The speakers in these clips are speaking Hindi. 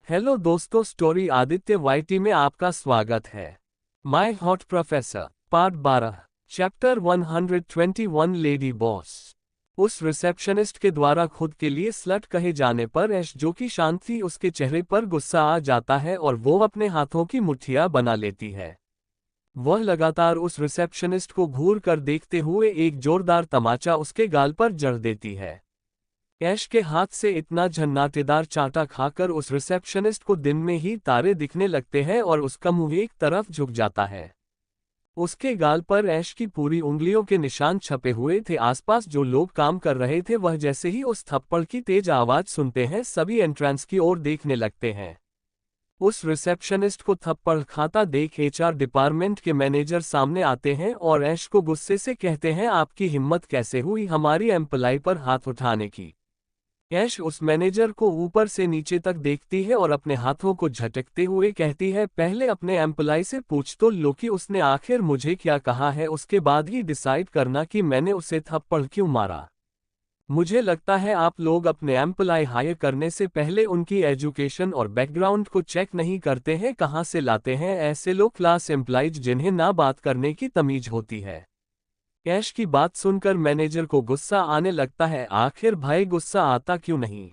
हेलो दोस्तों, स्टोरी आदित्य वाईटी में आपका स्वागत है। My hot professor part 12 chapter 121 lady boss. उस रिसेप्शनिस्ट के द्वारा खुद के लिए स्लट कहे जाने पर ऐश जो कि शांत थी, उसके चेहरे पर गुस्सा आ जाता है और वो अपने हाथों की मुट्ठियां बना लेती है। वह लगातार उस रिसेप्शनिस्ट को घूर कर देखते हुए एक जोरदार तमाचा उसके गाल पर जड़ देती है। ऐश के हाथ से इतना झन्नाटेदार चांटा खाकर उस रिसेप्शनिस्ट को दिन में ही तारे दिखने लगते हैं और उसका मुंह एक तरफ झुक जाता है। उसके गाल पर ऐश की पूरी उंगलियों के निशान छपे हुए थे। आसपास जो लोग काम कर रहे थे वह जैसे ही उस थप्पड़ की तेज आवाज सुनते हैं, सभी एंट्रेंस की ओर देखने लगते हैं। उस रिसेप्शनिस्ट को थप्पड़ खाता देख एचआर डिपार्टमेंट के मैनेजर सामने आते हैं और ऐश को गुस्से से कहते हैं, आपकी हिम्मत कैसे हुई हमारी एम्प्लॉय पर हाथ उठाने की। ऐश उस मैनेजर को ऊपर से नीचे तक देखती है और अपने हाथों को झटकते हुए कहती है, पहले अपने एम्प्लॉय से पूछ तो लो कि उसने आखिर मुझे क्या कहा है, उसके बाद ही डिसाइड करना कि मैंने उसे थप्पड़ क्यों मारा। मुझे लगता है आप लोग अपने एम्प्लॉय हायर करने से पहले उनकी एजुकेशन और बैकग्राउंड को चेक नहीं करते हैं। कहाँ से लाते हैं ऐसे लो क्लास एम्प्लॉयज जिन्हें ना बात करने की तमीज होती है। ऐश की बात सुनकर मैनेजर को गुस्सा आने लगता है। आखिर भाई गुस्सा आता क्यों नहीं?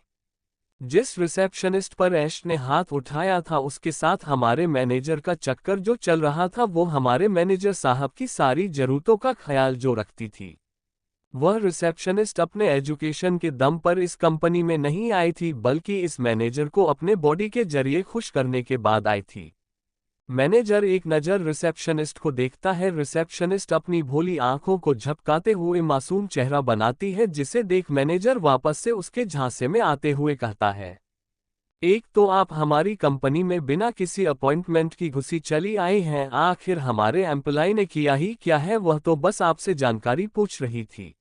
जिस रिसेप्शनिस्ट पर ऐश ने हाथ उठाया था उसके साथ हमारे मैनेजर का चक्कर जो चल रहा था, वो हमारे मैनेजर साहब की सारी जरूरतों का ख्याल जो रखती थी। वह रिसेप्शनिस्ट अपने एजुकेशन के दम पर इस कंपनी में नहीं आई थी, बल्कि इस मैनेजर को अपने बॉडी के जरिए खुश करने के बाद आई थी। मैनेजर एक नज़र रिसेप्शनिस्ट को देखता है। रिसेप्शनिस्ट अपनी भोली आंखों को झपकाते हुए मासूम चेहरा बनाती है, जिसे देख मैनेजर वापस से उसके झांसे में आते हुए कहता है, एक तो आप हमारी कंपनी में बिना किसी अपॉइंटमेंट की घुसी चली आई हैं, आखिर हमारे एम्प्लॉय ने किया ही क्या है, वह तो बस आपसे जानकारी पूछ रही थी।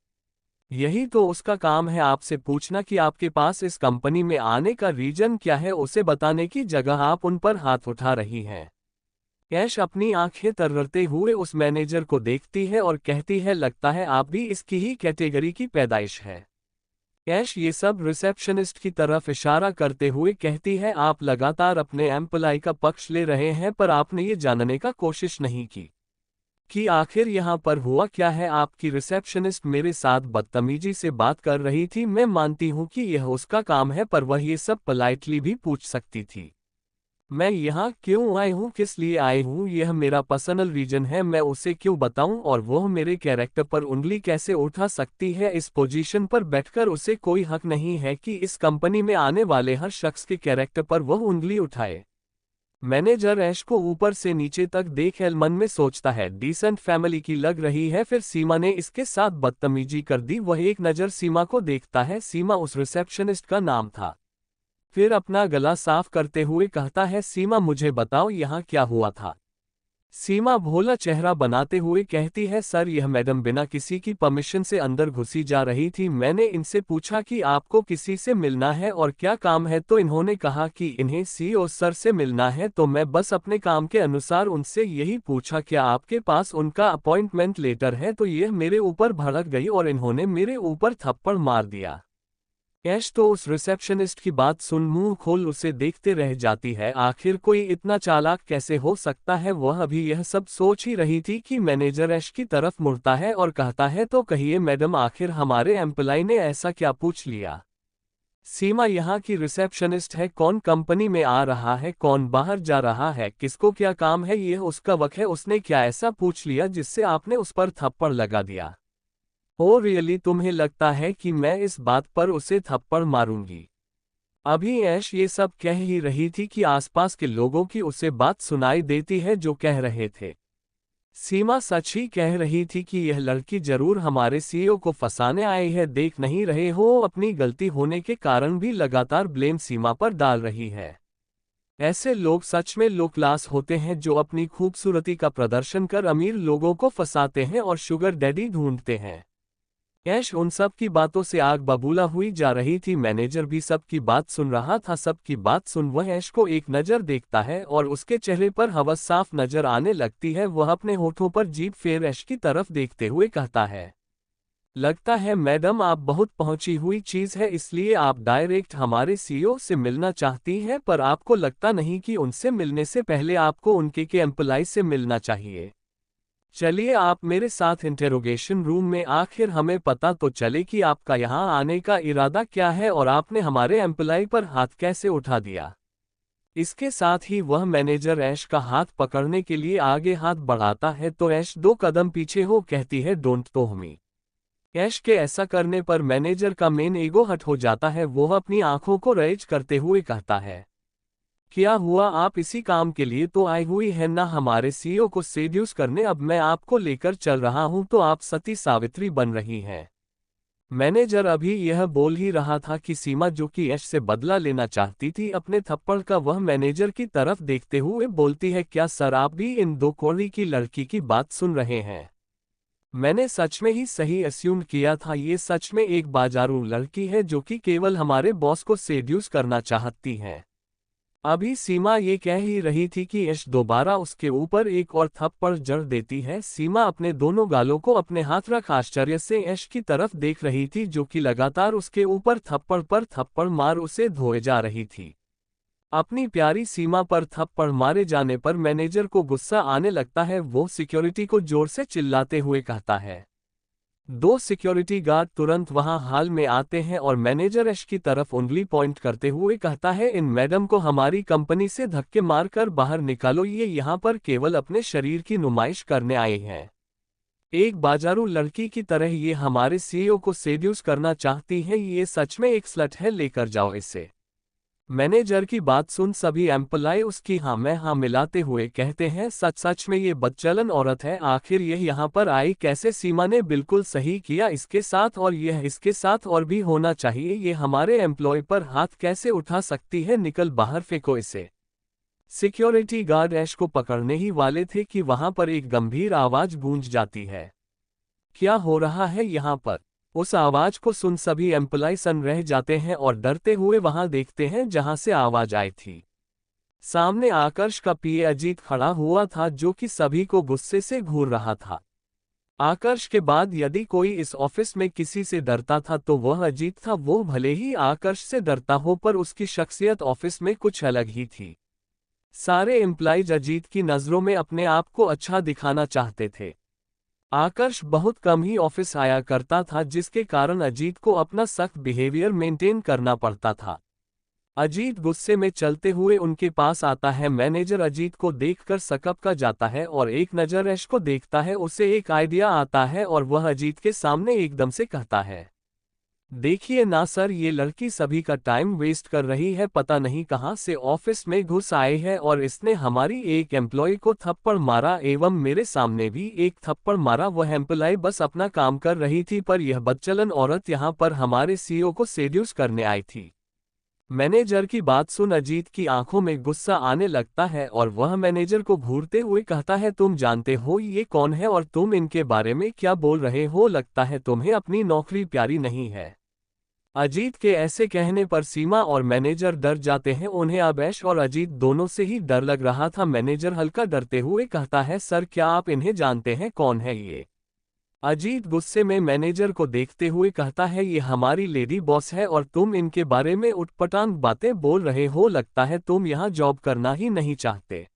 यही तो उसका काम है, आपसे पूछना कि आपके पास इस कंपनी में आने का रीजन क्या है। उसे बताने की जगह आप उन पर हाथ उठा रही हैं। ऐश अपनी आंखें तर्रते हुए उस मैनेजर को देखती है और कहती है, लगता है आप भी इसकी ही कैटेगरी की पैदाइश है। ऐश ये सब रिसेप्शनिस्ट की तरफ इशारा करते हुए कहती है, आप लगातार अपने एम्प्लॉय का पक्ष ले रहे हैं, पर आपने ये जानने का कोशिश नहीं की कि आखिर यहाँ पर हुआ क्या है। आपकी रिसेप्शनिस्ट मेरे साथ बदतमीजी से बात कर रही थी। मैं मानती हूँ कि यह उसका काम है, पर वह ये सब पोलाइटली भी पूछ सकती थी। मैं यहाँ क्यों आई हूँ, किस लिए आई हूँ, यह मेरा पर्सनल रीजन है। मैं उसे क्यों बताऊं, और वह मेरे कैरेक्टर पर उंगली कैसे उठा सकती है। इस पोजीशन पर बैठकर उसे कोई हक नहीं है कि इस कंपनी में आने वाले हर शख्स के कैरेक्टर पर वह उंगली उठाए। मैनेजर ऐश को ऊपर से नीचे तक देख मन में सोचता है, डिसेंट फैमिली की लग रही है, फिर सीमा ने इसके साथ बदतमीजी कर दी। वह एक नज़र सीमा को देखता है। सीमा उस रिसेप्शनिस्ट का नाम था। फिर अपना गला साफ करते हुए कहता है, सीमा मुझे बताओ यहाँ क्या हुआ था। सीमा भोला चेहरा बनाते हुए कहती है, सर यह मैडम बिना किसी की परमिशन से अंदर घुसी जा रही थी। मैंने इनसे पूछा कि आपको किसी से मिलना है और क्या काम है, तो इन्होंने कहा कि इन्हें सीईओ सर से मिलना है। तो मैं बस अपने काम के अनुसार उनसे यही पूछा, क्या आपके पास उनका अपॉइंटमेंट लेटर है। तो यह मेरे ऊपर भड़क गई और इन्होंने मेरे ऊपर थप्पड़ मार दिया। ऐश तो उस रिसेप्शनिस्ट की बात सुन मुंह खोल उसे देखते रह जाती है। आखिर कोई इतना चालाक कैसे हो सकता है। वह अभी यह सब सोच ही रही थी कि मैनेजर ऐश की तरफ मुड़ता है और कहता है, तो कहिए मैडम, आखिर हमारे एम्प्लॉय ने ऐसा क्या पूछ लिया। सीमा यहाँ की रिसेप्शनिस्ट है, कौन कंपनी में आ रहा है, कौन बाहर जा रहा है, किसको क्या काम है, यह उसका वक्त है। उसने क्या ऐसा पूछ लिया जिससे आपने उस पर थप्पड़ लगा दिया। ओ रियली, तुम्हें लगता है कि मैं इस बात पर उसे थप्पड़ मारूंगी। अभी ऐश ये सब कह ही रही थी कि आसपास के लोगों की उसे बात सुनाई देती है जो कह रहे थे, सीमा सच ही कह रही थी कि यह लड़की जरूर हमारे सीईओ को फंसाने आई है। देख नहीं रहे हो, अपनी गलती होने के कारण भी लगातार ब्लेम सीमा पर डाल रही है। ऐसे लोग सच में लो क्लास होते हैं जो अपनी खूबसूरती का प्रदर्शन कर अमीर लोगों को फंसाते हैं और शुगर डैडी ढूंढते हैं। ऐश उन सब की बातों से आग बबूला हुई जा रही थी। मैनेजर भी सबकी बात सुन रहा था। सबकी बात सुन वह ऐश को एक नज़र देखता है और उसके चेहरे पर हवस साफ नजर आने लगती है। वह अपने होठों पर जीभ फेर ऐश की तरफ देखते हुए कहता है, लगता है मैडम आप बहुत पहुंची हुई चीज है, इसलिए आप डायरेक्ट हमारे सीईओ से मिलना चाहती हैं, पर आपको लगता नहीं कि उनसे मिलने से पहले आपको उनके के एम्प्लॉय से मिलना चाहिए। चलिए आप मेरे साथ इंटेरोगेशन रूम में, आखिर हमें पता तो चले कि आपका यहाँ आने का इरादा क्या है और आपने हमारे एम्प्लॉय पर हाथ कैसे उठा दिया। इसके साथ ही वह मैनेजर ऐश का हाथ पकड़ने के लिए आगे हाथ बढ़ाता है तो ऐश 2 कदम पीछे हो कहती है डोंट टच मी। ऐश के ऐसा करने पर मैनेजर का मेन ईगो हट हो जाता है, वह अपनी आंखों को रेज करते हुए कहता है क्या हुआ, आप इसी काम के लिए तो आई हुई है ना हमारे सीईओ को सेड्यूस करने, अब मैं आपको लेकर चल रहा हूं तो आप सती सावित्री बन रही हैं। मैनेजर अभी यह बोल ही रहा था कि सीमा जो कि यश से बदला लेना चाहती थी अपने थप्पड़ का, वह मैनेजर की तरफ देखते हुए बोलती है क्या सर आप भी इन 2 कौड़ी की लड़की की बात सुन रहे हैं? मैंने सच में ही सही अस्यूम किया था, ये सच में एक बाजारू लड़की है जो कि केवल हमारे बॉस को सेड्यूस करना चाहती है। अभी सीमा ये कह ही रही थी कि यश दोबारा उसके ऊपर एक और थप्पड़ जड़ देती है। सीमा अपने दोनों गालों को अपने हाथ रख आश्चर्य से यश की तरफ देख रही थी जो कि लगातार उसके ऊपर थप्पड़ पर थप्पड़ मार उसे धोए जा रही थी। अपनी प्यारी सीमा पर थप्पड़ मारे जाने पर मैनेजर को गुस्सा आने लगता है, वो सिक्योरिटी को जोर से चिल्लाते हुए कहता है। 2 सिक्योरिटी गार्ड तुरंत वहां हाल में आते हैं और मैनेजर ऐश की तरफ उंगली पॉइंट करते हुए कहता है इन मैडम को हमारी कंपनी से धक्के मारकर बाहर निकालो, ये यहाँ पर केवल अपने शरीर की नुमाइश करने आए हैं। एक बाजारू लड़की की तरह ये हमारे सीईओ को सेड्यूस करना चाहती है, ये सच में एक स्लट है, लेकर जाओ इसे। मैनेजर की बात सुन सभी एम्प्लॉय उसकी हाँ में हाँ मिलाते हुए कहते हैं सच सच में ये बदचलन औरत है, आखिर यह यहाँ पर आई कैसे? सीमा ने बिल्कुल सही किया इसके साथ, और यह इसके साथ और भी होना चाहिए, ये हमारे एम्प्लॉय पर हाथ कैसे उठा सकती है, निकल बाहर फेंको इसे। सिक्योरिटी गार्ड ऐश को पकड़ने ही वाले थे कि वहां पर एक गंभीर आवाज गूंज जाती है। क्या हो रहा है यहाँ पर? उस आवाज को सुन सभी एम्प्लॉय सन रह जाते हैं और डरते हुए वहां देखते हैं जहां से आवाज आई थी। सामने आकर्ष का पीए अजीत खड़ा हुआ था जो कि सभी को गुस्से से घूर रहा था। आकर्ष के बाद यदि कोई इस ऑफिस में किसी से डरता था तो वह अजीत था, वो भले ही आकर्ष से डरता हो पर उसकी शख्सियत ऑफिस में कुछ अलग ही थी। सारे एम्प्लॉयज अजीत की नजरों में अपने आप को अच्छा दिखाना चाहते थे। आकर्ष बहुत कम ही ऑफिस आया करता था जिसके कारण अजीत को अपना सख्त बिहेवियर मेंटेन करना पड़ता था। अजीत गुस्से में चलते हुए उनके पास आता है। मैनेजर अजीत को देखकर सकपका जाता है और एक नज़र ऐश को देखता है, उसे एक आइडिया आता है और वह अजीत के सामने एकदम से कहता है देखिए ना सर, ये लड़की सभी का टाइम वेस्ट कर रही है, पता नहीं कहां से ऑफिस में घुस आए है और इसने हमारी एक एम्प्लॉय को थप्पड़ मारा एवं मेरे सामने भी एक थप्पड़ मारा। वह एम्प्लॉय बस अपना काम कर रही थी पर यह बदचलन औरत यहां पर हमारे सीईओ को सेड्यूस करने आई थी। मैनेजर की बात सुन अजीत की आंखों में गुस्सा आने लगता है और वह मैनेजर को घूरते हुए कहता है तुम जानते हो ये कौन है और तुम इनके बारे में क्या बोल रहे हो? लगता है तुम्हें अपनी नौकरी प्यारी नहीं है। अजीत के ऐसे कहने पर सीमा और मैनेजर डर जाते हैं, उन्हें अब ऐश और अजीत दोनों से ही डर लग रहा था। मैनेजर हल्का डरते हुए कहता है सर क्या आप इन्हें जानते हैं, कौन है ये? अजीत गुस्से में मैनेजर को देखते हुए कहता है ये हमारी लेडी बॉस है और तुम इनके बारे में उटपटांग बातें बोल रहे हो, लगता है तुम यहाँ जॉब करना ही नहीं चाहते।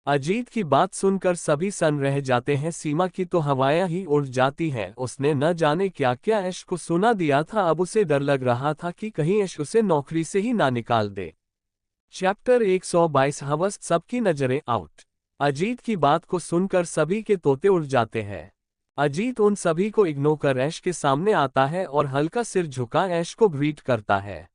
अजीत की बात सुनकर सभी सन रह जाते हैं। सीमा की तो हवाएं ही उड़ जाती हैं, उसने न जाने क्या क्या ऐश को सुना दिया था, अब उसे डर लग रहा था कि कहीं ऐश उसे नौकरी से ही ना निकाल दे। चैप्टर 122 हवस, सबकी नजरें आउट। अजीत की बात को सुनकर सभी के तोते उड़ जाते हैं। अजीत उन सभी को इग्नोर कर ऐश के सामने आता है और हल्का सिर झुका ऐश को ग्रीट करता है।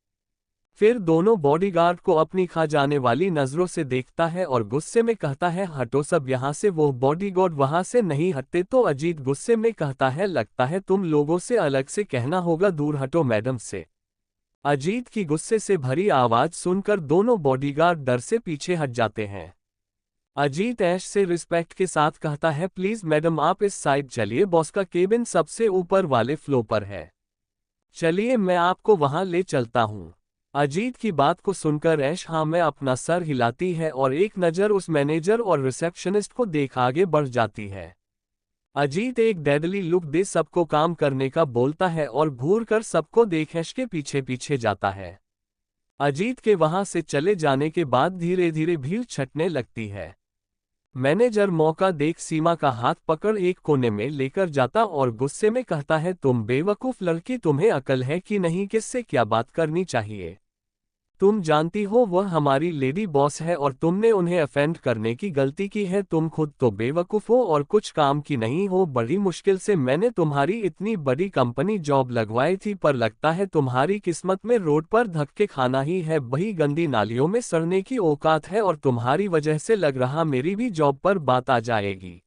फिर दोनों बॉडीगार्ड को अपनी खा जाने वाली नजरों से देखता है और गुस्से में कहता है हटो सब यहाँ से। वो बॉडीगार्ड वहां से नहीं हटते तो अजीत गुस्से में कहता है लगता है तुम लोगों से अलग से कहना होगा, दूर हटो मैडम से। अजीत की गुस्से से भरी आवाज सुनकर दोनों बॉडीगार्ड डर से पीछे हट जाते हैं। अजीत ऐश से रिस्पेक्ट के साथ कहता है प्लीज मैडम आप इस साइड चलिए, बॉस का केबिन सबसे ऊपर वाले फ्लोर पर है, चलिए मैं आपको वहां ले चलता हूं। अजीत की बात को सुनकर ऐश हाँ में अपना सर हिलाती है और एक नज़र उस मैनेजर और रिसेप्शनिस्ट को देख आगे बढ़ जाती है। अजीत एक डेडली लुक दे सबको काम करने का बोलता है और घूर कर सबको देख ऐश के पीछे पीछे जाता है। अजीत के वहां से चले जाने के बाद धीरे धीरे भीड़ छटने लगती है। मैनेजर मौका देख सीमा का हाथ पकड़ एक कोने में लेकर जाता और गुस्से में कहता है, तुम बेवकूफ लड़की, तुम्हें अकल है कि नहीं, किससे क्या बात करनी चाहिए? तुम जानती हो वह हमारी लेडी बॉस है और तुमने उन्हें अफेंड करने की गलती की है। तुम खुद तो बेवकूफ हो और कुछ काम की नहीं हो। बड़ी मुश्किल से मैंने तुम्हारी इतनी बड़ी कंपनी जॉब लगवाई थी, पर लगता है तुम्हारी किस्मत में रोड पर धक्के खाना ही है। वही गंदी नालियों में सड़ने की औकात है और तुम्हारी वजह से लग रहा मेरी भी जॉब पर बात आ जाएगी।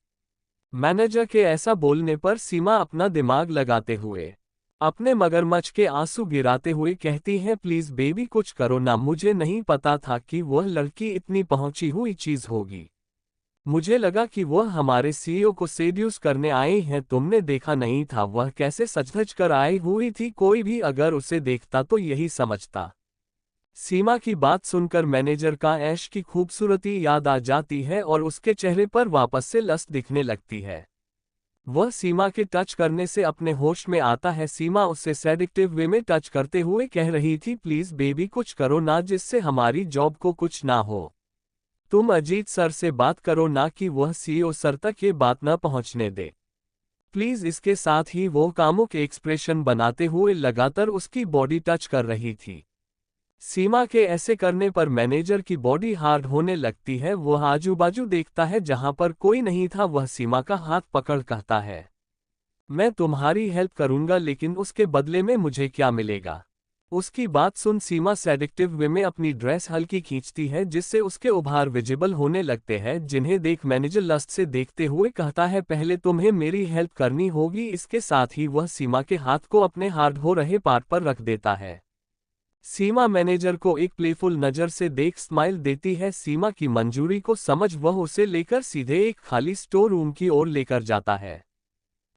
मैनेजर के ऐसा बोलने पर सीमा अपना दिमाग लगाते हुए अपने मगरमच्छ के आंसू गिराते हुए कहती है, प्लीज बेबी कुछ करो ना, मुझे नहीं पता था कि वह लड़की इतनी पहुंची हुई चीज होगी। मुझे लगा कि वह हमारे सीईओ को सेड्यूस करने आई है। तुमने देखा नहीं था वह कैसे सज-धज कर आई हुई थी, कोई भी अगर उसे देखता तो यही समझता। सीमा की बात सुनकर मैनेजर का ऐश की खूबसूरती याद आ जाती है और उसके चेहरे पर वापस से लस्ट दिखने लगती है। वह सीमा के टच करने से अपने होश में आता है। सीमा उससे सेडिक्टिव वे में टच करते हुए कह रही थी, प्लीज बेबी कुछ करो ना, जिससे हमारी जॉब को कुछ ना हो। तुम अजीत सर से बात करो ना, कि वह सीईओ सर तक ये बात न पहुंचने दे प्लीज। इसके साथ ही वो कामुक एक्सप्रेशन बनाते हुए लगातार उसकी बॉडी टच कर रही थी। सीमा के ऐसे करने पर मैनेजर की बॉडी हार्ड होने लगती है। वह आजू बाजू देखता है, जहां पर कोई नहीं था वह सीमा का हाथ पकड़ कहता है, मैं तुम्हारी हेल्प करूंगा, लेकिन उसके बदले में मुझे क्या मिलेगा? उसकी बात सुन सीमा सेडिक्टिव वे में अपनी ड्रेस हल्की खींचती है, जिससे उसके उभार विजिबल होने लगते हैं, जिन्हें देख मैनेजर लस्ट से देखते हुए कहता है, पहले तुम्हें मेरी हेल्प करनी होगी। इसके साथ ही वह सीमा के हाथ को अपने हार्ड हो रहे पार्ट पर रख देता है। सीमा मैनेजर को एक प्लेफुल नज़र से देख स्माइल देती है। सीमा की मंजूरी को समझ वह उसे लेकर सीधे एक खाली स्टोर रूम की ओर लेकर जाता है।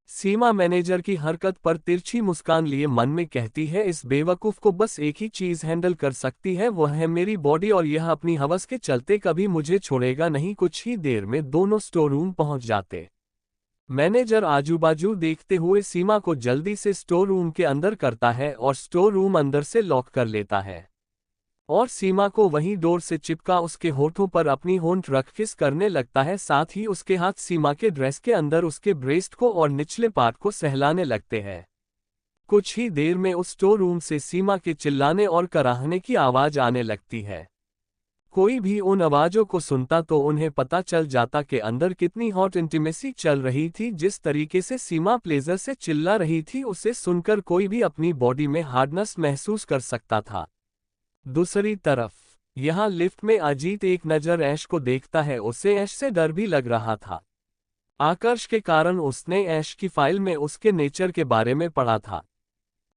सीमा मैनेजर की हरकत पर तिरछी मुस्कान लिए मन में कहती है, इस बेवकूफ को बस एक ही चीज हैंडल कर सकती है, वह है मेरी बॉडी, और यह अपनी हवस के चलते कभी मुझे छोड़ेगा नहीं। कुछ ही देर में दोनों स्टोर रूम पहुंच जाते। मैनेजर आजू बाजू देखते हुए सीमा को जल्दी से स्टोर रूम के अंदर करता है और स्टोर रूम अंदर से लॉक कर लेता है और सीमा को वहीं डोर से चिपका उसके होठों पर अपनी होंठ रख किस करने लगता है। साथ ही उसके हाथ सीमा के ड्रेस के अंदर उसके ब्रेस्ट को और निचले पार्ट को सहलाने लगते हैं। कुछ ही देर में उस स्टोर रूम से सीमा के चिल्लाने और कराहने की आवाज आने लगती है। कोई भी उन आवाज़ों को सुनता तो उन्हें पता चल जाता कि अंदर कितनी हॉट इंटीमेसी चल रही थी। जिस तरीके से सीमा प्लेजर से चिल्ला रही थी, उसे सुनकर कोई भी अपनी बॉडी में हार्डनेस महसूस कर सकता था। दूसरी तरफ यहाँ लिफ्ट में अजीत एक नज़र ऐश को देखता है। उसे ऐश से डर भी लग रहा था। आकर्ष के कारण उसने ऐश की फाइल में उसके नेचर के बारे में पढ़ा था।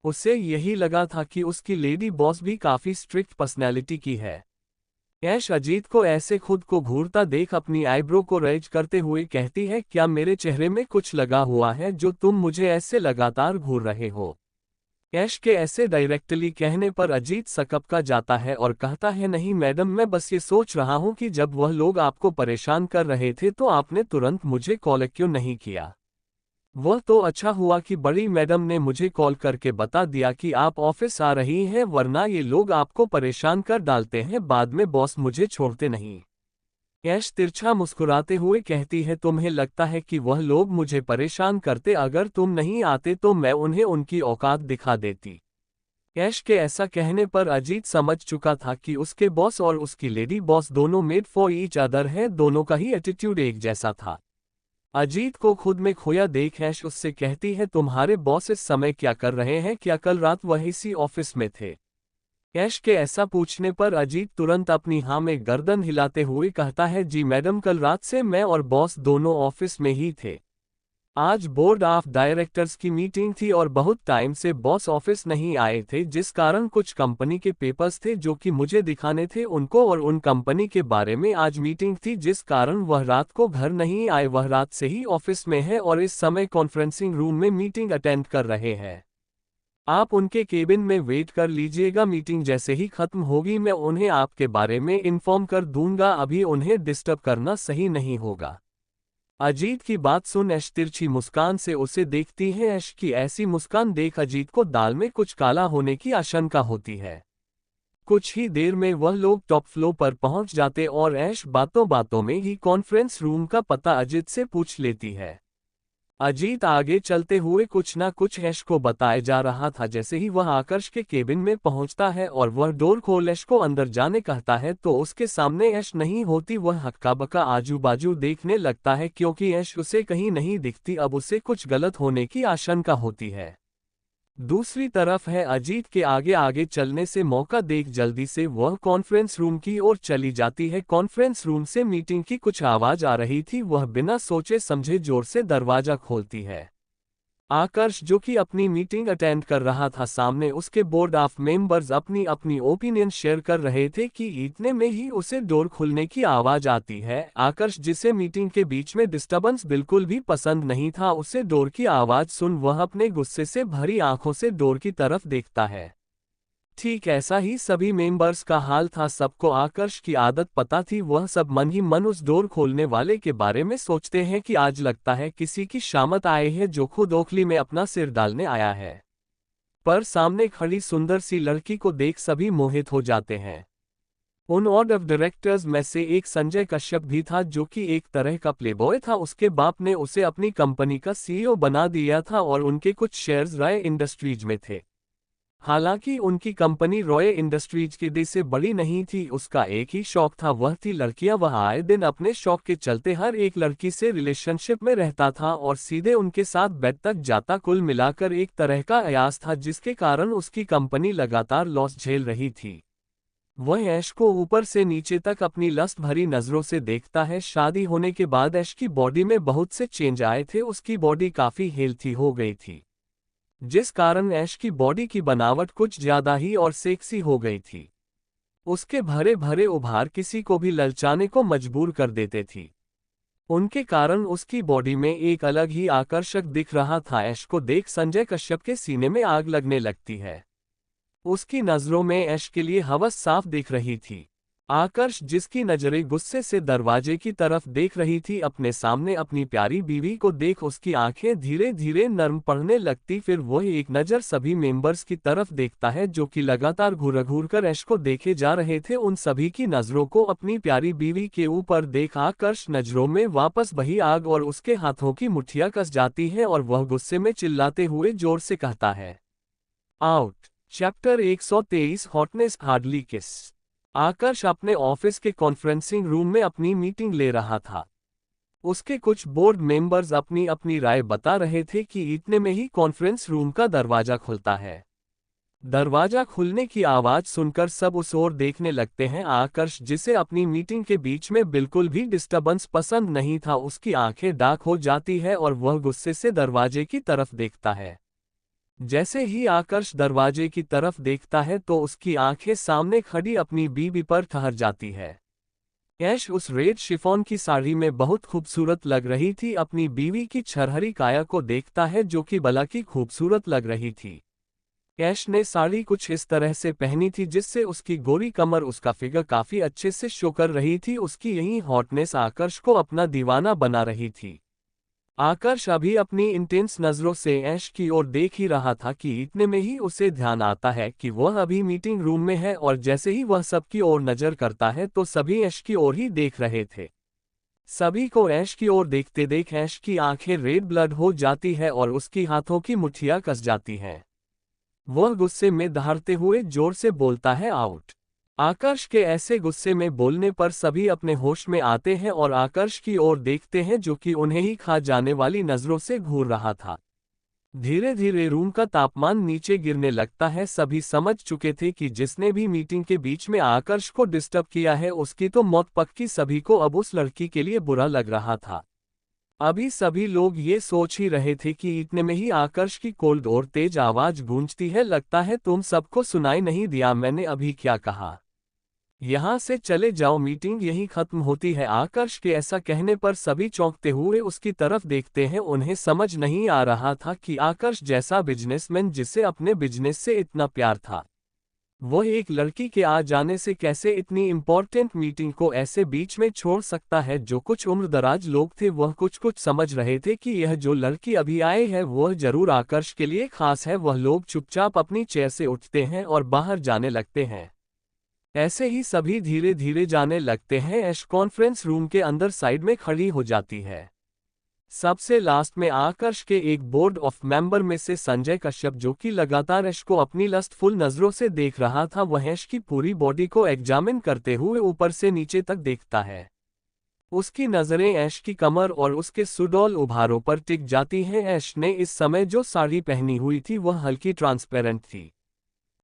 उसे यही लगा था कि उसकी लेडी बॉस भी काफ़ी स्ट्रिक्ट पर्सनैलिटी की है। ऐश अजीत को ऐसे खुद को घूरता देख अपनी आईब्रो को रेज करते हुए कहती है, क्या मेरे चेहरे में कुछ लगा हुआ है जो तुम मुझे ऐसे लगातार घूर रहे हो? ऐश के ऐसे डायरेक्टली कहने पर अजीत सकपका जाता है और कहता है, नहीं मैडम, मैं बस ये सोच रहा हूँ कि जब वह लोग आपको परेशान कर रहे थे तो आपने तुरंत मुझे कॉल क्यों नहीं किया? वह तो अच्छा हुआ कि बड़ी मैडम ने मुझे कॉल करके बता दिया कि आप ऑफिस आ रही हैं, वरना ये लोग आपको परेशान कर डालते हैं, बाद में बॉस मुझे छोड़ते नहीं। ऐश तिरछा मुस्कुराते हुए कहती है, तुम्हें लगता है कि वह लोग मुझे परेशान करते? अगर तुम नहीं आते तो मैं उन्हें उनकी औकात दिखा देती। ऐश के ऐसा कहने पर अजीत समझ चुका था कि उसके बॉस और उसकी लेडी बॉस दोनों मेड फॉर ईच अदर हैं, दोनों का ही एटीट्यूड एक जैसा था। अजीत को खुद में खोया देख ऐश उससे कहती है, तुम्हारे बॉस इस समय क्या कर रहे हैं? क्या कल रात वह इसी ऑफिस में थे? ऐश के ऐसा पूछने पर अजीत तुरंत अपनी हाँ में गर्दन हिलाते हुए कहता है, जी मैडम, कल रात से मैं और बॉस दोनों ऑफिस में ही थे। आज बोर्ड ऑफ डायरेक्टर्स की मीटिंग थी और बहुत टाइम से बॉस ऑफिस नहीं आए थे, जिस कारण कुछ कंपनी के पेपर्स थे जो कि मुझे दिखाने थे उनको, और उन कंपनी के बारे में आज मीटिंग थी, जिस कारण वह रात को घर नहीं आए। वह रात से ही ऑफिस में है और इस समय कॉन्फ्रेंसिंग रूम में मीटिंग अटेंड कर रहे हैं। आप उनके केबिन में वेट कर लीजिएगा, मीटिंग जैसे ही खत्म होगी मैं उन्हें आपके बारे में इन्फॉर्म कर दूंगा, अभी उन्हें डिस्टर्ब करना सही नहीं होगा। अजीत की बात सुन ऐश तिरछी मुस्कान से उसे देखती है। ऐश की ऐसी मुस्कान देख अजीत को दाल में कुछ काला होने की आशंका होती है। कुछ ही देर में वह लोग टॉप फ्लोर पर पहुंच जाते और ऐश बातों बातों में ही कॉन्फ्रेंस रूम का पता अजीत से पूछ लेती है। अजीत आगे चलते हुए कुछ ना कुछ ऐश को बताए जा रहा था। जैसे ही वह आकर्ष के केबिन में पहुंचता है और वह डोर खोल ऐश को अंदर जाने कहता है तो उसके सामने ऐश नहीं होती। वह हक्का बक्का आजू बाजू देखने लगता है क्योंकि ऐश उसे कहीं नहीं दिखती। अब उसे कुछ गलत होने की आशंका होती है। दूसरी तरफ है अजीत के आगे आगे चलने से मौका देख जल्दी से वह कॉन्फ्रेंस रूम की ओर चली जाती है। कॉन्फ्रेंस रूम से मीटिंग की कुछ आवाज आ रही थी। वह बिना सोचे समझे जोर से दरवाजा खोलती है। आकर्ष जो कि अपनी मीटिंग अटेंड कर रहा था, सामने उसके बोर्ड ऑफ मेंबर्स अपनी अपनी ओपिनियन शेयर कर रहे थे कि इतने में ही उसे डोर खुलने की आवाज आती है। आकर्ष जिसे मीटिंग के बीच में डिस्टर्बेंस बिल्कुल भी पसंद नहीं था, उसे डोर की आवाज सुन वह अपने गुस्से से भरी आंखों से डोर की तरफ देखता है। ठीक ऐसा ही सभी मेंबर्स का हाल था। सबको आकर्ष की आदत पता थी। वह सब मन ही मन उस डोर खोलने वाले के बारे में सोचते हैं कि आज लगता है किसी की शामत आए है जो खुद ओखली में अपना सिर डालने आया है। पर सामने खड़ी सुंदर सी लड़की को देख सभी मोहित हो जाते हैं। उन ऑर्ड ऑफ डायरेक्टर्स में से एक संजय कश्यप भी था जो कि एक तरह का प्लेबॉय था। उसके बाप ने उसे अपनी कंपनी का सीईओ बना दिया था और उनके कुछ शेयर्स रॉय इंडस्ट्रीज में थे। हालांकि उनकी कंपनी रॉय इंडस्ट्रीज की डी से बड़ी नहीं थी। उसका एक ही शौक था, वह थी लड़कियां। वह आए दिन अपने शौक के चलते हर एक लड़की से रिलेशनशिप में रहता था और सीधे उनके साथ बेड तक जाता। कुल मिलाकर एक तरह का अयास था जिसके कारण उसकी कंपनी लगातार लॉस झेल रही थी। वह ऐश को ऊपर से नीचे तक अपनी लस्ट भरी नजरों से देखता है। शादी होने के बाद ऐश की बॉडी में बहुत से चेंज आए थे। उसकी बॉडी काफी हेल्थी हो गई थी, जिस कारण ऐश की बॉडी की बनावट कुछ ज्यादा ही और सेक्सी हो गई थी। उसके भरे भरे उभार किसी को भी ललचाने को मजबूर कर देते थी। उनके कारण उसकी बॉडी में एक अलग ही आकर्षक दिख रहा था। ऐश को देख संजय कश्यप के सीने में आग लगने लगती है। उसकी नजरों में ऐश के लिए हवस साफ दिख रही थी। आकर्ष जिसकी नजरें गुस्से से दरवाजे की तरफ देख रही थी, अपने सामने अपनी प्यारी बीवी को देख उसकी आंखें धीरे धीरे नर्म पड़ने लगती। फिर वह एक नज़र सभी मेंबर्स की तरफ देखता है जो कि लगातार घूर घूर कर ऐश को देखे जा रहे थे। उन सभी की नजरों को अपनी प्यारी बीवी के ऊपर देख आकर्ष नजरों में वापस बही आग और उसके हाथों की मुठ्ठियां कस जाती है और वह गुस्से में चिल्लाते हुए जोर से कहता है, आउट। चैप्टर 123 हॉटनेस हार्डली किस। आकर्ष अपने ऑफिस के कॉन्फ्रेंसिंग रूम में अपनी मीटिंग ले रहा था। उसके कुछ बोर्ड मेंबर्स अपनी अपनी राय बता रहे थे कि इतने में ही कॉन्फ्रेंस रूम का दरवाजा खुलता है। दरवाजा खुलने की आवाज सुनकर सब उस ओर देखने लगते हैं। आकर्ष जिसे अपनी मीटिंग के बीच में बिल्कुल भी डिस्टर्बेंस पसंद नहीं था, उसकी आंखें डार्क हो जाती है और वह गुस्से से दरवाजे की तरफ देखता है। जैसे ही आकर्ष दरवाजे की तरफ देखता है तो उसकी आंखें सामने खड़ी अपनी बीवी पर ठहर जाती है। ऐश उस रेड शिफॉन की साड़ी में बहुत खूबसूरत लग रही थी। अपनी बीवी की छरहरी काया को देखता है जो कि भला की खूबसूरत लग रही थी। ऐश ने साड़ी कुछ इस तरह से पहनी थी जिससे उसकी गोरी कमर, उसका फिगर काफी अच्छे से शो कर रही थी। उसकी यही हॉटनेस आकर्ष को अपना दीवाना बना रही थी। आकर्ष अभी अपनी इंटेंस नजरों से ऐश की ओर देख ही रहा था कि इतने में ही उसे ध्यान आता है कि वह अभी मीटिंग रूम में है और जैसे ही वह सबकी ओर नजर करता है तो सभी ऐश की ओर ही देख रहे थे। सभी को ऐश की ओर देखते देख ऐश की आंखें रेड ब्लड हो जाती है और उसकी हाथों की मुठ्ठियां कस जाती हैं। वह गुस्से में दहाड़ते हुए जोर से बोलता है, आउट। आकर्ष के ऐसे गुस्से में बोलने पर सभी अपने होश में आते हैं और आकर्ष की ओर देखते हैं जो कि उन्हें ही खा जाने वाली नजरों से घूर रहा था। धीरे धीरे रूम का तापमान नीचे गिरने लगता है। सभी समझ चुके थे कि जिसने भी मीटिंग के बीच में आकर्ष को डिस्टर्ब किया है उसकी तो मौत पक्की। सभी को अब उस लड़की के लिए बुरा लग रहा था। अभी सभी लोग ये सोच ही रहे थे कि इतने में ही आकर्ष की कोल्ड और तेज आवाज गूंजती है, लगता है तुम सबको सुनाई नहीं दिया मैंने अभी क्या कहा, यहां से चले जाओ, मीटिंग यहीं खत्म होती है। आकर्ष के ऐसा कहने पर सभी चौंकते हुए उसकी तरफ देखते हैं। उन्हें समझ नहीं आ रहा था कि आकर्ष जैसा बिजनेसमैन जिसे अपने बिजनेस से इतना प्यार था, वह एक लड़की के आ जाने से कैसे इतनी इम्पोर्टेंट मीटिंग को ऐसे बीच में छोड़ सकता है। जो कुछ उम्रदराज लोग थे वह कुछ कुछ समझ रहे थे कि यह जो लड़की अभी आए है वह जरूर आकर्ष के लिए खास है। वह लोग चुपचाप अपनी चेयर से उठते हैं और बाहर जाने लगते हैं। ऐसे ही सभी धीरे धीरे जाने लगते हैं। ऐश कॉन्फ्रेंस रूम के अंदर साइड में खड़ी हो जाती है। सबसे लास्ट में आकर्ष के एक बोर्ड ऑफ मेंबर में से संजय कश्यप, जो कि लगातार ऐश को अपनी लस्टफुल नजरों से देख रहा था, वह ऐश की पूरी बॉडी को एग्जामिन करते हुए ऊपर से नीचे तक देखता है। उसकी नजरें ऐश की कमर और उसके सुडौल उभारों पर टिक जाती हैं। ऐश ने इस समय जो साड़ी पहनी हुई थी वह हल्की ट्रांसपेरेंट थी,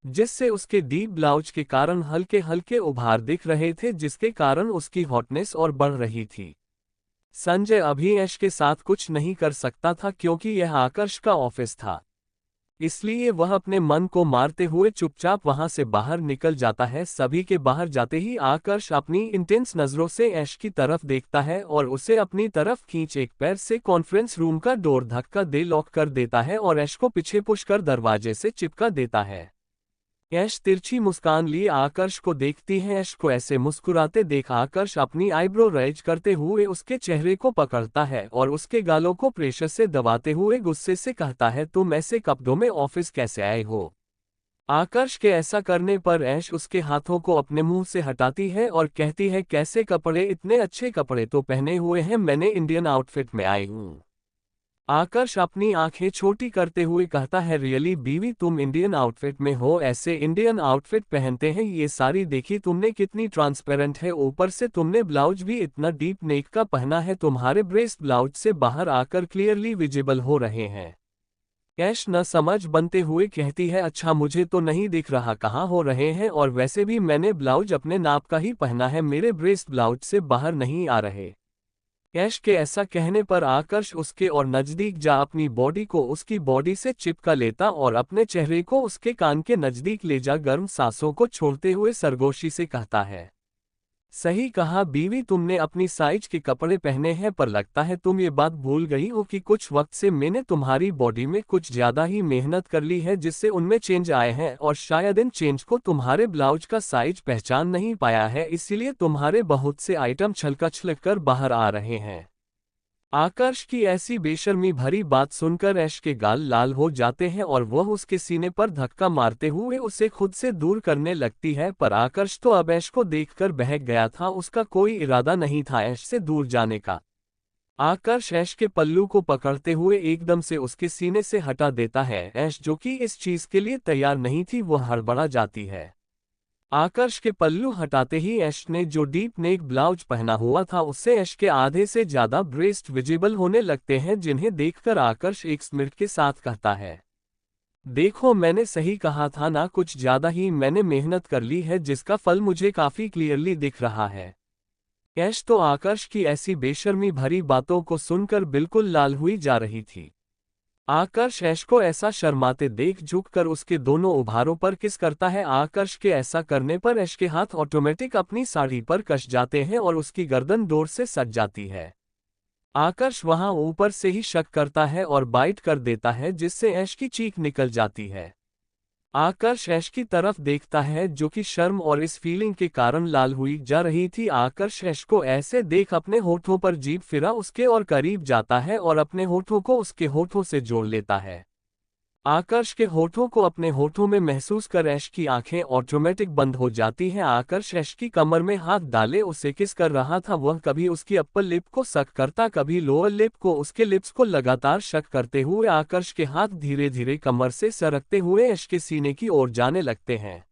जिससे उसके डीप ब्लाउज के कारण हल्के हल्के उभार दिख रहे थे, जिसके कारण उसकी हॉटनेस और बढ़ रही थी। संजय अभी ऐश के साथ कुछ नहीं कर सकता था क्योंकि यह आकर्ष का ऑफिस था, इसलिए वह अपने मन को मारते हुए चुपचाप वहां से बाहर निकल जाता है। सभी के बाहर जाते ही आकर्ष अपनी इंटेंस नजरों से ऐश की तरफ देखता है और उसे अपनी तरफ खींच एक पैर से कॉन्फ्रेंस रूम का डोर धक्का दे लॉक कर देता है और ऐश को पीछे पुश कर दरवाजे से चिपका देता है। ऐश तिरछी मुस्कान लिए आकर्ष को देखती है। ऐश को ऐसे मुस्कुराते देख आकर्ष अपनी आईब्रो रेज करते हुए उसके चेहरे को पकड़ता है और उसके गालों को प्रेशर से दबाते हुए गुस्से से कहता है, तुम ऐसे कपड़ों में ऑफिस कैसे आए हो? आकर्ष के ऐसा करने पर ऐश उसके हाथों को अपने मुंह से हटाती है और कहती है, कैसे कपड़े? इतने अच्छे कपड़े तो पहने हुए हैं, मैंने इंडियन आउटफिट में आई हूँ। आकर्ष अपनी आंखें छोटी करते हुए कहता है, रियली बीवी, तुम इंडियन आउटफिट में हो? ऐसे इंडियन आउटफिट पहनते हैं ये सारी, देखी तुमने कितनी ट्रांसपेरेंट है, ऊपर से तुमने ब्लाउज भी इतना डीप नेक का पहना है, तुम्हारे ब्रेस्ट ब्लाउज से बाहर आकर क्लियरली विजिबल हो रहे हैं। ऐश न समझ बनते हुए कहती है, अच्छा मुझे तो नहीं दिख रहा कहाँ हो रहे हैं, और वैसे भी मैंने ब्लाउज अपने नाप का ही पहना है, मेरे ब्रेस्ट ब्लाउज से बाहर नहीं आ रहे। ऐश के ऐसा कहने पर आकर्ष उसके और नजदीक जा अपनी बॉडी को उसकी बॉडी से चिपका लेता और अपने चेहरे को उसके कान के नजदीक ले जा गर्म सांसों को छोड़ते हुए सरगोशी से कहता है, सही कहा बीवी, तुमने अपनी साइज के कपड़े पहने हैं, पर लगता है तुम ये बात भूल गई हो कि कुछ वक्त से मैंने तुम्हारी बॉडी में कुछ ज्यादा ही मेहनत कर ली है, जिससे उनमें चेंज आए हैं, और शायद इन चेंज को तुम्हारे ब्लाउज का साइज पहचान नहीं पाया है, इसीलिए तुम्हारे बहुत से आइटम छलका छलक कर बाहर आ रहे हैं। आकर्ष की ऐसी बेशर्मी भरी बात सुनकर ऐश के गाल लाल हो जाते हैं और वह उसके सीने पर धक्का मारते हुए उसे खुद से दूर करने लगती है, पर आकर्ष तो अब ऐश को देखकर बहक गया था, उसका कोई इरादा नहीं था ऐश से दूर जाने का। आकर्ष ऐश के पल्लू को पकड़ते हुए एकदम से उसके सीने से हटा देता है। ऐश, जो कि इस चीज के लिए तैयार नहीं थी, वह हड़बड़ा जाती है। आकर्ष के पल्लू हटाते ही ऐश ने जो डीप नेक ब्लाउज पहना हुआ था उससे ऐश के आधे से ज्यादा ब्रेस्ट विजिबल होने लगते हैं, जिन्हें देखकर आकर्ष एक स्मिर्ट के साथ कहता है, देखो मैंने सही कहा था ना, कुछ ज्यादा ही मैंने मेहनत कर ली है, जिसका फल मुझे काफी क्लियरली दिख रहा है। ऐश तो आकर्ष की ऐसी बेशर्मी भरी बातों को सुनकर बिल्कुल लाल हुई जा रही थी। आकर्ष ऐश को ऐसा शर्माते देख झुककर उसके दोनों उभारों पर किस करता है। आकर्ष के ऐसा करने पर ऐश के हाथ ऑटोमेटिक अपनी साड़ी पर कस जाते हैं और उसकी गर्दन डोर से सज जाती है। आकर्ष वहां ऊपर से ही शक करता है और बाइट कर देता है, जिससे ऐश की चीख निकल जाती है। आकर्ष ऐश की तरफ देखता है, जो कि शर्म और इस फीलिंग के कारण लाल हुई जा रही थी। आकर्ष ऐश को ऐसे देख अपने होठों पर जीभ फिरा उसके और करीब जाता है और अपने होठों को उसके होठों से जोड़ लेता है। आकर्ष के होठों को अपने होठों में महसूस कर ऐश की आंखें ऑटोमेटिक बंद हो जाती हैं। आकर्ष ऐश की कमर में हाथ डाले उसे किस कर रहा था। वह कभी उसकी अप्पर लिप को सक करता, कभी लोअर लिप को, उसके लिप्स को लगातार शक करते हुए आकर्ष के हाथ धीरे धीरे कमर से सरकते हुए ऐश के सीने की ओर जाने लगते हैं।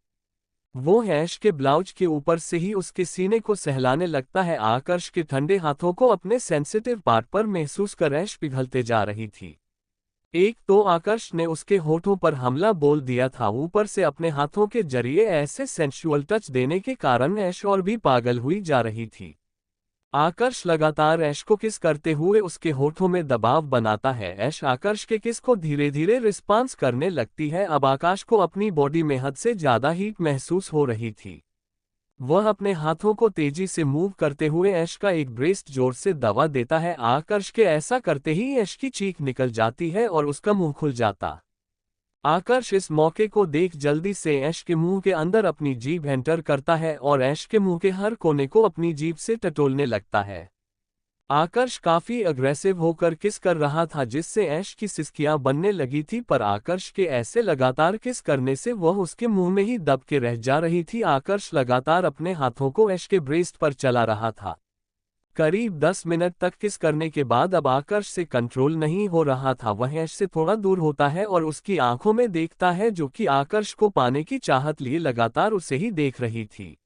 वो ऐश के ब्लाउज के ऊपर से ही उसके सीने को सहलाने लगता है। आकर्ष के ठंडे हाथों को अपने सेंसिटिव पार्ट पर महसूस कर ऐश पिघलते जा रही थी। एक तो आकर्ष ने उसके होठों पर हमला बोल दिया था, ऊपर से अपने हाथों के जरिए ऐसे सेंशुअल टच देने के कारण ऐश और भी पागल हुई जा रही थी। आकर्ष लगातार ऐश को किस करते हुए उसके होठों में दबाव बनाता है। ऐश आकर्ष के किस को धीरे धीरे रिस्पॉन्स करने लगती है। अब आकाश को अपनी बॉडी में हद से ज्यादा हीट महसूस हो रही थी। वह अपने हाथों को तेजी से मूव करते हुए ऐश का एक ब्रेस्ट जोर से दबा देता है। आकर्ष के ऐसा करते ही ऐश की चीख निकल जाती है और उसका मुंह खुल जाता आकर्ष इस मौके को देख जल्दी से ऐश के मुंह के अंदर अपनी जीभ एंटर करता है और ऐश के मुंह के हर कोने को अपनी जीभ से टटोलने लगता है। आकर्ष काफी अग्रेसिव होकर किस कर रहा था जिससे ऐश की सिसकियां बनने लगी थी, पर आकर्ष के ऐसे लगातार किस करने से वह उसके मुंह में ही दब के रह जा रही थी। आकर्ष लगातार अपने हाथों को ऐश के ब्रेस्ट पर चला रहा था। करीब 10 मिनट तक किस करने के बाद अब आकर्ष से कंट्रोल नहीं हो रहा था। वह ऐश से थोड़ा दूर होता है और उसकी आंखों में देखता है जो कि आकर्ष को पाने की चाहत लिए लगातार उसे ही देख रही थी।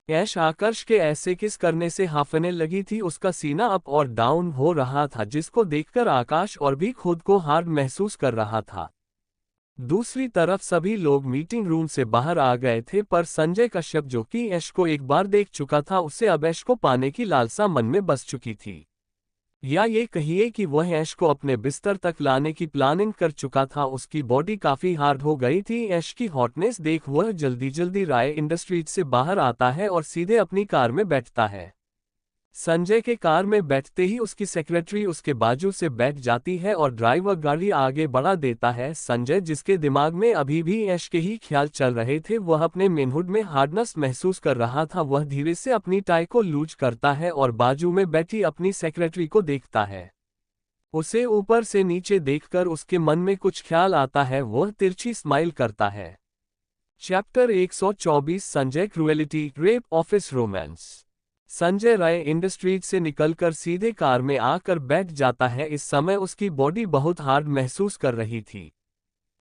ऐश आकर्ष के ऐसे किस करने से हांफने लगी थी, उसका सीना अप और डाउन हो रहा था जिसको देखकर आकाश और भी खुद को हार्ड महसूस कर रहा था। दूसरी तरफ सभी लोग मीटिंग रूम से बाहर आ गए थे, पर संजय कश्यप जो कि ऐश को एक बार देख चुका था उसे अब ऐश को पाने की लालसा मन में बस चुकी थी। या ये कहिए कि वह ऐश को अपने बिस्तर तक लाने की प्लानिंग कर चुका था। उसकी बॉडी काफी हार्ड हो गई थी। ऐश की हॉटनेस देख वह जल्दी जल्दी राय इंडस्ट्रीज से बाहर आता है और सीधे अपनी कार में बैठता है। संजय के कार में बैठते ही उसकी सेक्रेटरी उसके बाजू से बैठ जाती है और ड्राइवर गाड़ी आगे बढ़ा देता है। संजय जिसके दिमाग में अभी भी ऐश के ही ख्याल चल रहे थे, वह अपने मेनहुड में हार्डनेस महसूस कर रहा था। वह धीरे से अपनी टाई को लूज करता है और बाजू में बैठी अपनी सेक्रेटरी को देखता है। उसे ऊपर से नीचे देखकर उसके मन में कुछ ख्याल आता है। वह तिरछी स्माइल करता है। Chapter 124 Sanjay cruelty rape office romance. Sanjay Rai industries से निकलकर सीधे कार में आकर बैठ जाता है। इस समय उसकी बॉडी बहुत हार्ड महसूस कर रही थी।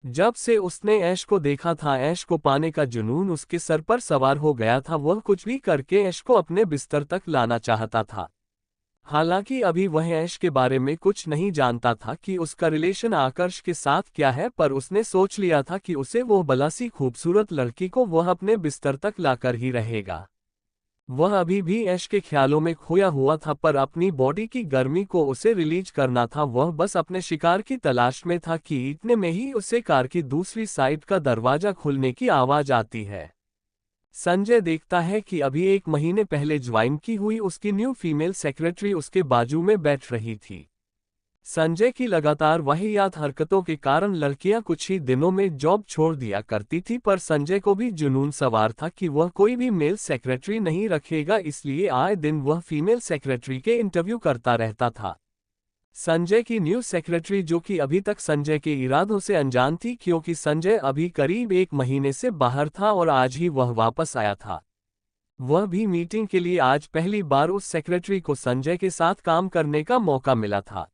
जब से उसने ऐश को देखा था, ऐश को पाने का जुनून उसके सर पर सवार हो गया था। वह कुछ भी करके ऐश को अपने बिस्तर तक लाना चाहता था। हालांकि अभी वह ऐश के बारे में कुछ नहीं जानता था कि उसका रिलेशन आकर्ष के साथ क्या है, पर उसने सोच लिया था कि उसे वो भलासी खूबसूरत लड़की को वह अपने बिस्तर तक लाकर ही रहेगा। वह अभी भी ऐश के ख्यालों में खोया हुआ था, पर अपनी बॉडी की गर्मी को उसे रिलीज करना था। वह बस अपने शिकार की तलाश में था कि इतने में ही उसे कार की दूसरी साइड का दरवाजा खुलने की आवाज आती है। संजय देखता है कि अभी 1 महीने पहले ज्वाइन की हुई उसकी न्यू फीमेल सेक्रेटरी उसके बाजू में बैठ रही थी। संजय की लगातार वाहियात हरकतों के कारण लड़कियां कुछ ही दिनों में जॉब छोड़ दिया करती थी, पर संजय को भी जुनून सवार था कि वह कोई भी मेल सेक्रेटरी नहीं रखेगा, इसलिए आए दिन वह फीमेल सेक्रेटरी के इंटरव्यू करता रहता था। संजय की न्यू सेक्रेटरी जो कि अभी तक संजय के इरादों से अनजान थी, क्योंकि संजय अभी करीब 1 महीने से बाहर था और आज ही वह वापस आया था। वह भी मीटिंग के लिए आज पहली बार उस सेक्रेटरी को संजय के साथ काम करने का मौका मिला था।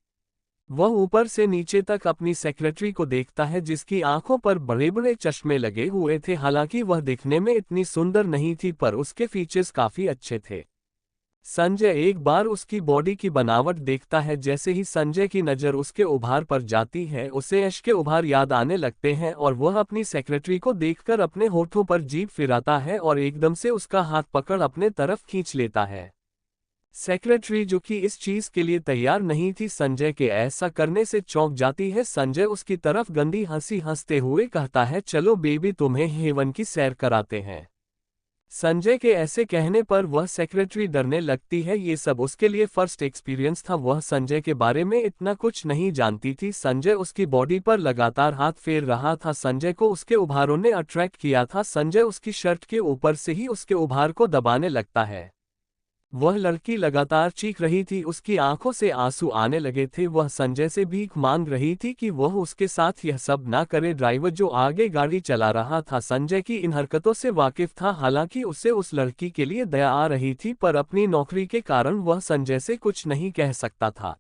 वह ऊपर से नीचे तक अपनी सेक्रेटरी को देखता है जिसकी आंखों पर बड़े बड़े चश्मे लगे हुए थे। हालांकि वह दिखने में इतनी सुंदर नहीं थी, पर उसके फीचर्स काफी अच्छे थे। संजय एक बार उसकी बॉडी की बनावट देखता है। जैसे ही संजय की नज़र उसके उभार पर जाती है, उसे ऐश के उभार याद आने लगते हैं और वह अपनी सेक्रेटरी को देखकर अपने होठों पर जीभ फिराता है और एकदम से उसका हाथ पकड़ अपने तरफ खींच लेता है। सेक्रेटरी जो कि इस चीज के लिए तैयार नहीं थी, संजय के ऐसा करने से चौंक जाती है। संजय उसकी तरफ गंदी हंसी हंसते हुए कहता है, चलो बेबी तुम्हें हेवन की सैर कराते हैं। संजय के ऐसे कहने पर वह सेक्रेटरी डरने लगती है। ये सब उसके लिए फर्स्ट एक्सपीरियंस था। वह संजय के बारे में इतना कुछ नहीं जानती थी। संजय उसकी बॉडी पर लगातार हाथ फेर रहा था। संजय को उसके उभारों ने अट्रैक्ट किया था। संजय उसकी शर्ट के ऊपर से ही उसके उभार को दबाने लगता है। वह लड़की लगातार चीख रही थी, उसकी आंखों से आंसू आने लगे थे। वह संजय से भीख मांग रही थी कि वह उसके साथ यह सब ना करे। ड्राइवर जो आगे गाड़ी चला रहा था संजय की इन हरकतों से वाकिफ था। हालांकि उसे उस लड़की के लिए दया आ रही थी, पर अपनी नौकरी के कारण वह संजय से कुछ नहीं कह सकता था।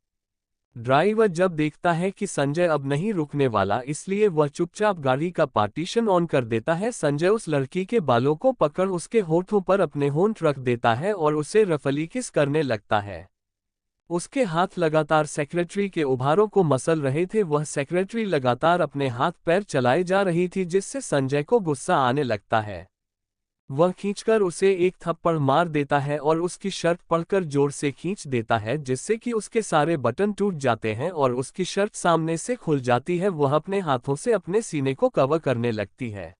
ड्राइवर जब देखता है कि संजय अब नहीं रुकने वाला, इसलिए वह चुपचाप गाड़ी का पार्टीशन ऑन कर देता है। संजय उस लड़की के बालों को पकड़ उसके होठों पर अपने होंठ रख देता है और उसे रफली किस करने लगता है। उसके हाथ लगातार सेक्रेटरी के उभारों को मसल रहे थे। वह सेक्रेटरी लगातार अपने हाथ पैर चलाए जा रही थी, जिससे संजय को गुस्सा आने लगता है। वह खींचकर उसे एक थप्पड़ मार देता है और उसकी शर्ट पकड़कर जोर से खींच देता है, जिससे कि उसके सारे बटन टूट जाते हैं और उसकी शर्ट सामने से खुल जाती है। वह अपने हाथों से अपने सीने को कवर करने लगती है।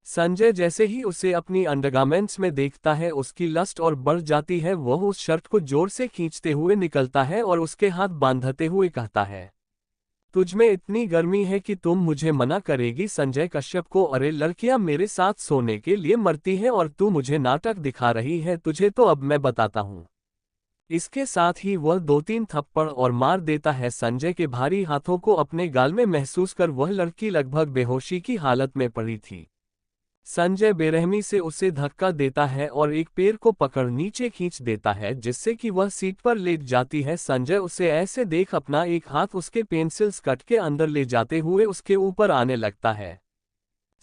संजय जैसे ही उसे अपनी अंडरगारमेंट्स में देखता है, उसकी लस्ट और बढ़ जाती है। वह उस शर्ट को जोर से खींचते हुए निकलता है और उसके हाथ बांधते हुए कहता है, तुझमें इतनी गर्मी है कि तुम मुझे मना करेगी संजय कश्यप को। अरे लड़कियां मेरे साथ सोने के लिए मरती हैं और तू मुझे नाटक दिखा रही है, तुझे तो अब मैं बताता हूँ। इसके साथ ही वह 2-3 थप्पड़ और मार देता है संजय के भारी हाथों को अपने गाल में महसूस कर। वह लड़की लगभग बेहोशी की हालत में पड़ी थी। संजय बेरहमी से उसे धक्का देता है और एक पैर को पकड़ नीचे खींच देता है जिससे कि वह सीट पर लेट जाती है। संजय उसे ऐसे देख अपना एक हाथ उसके पेंसिल स्कर्ट के अंदर ले जाते हुए उसके ऊपर आने लगता है।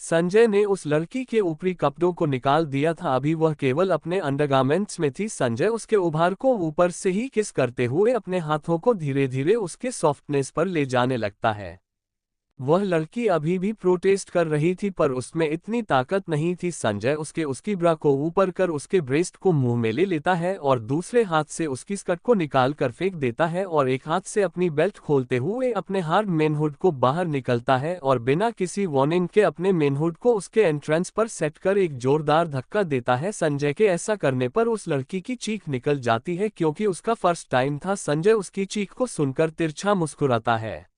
संजय ने उस लड़की के ऊपरी कपड़ों को निकाल दिया था, अभी वह केवल अपने अंडरगारमेंट्स में थी। संजय उसके उभार को ऊपर से ही किस करते हुए अपने हाथों को धीरे धीरे उसके सॉफ्टनेस पर ले जाने लगता है। वह लड़की अभी भी प्रोटेस्ट कर रही थी पर उसमें इतनी ताकत नहीं थी। संजय उसकी ब्रा को ऊपर कर उसके ब्रेस्ट को मुंह में ले लेता है और दूसरे हाथ से उसकी स्कर्ट को निकाल कर फेंक देता है और एक हाथ से अपनी बेल्ट खोलते हुए अपने हार्ड मेनहुड को बाहर निकलता है और बिना किसी वार्निंग के अपने मेनहुड को उसके एंट्रेंस पर सेट कर एक जोरदार धक्का देता है। संजय के ऐसा करने पर उस लड़की की चीख निकल जाती है क्योंकि उसका फर्स्ट टाइम था। संजय उसकी चीख को सुनकर तिरछा मुस्कुराता है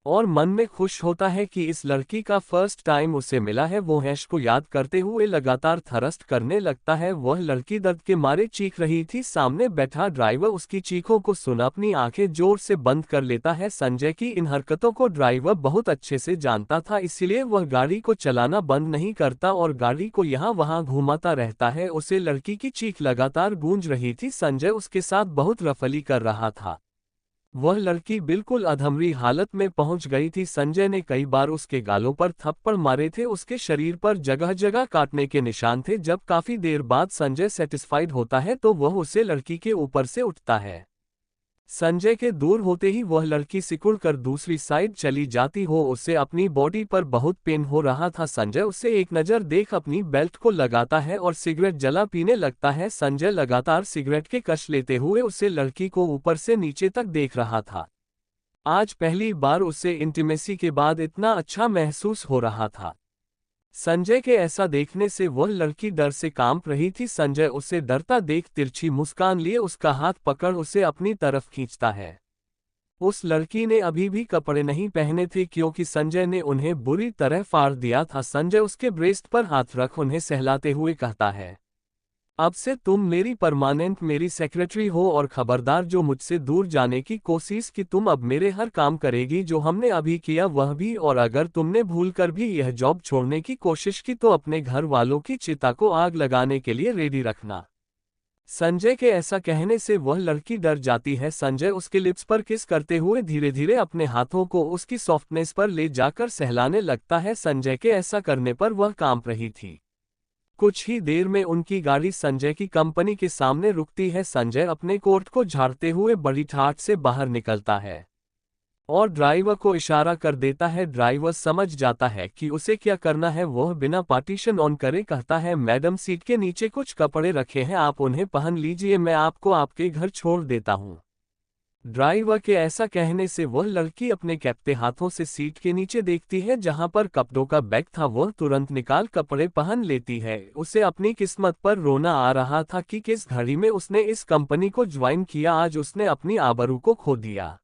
और मन में खुश होता है कि इस लड़की का फर्स्ट टाइम उसे मिला है। वो ऐश को याद करते हुए लगातार थरस्ट करने लगता है। वह लड़की दर्द के मारे चीख रही थी। सामने बैठा ड्राइवर उसकी चीखों को सुन अपनी आंखें जोर से बंद कर लेता है। संजय की इन हरकतों को ड्राइवर बहुत अच्छे से जानता था, इसलिए वह गाड़ी को चलाना बंद नहीं करता और गाड़ी को यहाँ वहाँ घुमाता रहता है। उसे लड़की की चीख लगातार गूंज रही थी। संजय उसके साथ बहुत रफली कर रहा था। वह लड़की बिल्कुल अधमरी हालत में पहुंच गई थी। संजय ने कई बार उसके गालों पर थप्पड़ मारे थे, उसके शरीर पर जगह जगह काटने के निशान थे। जब काफी देर बाद संजय सेटिस्फाइड होता है तो वह उसे लड़की के ऊपर से उठता है। संजय के दूर होते ही वह लड़की सिकुड़ कर दूसरी साइड चली जाती हो। उसे अपनी बॉडी पर बहुत पेन हो रहा था। संजय उसे एक नज़र देख अपनी बेल्ट को लगाता है और सिगरेट जला पीने लगता है। संजय लगातार सिगरेट के कश लेते हुए उसे लड़की को ऊपर से नीचे तक देख रहा था। आज पहली बार उसे इंटीमेसी के बाद इतना अच्छा महसूस हो रहा था। संजय के ऐसा देखने से वह लड़की डर से कांप रही थी। संजय उसे डरता देख तिरछी मुस्कान लिए उसका हाथ पकड़ उसे अपनी तरफ खींचता है। उस लड़की ने अभी भी कपड़े नहीं पहने थे क्योंकि संजय ने उन्हें बुरी तरह फाड़ दिया था। संजय उसके ब्रेस्ट पर हाथ रख उन्हें सहलाते हुए कहता है, अब से तुम मेरी परमानेंट मेरी सेक्रेटरी हो और खबरदार जो मुझसे दूर जाने की कोशिश की तुम अब मेरे हर काम करेगी जो हमने अभी किया वह भी, और अगर तुमने भूल कर भी यह जॉब छोड़ने की कोशिश की तो अपने घर वालों की चिता को आग लगाने के लिए रेडी रखना। संजय के ऐसा कहने से वह लड़की डर जाती है। संजय उसके लिप्स पर किस करते हुए धीरे धीरे अपने हाथों को उसकी सॉफ्टनेस पर ले जाकर सहलाने लगता है। संजय के ऐसा करने पर वह कांप रही थी। कुछ ही देर में उनकी गाड़ी संजय की कंपनी के सामने रुकती है। संजय अपने कोट को झाड़ते हुए बड़ी ठाठ से बाहर निकलता है और ड्राइवर को इशारा कर देता है। ड्राइवर समझ जाता है कि उसे क्या करना है। वह बिना पार्टीशन ऑन करे कहता है, मैडम सीट के नीचे कुछ कपड़े रखे हैं, आप उन्हें पहन लीजिए, मैं आपको आपके घर छोड़ देता हूँ। ड्राइवर के ऐसा कहने से वह लड़की अपने कैप्टे हाथों से सीट के नीचे देखती है जहां पर कपड़ों का बैग था। वह तुरंत निकाल कपड़े पहन लेती है। उसे अपनी किस्मत पर रोना आ रहा था कि किस घड़ी में उसने इस कंपनी को ज्वाइन किया। आज उसने अपनी आबरू को खो दिया।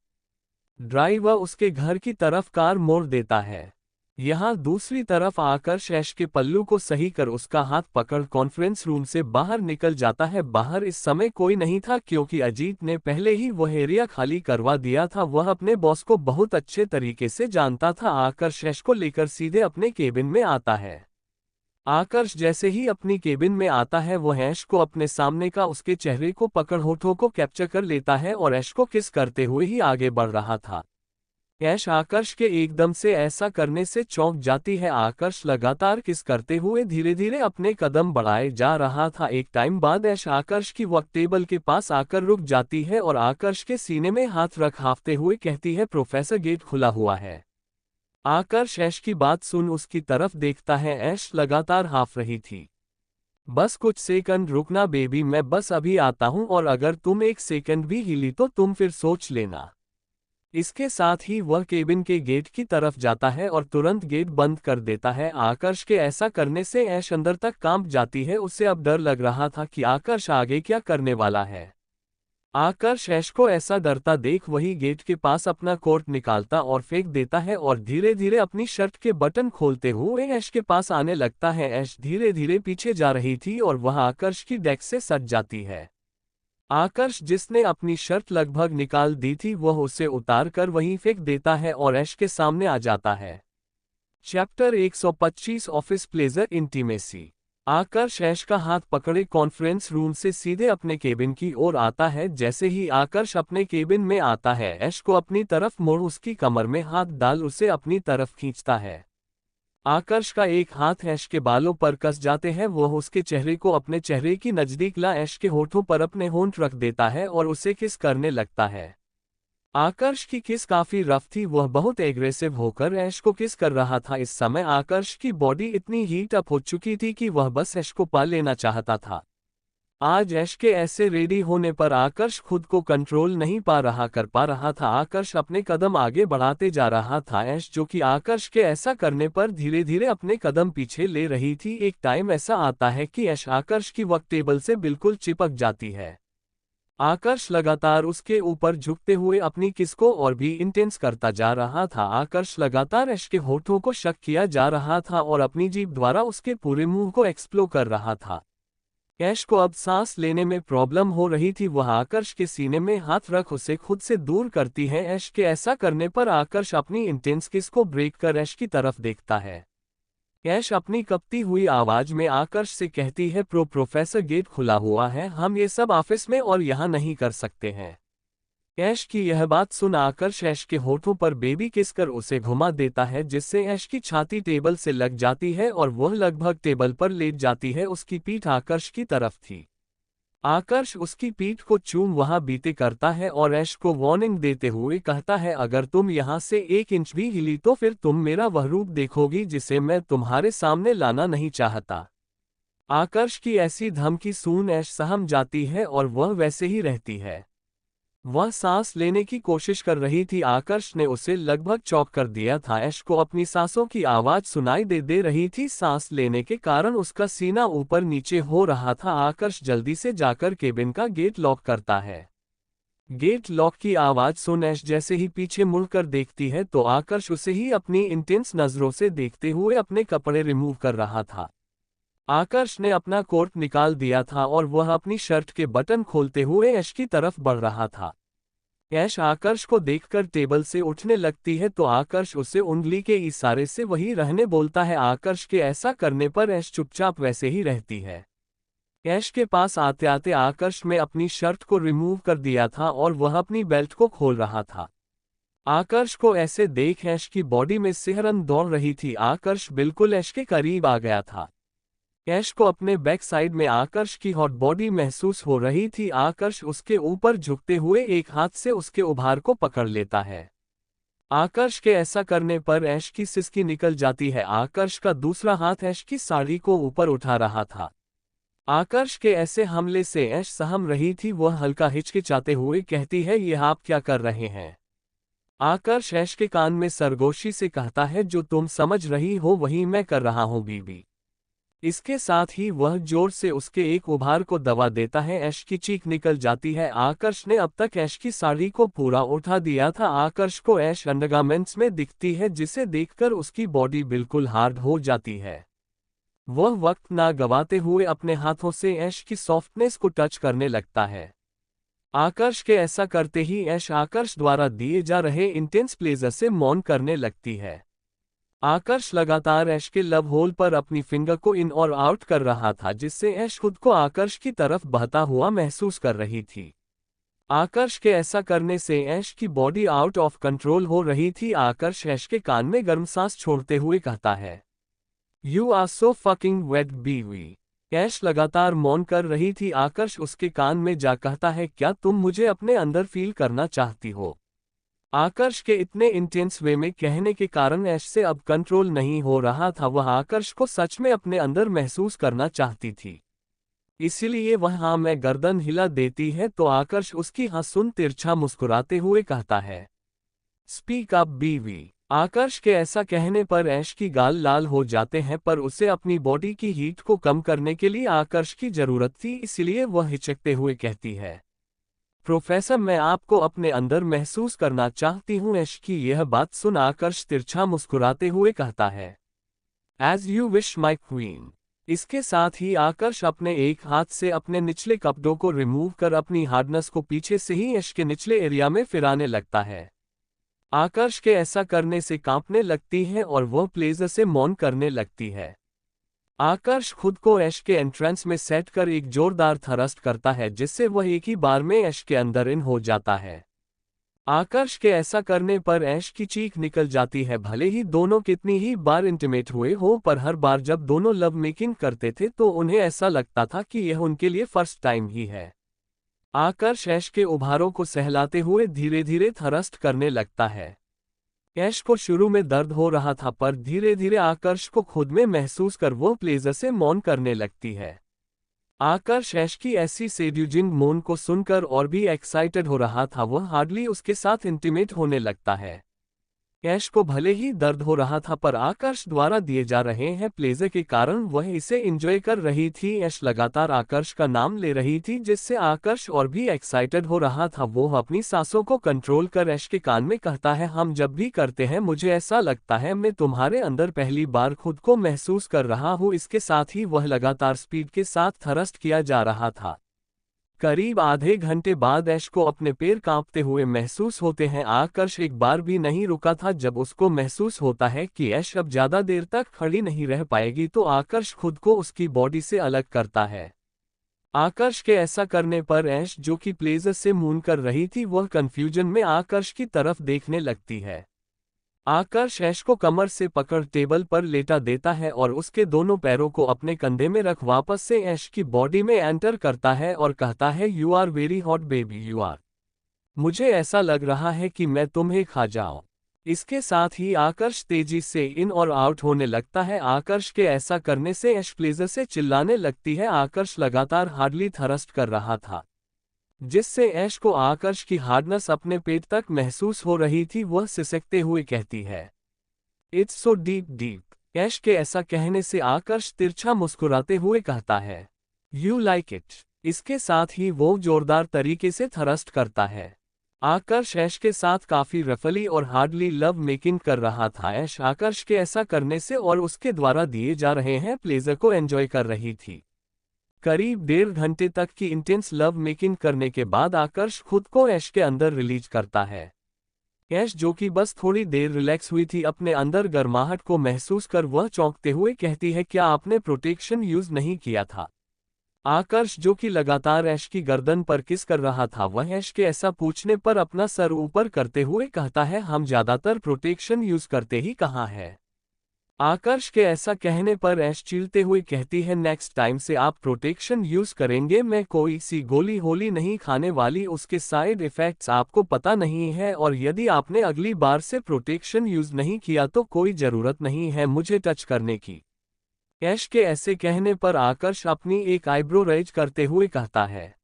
ड्राइवर उसके घर की तरफ कार मोड़ देता है। यहाँ दूसरी तरफ आकर्ष ऐश के पल्लू को सही कर उसका हाथ पकड़ कॉन्फ्रेंस रूम से बाहर निकल जाता है। बाहर इस समय कोई नहीं था क्योंकि अजीत ने पहले ही वह एरिया खाली करवा दिया था। वह अपने बॉस को बहुत अच्छे तरीके से जानता था। आकर्ष ऐश को लेकर सीधे अपने केबिन में आता है। आकर्ष जैसे ही अपनी केबिन में आता है वह ऐश को अपने सामने का उसके चेहरे को पकड़ होठों को कैप्चर कर लेता है और ऐश को किस करते हुए ही आगे बढ़ रहा था। ऐश आकर्ष के एकदम से ऐसा करने से चौंक जाती है। आकर्ष लगातार किस करते हुए धीरे धीरे अपने कदम बढ़ाए जा रहा था। एक टाइम बाद ऐश आकर्ष की वर्क टेबल के पास आकर रुक जाती है और आकर्ष के सीने में हाथ रख हाफते हुए कहती है, प्रोफेसर गेट खुला हुआ है। आकर्ष ऐश की बात सुन उसकी तरफ देखता है। ऐश लगातार हाफ रही थी। बस कुछ सेकंड रुकना बेबी, मैं बस अभी आता हूं, और अगर तुम एक सेकंड भी हिली तो तुम फिर सोच लेना। इसके साथ ही वह केबिन के गेट की तरफ जाता है और तुरंत गेट बंद कर देता है। आकर्ष के ऐसा करने से ऐश अंदर तक कांप जाती है। उसे अब डर लग रहा था कि आकर्ष आगे क्या करने वाला है। आकर्ष ऐश को ऐसा डरता देख वही गेट के पास अपना कोट निकालता और फेंक देता है और धीरे धीरे अपनी शर्ट के बटन खोलते हुए ऐश के पास आने लगता है। ऐश धीरे धीरे पीछे जा रही थी और वह आकर्ष की डेस्क से सट जाती है। आकर्ष जिसने अपनी शर्ट लगभग निकाल दी थी वह उसे उतार कर वहीं फेंक देता है और ऐश के सामने आ जाता है। Chapter 125 office pleasure intimacy. Aakarsh Aish का हाथ पकड़े कॉन्फ्रेंस रूम से सीधे अपने केबिन की ओर आता है। जैसे ही आकर्ष अपने केबिन में आता है ऐश को अपनी तरफ मोड़ उसकी कमर में हाथ डाल उसे अपनी तरफ खींचता है। आकर्ष का एक हाथ ऐश के बालों पर कस जाते हैं। वह उसके चेहरे को अपने चेहरे की नजदीक ला ऐश के होठों पर अपने होंठ रख देता है और उसे किस करने लगता है। आकर्ष की किस काफी रफ थी, वह बहुत एग्रेसिव होकर ऐश को किस कर रहा था। इस समय आकर्ष की बॉडी इतनी हीट अप हो चुकी थी कि वह बस ऐश को पा लेना चाहता था। आज ऐश के ऐसे रेडी होने पर आकर्ष खुद को कंट्रोल नहीं पा रहा था। आकर्ष अपने कदम आगे बढ़ाते जा रहा था। ऐश जो कि आकर्ष के ऐसा करने पर धीरे धीरे अपने कदम पीछे ले रही थी। एक टाइम ऐसा आता है कि ऐश आकर्ष की वक्त टेबल से बिल्कुल चिपक जाती है। आकर्ष लगातार उसके ऊपर झुकते हुए अपनी किस को और भी इंटेंस करता जा रहा था। आकर्ष लगातार ऐश के होठों को शक किया जा रहा था और अपनी जीभ द्वारा उसके पूरे मुंह को एक्सप्लोर कर रहा था। ऐश को अब सांस लेने में प्रॉब्लम हो रही थी। वह आकर्ष के सीने में हाथ रख उसे खुद से दूर करती है। ऐश के ऐसा करने पर आकर्ष अपनी इंटेंस किस को ब्रेक कर ऐश की तरफ देखता है। ऐश अपनी कपती हुई आवाज में आकर्ष से कहती है, प्रोफेसर गेट खुला हुआ है, हम ये सब ऑफिस में और यहाँ नहीं कर सकते हैं। ऐश की यह बात सुन आकर्ष ऐश के होठों पर बेबी किस कर उसे घुमा देता है जिससे ऐश की छाती टेबल से लग जाती है और वह लगभग टेबल पर लेट जाती है। उसकी पीठ आकर्ष की तरफ थी। आकर्ष उसकी पीठ को चूम वहां बीते करता है और ऐश को वार्निंग देते हुए कहता है, अगर तुम यहां से 1 इंच भी हिली तो फिर तुम मेरा वह रूप देखोगी जिसे मैं तुम्हारे सामने लाना नहीं चाहता। आकर्ष की ऐसी धमकी सुन ऐश सहम जाती है और वह वैसे ही रहती है। वह सांस लेने की कोशिश कर रही थी। आकर्ष ने उसे लगभग चौक कर दिया था। ऐश को अपनी सांसों की आवाज सुनाई दे रही थी। सांस लेने के कारण उसका सीना ऊपर नीचे हो रहा था। आकर्ष जल्दी से जाकर केबिन का गेट लॉक करता है। गेट लॉक की आवाज सुन ऐश जैसे ही पीछे मुड़कर देखती है तो आकर्ष उसे ही अपनी इंटेंस नजरों से देखते हुए अपने कपड़े रिमूव कर रहा था। आकर्ष ने अपना कोट निकाल दिया था और वह अपनी शर्ट के बटन खोलते हुए ऐश की तरफ बढ़ रहा था। ऐश आकर्ष को देखकर टेबल से उठने लगती है तो आकर्ष उसे उंगली के इशारे से वही रहने बोलता है। आकर्ष के ऐसा करने पर ऐश चुपचाप वैसे ही रहती है। ऐश के पास आते आते आकर्ष में अपनी शर्ट को रिमूव कर दिया था और वह अपनी बेल्ट को खोल रहा था। आकर्ष को ऐसे देख ऐश की बॉडी में सिहरन दौड़ रही थी। आकर्ष बिल्कुल ऐश के करीब आ गया था। ऐश को अपने बैक साइड में आकर्ष की हॉट बॉडी महसूस हो रही थी। आकर्ष उसके ऊपर झुकते हुए एक हाथ से उसके उभार को पकड़ लेता है। आकर्ष के ऐसा करने पर ऐश की सिसकी निकल जाती है। आकर्ष का दूसरा हाथ ऐश की साड़ी को ऊपर उठा रहा था। आकर्ष के ऐसे हमले से ऐश सहम रही थी। वह हल्का हिचकिचाते हुए कहती है, यह आप क्या कर रहे हैं? आकर्ष ऐश के कान में सरगोशी से कहता है, जो तुम समझ रही हो वही मैं कर रहा हूं बीबी। इसके साथ ही वह जोर से उसके एक उभार को दबा देता है। ऐश की चीख निकल जाती है। आकर्ष ने अब तक ऐश की साड़ी को पूरा उठा दिया था। आकर्ष को ऐश अंडरगारमेंट्स में दिखती है जिसे देखकर उसकी बॉडी बिल्कुल हार्ड हो जाती है। वह वक्त ना गवाते हुए अपने हाथों से ऐश की सॉफ्टनेस को टच करने लगता है। आकर्ष के ऐसा करते ही ऐश आकर्ष द्वारा दिए जा रहे इंटेंस प्लेजर से मौन करने लगती है। आकर्ष लगातार ऐश के लव होल पर अपनी फिंगर को इन और आउट कर रहा था जिससे ऐश खुद को आकर्ष की तरफ बहता हुआ महसूस कर रही थी। आकर्ष के ऐसा करने से ऐश की बॉडी आउट ऑफ कंट्रोल हो रही थी। आकर्ष ऐश के कान में गर्म सांस छोड़ते हुए कहता है, you are so fucking wet बीवी। ऐश लगातार मौन कर रही थी। आकर्ष उसके कान में जा कहता है, क्या तुम मुझे अपने अंदर फील करना चाहती हो? आकर्ष के इतने इंटेंस वे में कहने के कारण ऐश से अब कंट्रोल नहीं हो रहा था। वह आकर्ष को सच में अपने अंदर महसूस करना चाहती थी। इसीलिए वह हाँ में गर्दन हिला देती है तो आकर्ष उसकी हाँ सुन तिरछा मुस्कुराते हुए कहता है, स्पीक अप बीवी। आकर्ष के ऐसा कहने पर ऐश की गाल लाल हो जाते हैं पर उसे अपनी बॉडी की हीट को कम करने के लिए आकर्ष की जरूरत थी। इसलिए वह हिचकते हुए कहती है, प्रोफेसर मैं आपको अपने अंदर महसूस करना चाहती हूँ। ऐश की यह बात सुन आकर्ष तिरछा मुस्कुराते हुए कहता है, as you wish my queen. इसके साथ ही आकर्ष अपने एक हाथ से अपने निचले कपड़ों को रिमूव कर अपनी हार्डनेस को पीछे से ही ऐश के निचले एरिया में फिराने लगता है। आकर्ष के ऐसा करने से कांपने लगती है और वह प्लेजर से मौन करने लगती है। आकर्ष खुद को ऐश के एंट्रेंस में सेट कर एक जोरदार थरस्ट करता है जिससे वह एक ही बार में ऐश के अंदर इन हो जाता है। आकर्ष के ऐसा करने पर ऐश की चीख निकल जाती है। भले ही दोनों कितनी ही बार इंटीमेट हुए हो, पर हर बार जब दोनों लव मेकिंग करते थे तो उन्हें ऐसा लगता था कि यह उनके लिए फर्स्ट टाइम ही है। आकर्ष ऐश के उभारों को सहलाते हुए धीरे धीरे थरस्ट करने लगता है। ऐश को शुरू में दर्द हो रहा था, पर धीरे धीरे आकर्ष को खुद में महसूस कर वो प्लेजर से मौन करने लगती है। आकर्ष ऐश की ऐसी सेड्यूजिंग मौन को सुनकर और भी एक्साइटेड हो रहा था। वह हार्डली उसके साथ इंटीमेट होने लगता है। ऐश को भले ही दर्द हो रहा था, पर आकर्ष द्वारा दिए जा रहे हैं प्लेजर के कारण वह इसे एंजॉय कर रही थी। ऐश लगातार आकर्ष का नाम ले रही थी जिससे आकर्ष और भी एक्साइटेड हो रहा था। वो अपनी सांसों को कंट्रोल कर ऐश के कान में कहता है, हम जब भी करते हैं मुझे ऐसा लगता है मैं तुम्हारे अंदर पहली बार खुद को महसूस कर रहा हूँ। इसके साथ ही वह लगातार स्पीड के साथ थरस्ट किया जा रहा था। करीब आधे घंटे बाद ऐश को अपने पैर कांपते हुए महसूस होते हैं। आकर्ष एक बार भी नहीं रुका था। जब उसको महसूस होता है कि ऐश अब ज्यादा देर तक खड़ी नहीं रह पाएगी तो आकर्ष खुद को उसकी बॉडी से अलग करता है। आकर्ष के ऐसा करने पर ऐश, जो कि प्लेजर से मून कर रही थी, वह कंफ्यूजन में आकर्ष की तरफ देखने लगती है। आकर्ष ऐश को कमर से पकड़ टेबल पर लेटा देता है और उसके दोनों पैरों को अपने कंधे में रख वापस से ऐश की बॉडी में एंटर करता है और कहता है, you are very hot baby you are. मुझे ऐसा लग रहा है कि मैं तुम्हें खा जाऊं। इसके साथ ही आकर्ष तेजी से इन और आउट होने लगता है। आकर्ष के ऐसा करने से ऐश प्लेजर से चिल्लाने लगती है। आकर्ष लगातार हार्डली थरस्ट कर रहा था जिससे ऐश को आकर्ष की हार्डनेस अपने पेट तक महसूस हो रही थी। वह सिसकते हुए कहती है, इट्स सो डीप डीप। ऐश के ऐसा कहने से आकर्ष तिरछा मुस्कुराते हुए कहता है, यू लाइक इट। इसके साथ ही वो जोरदार तरीके से थरस्ट करता है। आकर्ष ऐश के साथ काफी रफली और हार्डली लव मेकिंग कर रहा था। ऐश आकर्ष के ऐसा करने से और उसके द्वारा दिए जा रहे हैं प्लेजर को एंजॉय कर रही थी। करीब 1.5 घंटे तक की इंटेंस लव मेकिंग करने के बाद आकर्ष खुद को ऐश के अंदर रिलीज करता है। ऐश, जो कि बस थोड़ी देर रिलैक्स हुई थी, अपने अंदर गर्माहट को महसूस कर वह चौंकते हुए कहती है, क्या आपने प्रोटेक्शन यूज नहीं किया था? आकर्ष, जो कि लगातार ऐश की गर्दन पर किस कर रहा था, वह ऐश के ऐसा पूछने पर अपना सर ऊपर करते हुए कहता है, हम ज्यादातर प्रोटेक्शन यूज करते ही कहाँ है। आकर्ष के ऐसा कहने पर ऐश चिल्लाते हुए कहती है, नेक्स्ट टाइम से आप प्रोटेक्शन यूज करेंगे मैं कोई सी गोली होली नहीं खाने वाली। उसके साइड इफेक्ट्स आपको पता नहीं है और यदि आपने अगली बार से प्रोटेक्शन यूज नहीं किया तो कोई जरूरत नहीं है मुझे टच करने की। ऐश के ऐसे कहने पर आकर्ष अपनी एक आईब्रो रेज करते हुए कहता है,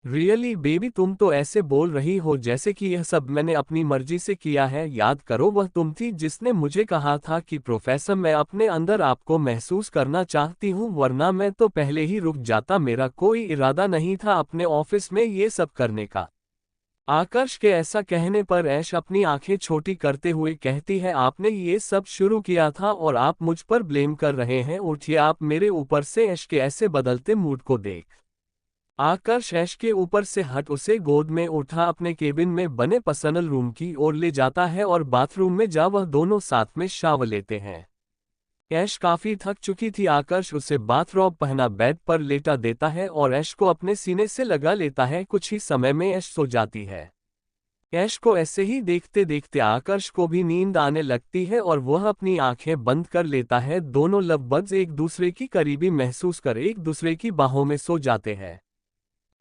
रियली बेबी, तुम तो ऐसे बोल रही हो जैसे कि यह सब मैंने अपनी मर्जी से किया है। याद करो, वह तुम थी जिसने मुझे कहा था कि प्रोफेसर मैं अपने अंदर आपको महसूस करना चाहती हूँ, वरना मैं तो पहले ही रुक जाता। मेरा कोई इरादा नहीं था अपने ऑफिस में ये सब करने का। आकर्ष के ऐसा कहने पर ऐश अपनी आंखें छोटी करते हुए कहती है, आपने ये सब शुरू किया था और आप मुझ पर ब्लेम कर रहे हैं। उठिए आप मेरे ऊपर से। ऐश के ऐसे बदलते मूड को देख आकर्ष ऐश के ऊपर से हट उसे गोद में उठा अपने केबिन में बने पर्सनल रूम की ओर ले जाता है और बाथरूम में जा वह दोनों साथ में शावर लेते हैं। ऐश काफी थक चुकी थी। आकर्ष उसे बाथरॉब पहना बेड पर लेटा देता है और ऐश को अपने सीने से लगा लेता है। कुछ ही समय में ऐश सो जाती है। ऐश को ऐसे ही देखते देखते आकर्ष को भी नींद आने लगती है और वह अपनी आंखें बंद कर लेता है। दोनों लव बर्ड्स एक दूसरे की करीबी महसूस कर एक दूसरे की बाहों में सो जाते हैं।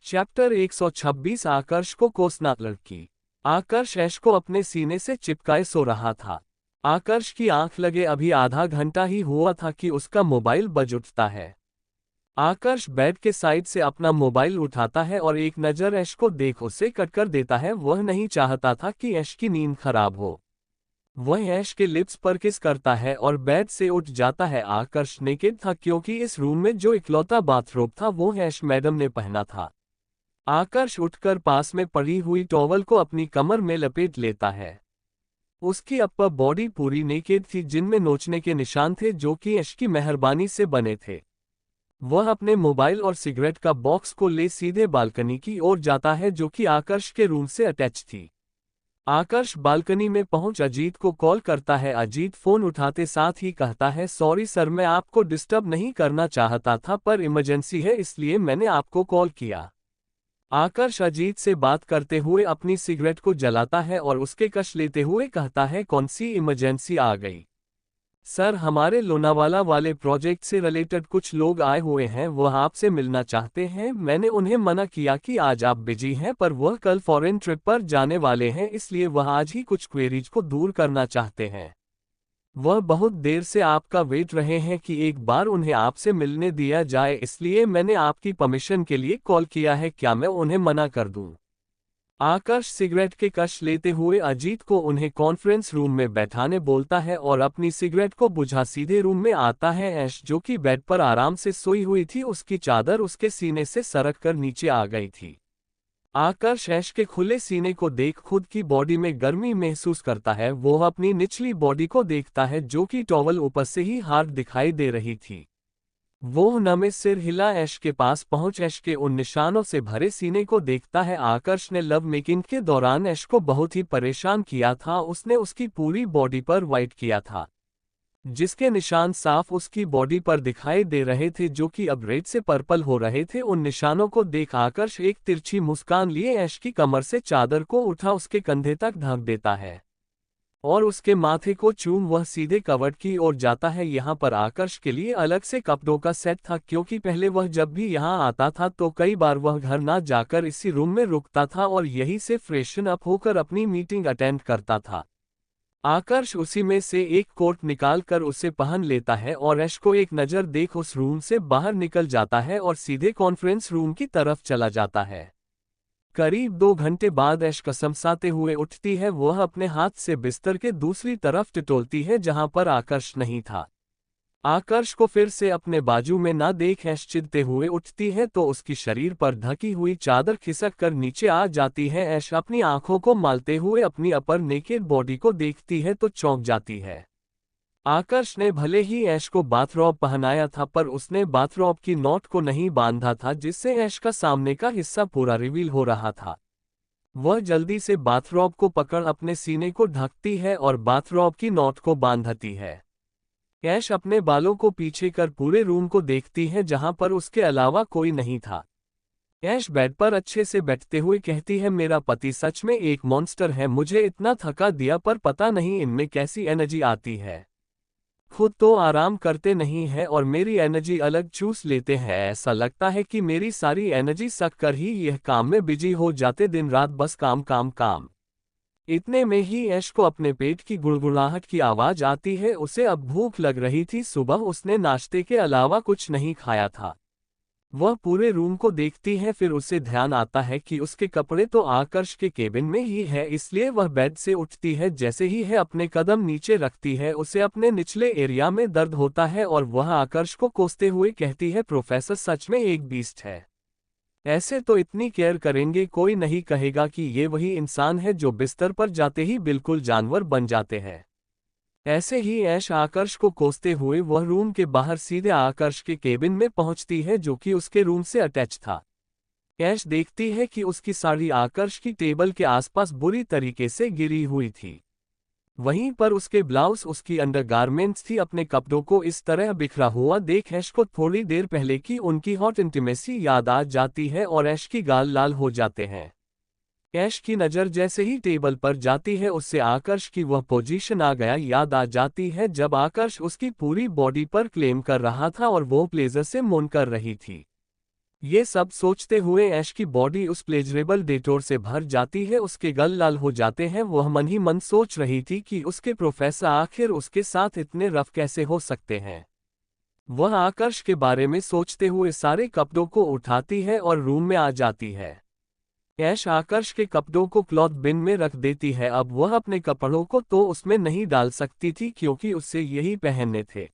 चैप्टर 126 आकर्ष को कोसना लड़की। आकर्ष ऐश को अपने सीने से चिपकाए सो रहा था। आकर्ष की आंख लगे अभी आधा घंटा ही हुआ था कि उसका मोबाइल बज उठता है। आकर्ष बेड के साइड से अपना मोबाइल उठाता है और एक नज़र ऐश को देख उसे कट कर देता है। वह नहीं चाहता था कि ऐश की नींद खराब हो। वह ऐश के लिप्स पर किस करता है और बेड से उठ जाता है। आकर्ष नेकेड था क्योंकि इस रूम में जो इकलौता बाथरोब था वो ऐश मैडम ने पहना था। आकर्ष उठकर पास में पड़ी हुई टॉवल को अपनी कमर में लपेट लेता है। उसकी अपर बॉडी पूरी नेकेड थी, जिनमें नोचने के निशान थे जो कि ऐश की मेहरबानी से बने थे। वह अपने मोबाइल और सिगरेट का बॉक्स को ले सीधे बालकनी की ओर जाता है जो कि आकर्ष के रूम से अटैच थी। आकर्ष बालकनी में पहुंच अजीत को कॉल करता है। अजीत फोन उठाते साथ ही कहता है, सॉरी सर, मैं आपको डिस्टर्ब नहीं करना चाहता था, पर इमरजेंसी है इसलिए मैंने आपको कॉल किया। आकर्ष अजीत से बात करते हुए अपनी सिगरेट को जलाता है और उसके कश लेते हुए कहता है, कौन सी इमरजेंसी आ गई? सर, हमारे लोनावाला वाले प्रोजेक्ट से रिलेटेड कुछ लोग आए हुए हैं, वह आपसे मिलना चाहते हैं। मैंने उन्हें मना किया कि आज आप बिजी हैं, पर वह कल फॉरेन ट्रिप पर जाने वाले हैं, इसलिए वह आज ही कुछ क्वेरीज को दूर करना चाहते हैं। वह बहुत देर से आपका वेट रहे हैं कि एक बार उन्हें आपसे मिलने दिया जाए, इसलिए मैंने आपकी परमिशन के लिए कॉल किया है। क्या मैं उन्हें मना कर दूं? आकर्ष सिगरेट के कश लेते हुए अजीत को उन्हें कॉन्फ्रेंस रूम में बैठाने बोलता है और अपनी सिगरेट को बुझा सीधे रूम में आता है। ऐश, जो कि बेड पर आराम से सोई हुई थी, उसकी चादर उसके सीने से सरक कर नीचे आ गई थी। आकर्ष ऐश के खुले सीने को देख खुद की बॉडी में गर्मी महसूस करता है। वो अपनी निचली बॉडी को देखता है जो कि टॉवल ऊपर से ही हार्ड दिखाई दे रही थी। वो नमे सिर हिला ऐश के पास पहुंच ऐश के उन निशानों से भरे सीने को देखता है। आकर्ष ने लव मेकिंग के दौरान ऐश को बहुत ही परेशान किया था। उसने उसकी पूरी बॉडी पर वाइट किया था, जिसके निशान साफ उसकी बॉडी पर दिखाई दे रहे थे, जो कि अब रेड से पर्पल हो रहे थे। उन निशानों को देख आकर्ष एक तिरछी मुस्कान लिए ऐश की कमर से चादर को उठा उसके कंधे तक ढक देता है और उसके माथे को चूम वह सीधे कवर्ड की ओर जाता है। यहाँ पर आकर्ष के लिए अलग से कपड़ों का सेट था, क्योंकि पहले वह जब भी यहाँ आता था तो कई बार वह घर ना जाकर इसी रूम में रुकता था और यहीं से फ्रेशन अप होकर अपनी मीटिंग अटेंड करता था। आकर्ष उसी में से एक कोट निकाल कर उसे पहन लेता है और ऐश को एक नज़र देख उस रूम से बाहर निकल जाता है और सीधे कॉन्फ्रेंस रूम की तरफ चला जाता है। करीब 2 घंटे बाद ऐश कसमसाते हुए उठती है। वह अपने हाथ से बिस्तर के दूसरी तरफ टिटोलती है जहां पर आकर्ष नहीं था। आकर्ष को फिर से अपने बाजू में ना देख ऐश चिढ़ते हुए उठती है तो उसकी शरीर पर ढकी हुई चादर खिसक कर नीचे आ जाती है। ऐश अपनी आंखों को मालते हुए अपनी अपर नेकेड बॉडी को देखती है तो चौंक जाती है। आकर्ष ने भले ही ऐश को बाथरॉब पहनाया था, पर उसने बाथरॉब की नॉट को नहीं बांधा था, जिससे ऐश का सामने का हिस्सा पूरा रिवील हो रहा था। वह जल्दी से बाथरॉब को पकड़ अपने सीने को ढकती है और बाथरॉब की नॉट को बांधती है। ऐश अपने बालों को पीछे कर पूरे रूम को देखती है जहां पर उसके अलावा कोई नहीं था। ऐश बेड पर अच्छे से बैठते हुए कहती है, मेरा पति सच में एक मॉन्स्टर है। मुझे इतना थका दिया, पर पता नहीं इनमें कैसी एनर्जी आती है। खुद तो आराम करते नहीं है और मेरी एनर्जी अलग चूस लेते हैं। ऐसा लगता है कि मेरी सारी एनर्जी सक कर ही यह काम में बिजी हो जाते, दिन रात बस काम काम काम। इतने में ही ऐश को अपने पेट की गुड़गुड़ाहट की आवाज आती है। उसे अब भूख लग रही थी। सुबह उसने नाश्ते के अलावा कुछ नहीं खाया था। वह पूरे रूम को देखती है, फिर उसे ध्यान आता है कि उसके कपड़े तो आकर्ष के केबिन में ही है, इसलिए वह बेड से उठती है। जैसे ही है अपने कदम नीचे रखती है, उसे अपने निचले एरिया में दर्द होता है और वह आकर्ष को कोसते हुए कहती है, प्रोफेसर सच में एक बीस्ट है। ऐसे तो इतनी केयर करेंगे, कोई नहीं कहेगा कि ये वही इंसान है जो बिस्तर पर जाते ही बिल्कुल जानवर बन जाते हैं। ऐसे ही ऐश आकर्ष को कोसते हुए वह रूम के बाहर सीधे आकर्ष के केबिन में पहुंचती है, जो कि उसके रूम से अटैच था। ऐश देखती है कि उसकी साड़ी आकर्ष की टेबल के आसपास बुरी तरीके से गिरी हुई थी। वहीं पर उसके ब्लाउज, उसकी अंडरगारमेंट्स थी। अपने कपड़ों को इस तरह बिखरा हुआ देख ऐश को थोड़ी देर पहले की उनकी हॉट इंटीमेसी याद आ जाती है और ऐश की गाल लाल हो जाते हैं। ऐश की नज़र जैसे ही टेबल पर जाती है, उससे आकर्ष की वह पोजीशन आ गया याद आ जाती है जब आकर्ष उसकी पूरी बॉडी पर क्लेम कर रहा था और वो प्लेजर से मौन कर रही थी। ये सब सोचते हुए ऐश की बॉडी उस प्लेजरेबल डेटोर से भर जाती है। उसके गल लाल हो जाते हैं। वह मन ही मन सोच रही थी कि उसके प्रोफेसर आखिर उसके साथ इतने रफ कैसे हो सकते हैं। वह आकर्ष के बारे में सोचते हुए सारे कपड़ों को उठाती है और रूम में आ जाती है। ऐश आकर्ष के कपड़ों को क्लॉथ बिन में रख देती है। अब वह अपने कपड़ों को तो उसमें नहीं डाल सकती थी, क्योंकि उससे यही पहनने थे।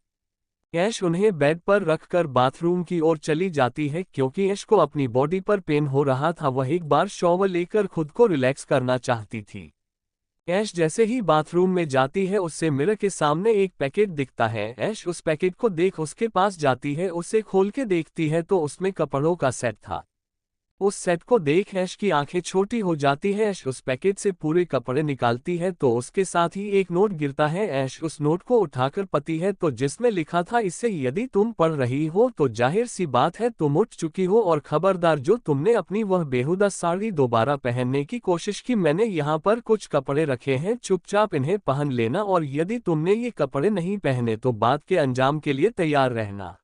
ऐश उन्हें बेड पर रखकर बाथरूम की ओर चली जाती है क्योंकि ऐश को अपनी बॉडी पर पेन हो रहा था। वह एक बार शॉवर लेकर खुद को रिलैक्स करना चाहती थी। ऐश जैसे ही बाथरूम में जाती है उससे मिरर के सामने एक पैकेट दिखता है। ऐश उस पैकेट को देख उसके पास जाती है, उसे खोल के देखती है तो उसमें कपड़ों का सेट था। उस सेट को देख ऐश की आंखें छोटी हो जाती है। ऐश उस पैकेट से पूरे कपड़े निकालती है तो उसके साथ ही एक नोट गिरता है। ऐश उस नोट को उठाकर पढ़ती है तो जिसमें लिखा था, इससे यदि तुम पढ़ रही हो तो जाहिर सी बात है तुम उठ चुकी हो, और खबरदार जो तुमने अपनी वह बेहुदा साड़ी दोबारा पहनने की कोशिश की। मैंने यहाँ पर कुछ कपड़े रखे हैं, चुपचाप इन्हें पहन लेना, और यदि तुमने ये कपड़े नहीं पहने तो बाद के अंजाम के लिए तैयार रहना।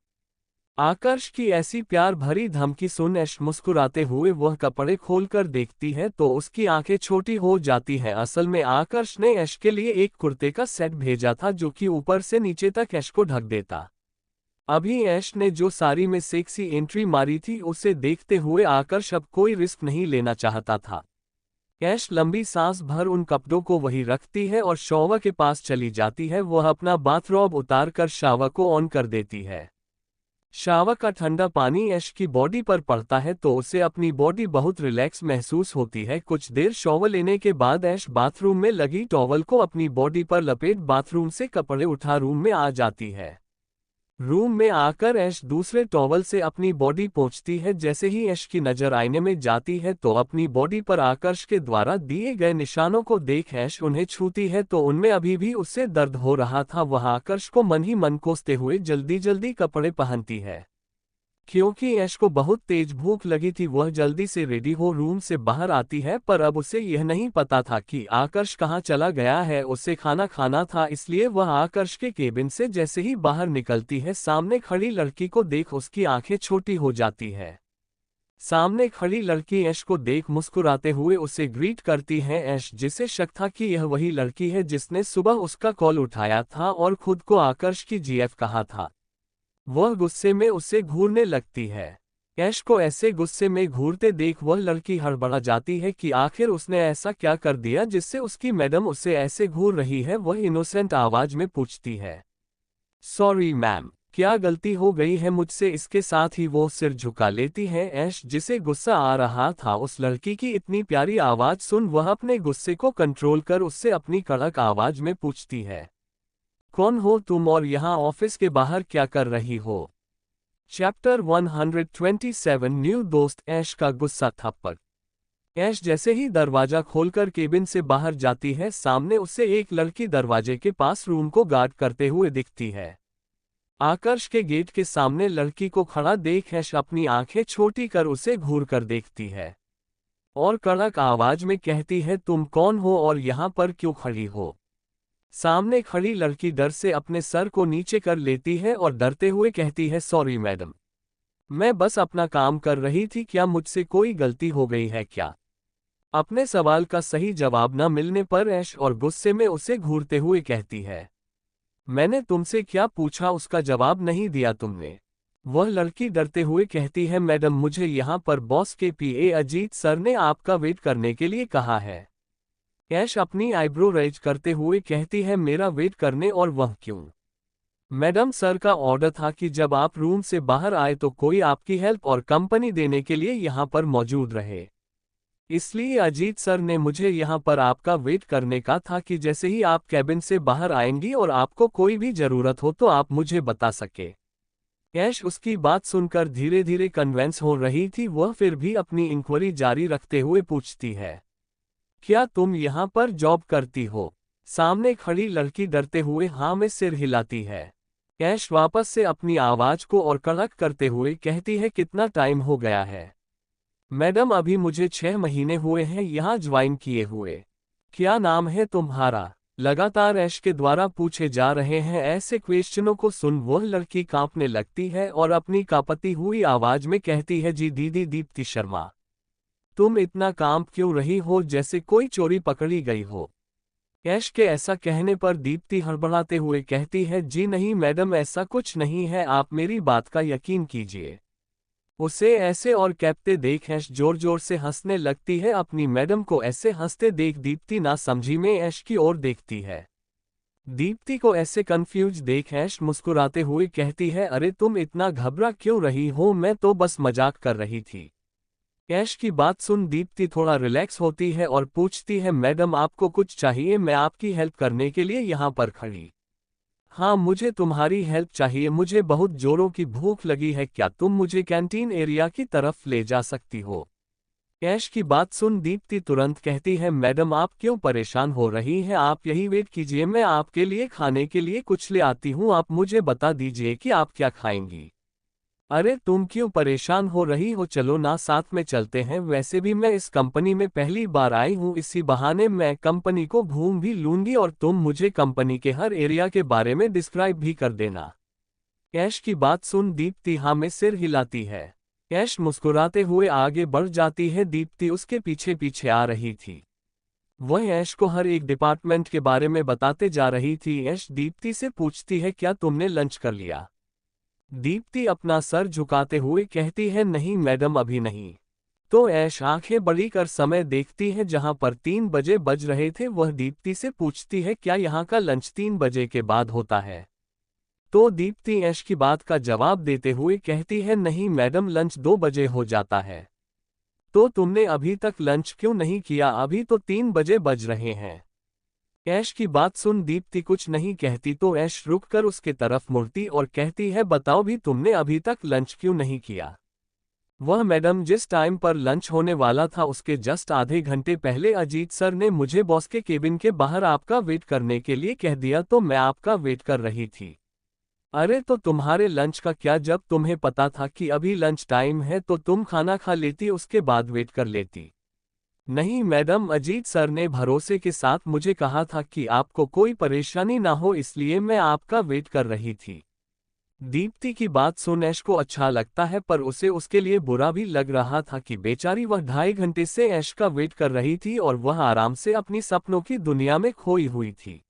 आकर्ष की ऐसी प्यार भरी धमकी सुन ऐश मुस्कुराते हुए वह कपड़े खोलकर देखती है तो उसकी आंखें छोटी हो जाती हैं। असल में आकर्ष ने ऐश के लिए एक कुर्ते का सेट भेजा था जो कि ऊपर से नीचे तक ऐश को ढक देता। अभी ऐश ने जो साड़ी में सेक्सी एंट्री मारी थी उसे देखते हुए आकर्ष अब कोई रिस्क नहीं लेना चाहता था। ऐश लंबी सांस भर उन कपड़ों को वहीं रखती है और शॉवर के पास चली जाती है। वह अपना बाथरोब उतारकर शावर को ऑन कर देती है। शावर का ठंडा पानी ऐश की बॉडी पर पड़ता है तो उसे अपनी बॉडी बहुत रिलैक्स महसूस होती है। कुछ देर शॉवर लेने के बाद ऐश बाथरूम में लगी टॉवल को अपनी बॉडी पर लपेट बाथरूम से कपड़े उठा रूम में आ जाती है। रूम में आकर ऐश दूसरे टॉवल से अपनी बॉडी पोंछती है। जैसे ही ऐश की नजर आईने में जाती है तो अपनी बॉडी पर आकर्ष के द्वारा दिए गए निशानों को देख ऐश उन्हें छूती है तो उनमें अभी भी उससे दर्द हो रहा था। वह आकर्ष को मन ही मन कोसते हुए जल्दी जल्दी कपड़े पहनती है। क्योंकि ऐश को बहुत तेज भूख लगी थी वह जल्दी से रेडी हो रूम से बाहर आती है, पर अब उसे यह नहीं पता था कि आकर्ष कहाँ चला गया है। उसे खाना खाना था, इसलिए वह आकर्ष के केबिन से जैसे ही बाहर निकलती है सामने खड़ी लड़की को देख उसकी आंखें छोटी हो जाती है। सामने खड़ी लड़की ऐश को देख मुस्कुराते हुए उसे ग्रीट करती है। ऐश जिसे शक था कि यह वही लड़की है जिसने सुबह उसका कॉल उठाया था और खुद को आकर्ष की जीएफ कहा था, वह गुस्से में उसे घूरने लगती है। ऐश को ऐसे गुस्से में घूरते देख वह लड़की हड़बड़ा जाती है कि आखिर उसने ऐसा क्या कर दिया जिससे उसकी मैडम उसे ऐसे घूर रही है। वह इनोसेंट आवाज में पूछती है, सॉरी मैम, क्या गलती हो गई है मुझसे? इसके साथ ही वो सिर झुका लेती है। ऐश जिसे गुस्सा आ रहा था उस लड़की की इतनी प्यारी आवाज सुन वह अपने गुस्से को कंट्रोल कर उससे अपनी कड़क आवाज में पूछती है, कौन हो तुम और यहाँ ऑफिस के बाहर क्या कर रही हो? चैप्टर 127 न्यू दोस्त। ऐश का गुस्सा थप्पड़। ऐश जैसे ही दरवाजा खोलकर केबिन से बाहर जाती है सामने उसे एक लड़की दरवाजे के पास रूम को गार्ड करते हुए दिखती है। आकर्ष के गेट के सामने लड़की को खड़ा देख ऐश अपनी आंखें छोटी कर उसे घूर कर देखती है और कड़क आवाज में कहती है, तुम कौन हो और यहाँ पर क्यों खड़ी हो? सामने खड़ी लड़की डर से अपने सर को नीचे कर लेती है और डरते हुए कहती है, सॉरी मैडम, मैं बस अपना काम कर रही थी, क्या मुझसे कोई गलती हो गई है क्या? अपने सवाल का सही जवाब न मिलने पर ऐश और गुस्से में उसे घूरते हुए कहती है, मैंने तुमसे क्या पूछा, उसका जवाब नहीं दिया तुमने। वह लड़की डरते हुए कहती है, मैडम मुझे यहाँ पर बॉस के पीए अजीत सर ने आपका वेट करने के लिए कहा है। ऐश अपनी आईब्रो रेज करते हुए कहती है, मेरा वेट करने, और वह क्यों? मैडम सर का ऑर्डर था कि जब आप रूम से बाहर आए तो कोई आपकी हेल्प और कंपनी देने के लिए यहाँ पर मौजूद रहे, इसलिए अजीत सर ने मुझे यहाँ पर आपका वेट करने का था कि जैसे ही आप कैबिन से बाहर आएंगी और आपको कोई भी जरूरत हो तो आप मुझे बता सके। ऐश उसकी बात सुनकर धीरे धीरे कन्विंस हो रही थी। वह फिर भी अपनी इंक्वायरी जारी रखते हुए पूछती है, क्या तुम यहाँ पर जॉब करती हो? सामने खड़ी लड़की डरते हुए हाँ में सिर हिलाती है। ऐश वापस से अपनी आवाज को और कड़क करते हुए कहती है, कितना टाइम हो गया है? मैडम अभी मुझे 6 महीने हुए हैं यहाँ ज्वाइन किए हुए। क्या नाम है तुम्हारा? लगातार ऐश के द्वारा पूछे जा रहे हैं ऐसे क्वेश्चनों को सुन वह लड़की कांपने लगती है और अपनी कांपती हुई आवाज में कहती है, जी दीदी दीप्ति शर्मा। तुम इतना कांप क्यों रही हो जैसे कोई चोरी पकड़ी गई हो? ऐश के ऐसा कहने पर दीप्ति हड़बड़ाते हुए कहती है, जी नहीं मैडम, ऐसा कुछ नहीं है, आप मेरी बात का यकीन कीजिए। उसे ऐसे और कहते देख ऐश जोर जोर से हंसने लगती है। अपनी मैडम को ऐसे हंसते देख दीप्ति ना समझी में ऐश की ओर देखती है। दीप्ति को ऐसे कंफ्यूज देख ऐश मुस्कुराते हुए कहती है, अरे तुम इतना घबरा क्यों रही हो, मैं तो बस मजाक कर रही थी। ऐश की बात सुन दीप्ति थोड़ा रिलैक्स होती है और पूछती है, मैडम आपको कुछ चाहिए? मैं आपकी हेल्प करने के लिए यहाँ पर खड़ी। हाँ मुझे तुम्हारी हेल्प चाहिए, मुझे बहुत जोरों की भूख लगी है, क्या तुम मुझे कैंटीन एरिया की तरफ ले जा सकती हो? ऐश की बात सुन दीप्ति तुरंत कहती है, मैडम आप क्यों परेशान हो रही हैं, आप यही वेट कीजिए, मैं आपके लिए खाने के लिए कुछ ले आती हूँ, आप मुझे बता दीजिए कि आप क्या खाएंगी। अरे तुम क्यों परेशान हो रही हो, चलो ना साथ में चलते हैं, वैसे भी मैं इस कंपनी में पहली बार आई हूँ, इसी बहाने मैं कंपनी को घूम भी लूंगी और तुम मुझे कंपनी के हर एरिया के बारे में डिस्क्राइब भी कर देना। ऐश की बात सुन दीप्ति हाँ में सिर हिलाती है। ऐश मुस्कुराते हुए आगे बढ़ जाती है, दीप्ति उसके पीछे पीछे आ रही थी। वह ऐश को हर एक डिपार्टमेंट के बारे में बताते जा रही थी। ऐश दीप्ति से पूछती है, क्या तुमने लंच कर लिया? दीप्ति अपना सर झुकाते हुए कहती है, नहीं मैडम अभी नहीं। तो ऐश आंखें बड़ी कर समय देखती है जहां पर 3 बजे बज रहे थे। वह दीप्ति से पूछती है, क्या यहाँ का लंच 3 बजे के बाद होता है? तो दीप्ति ऐश की बात का जवाब देते हुए कहती है, नहीं मैडम लंच 2 बजे हो जाता है। तो तुमने अभी तक लंच क्यों नहीं किया, अभी तो 3 बजे बज रहे हैं। ऐश की बात सुन दीप्ति कुछ नहीं कहती तो ऐश रुककर उसके तरफ मुड़ती और कहती है, बताओ भी तुमने अभी तक लंच क्यों नहीं किया? वह मैडम जिस टाइम पर लंच होने वाला था उसके जस्ट आधे घंटे पहले अजीत सर ने मुझे बॉस के केबिन के बाहर आपका वेट करने के लिए कह दिया, तो मैं आपका वेट कर रही थी। अरे तो तुम्हारे लंच का क्या, जब तुम्हें पता था कि अभी लंच टाइम है तो तुम खाना खा लेती, उसके बाद वेट कर लेती। नहीं मैडम, अजीत सर ने भरोसे के साथ मुझे कहा था कि आपको कोई परेशानी ना हो, इसलिए मैं आपका वेट कर रही थी। दीप्ति की बात सुन ऐश को अच्छा लगता है पर उसे उसके लिए बुरा भी लग रहा था कि बेचारी वह 2.5 घंटे से ऐश का वेट कर रही थी और वह आराम से अपनी सपनों की दुनिया में खोई हुई थी।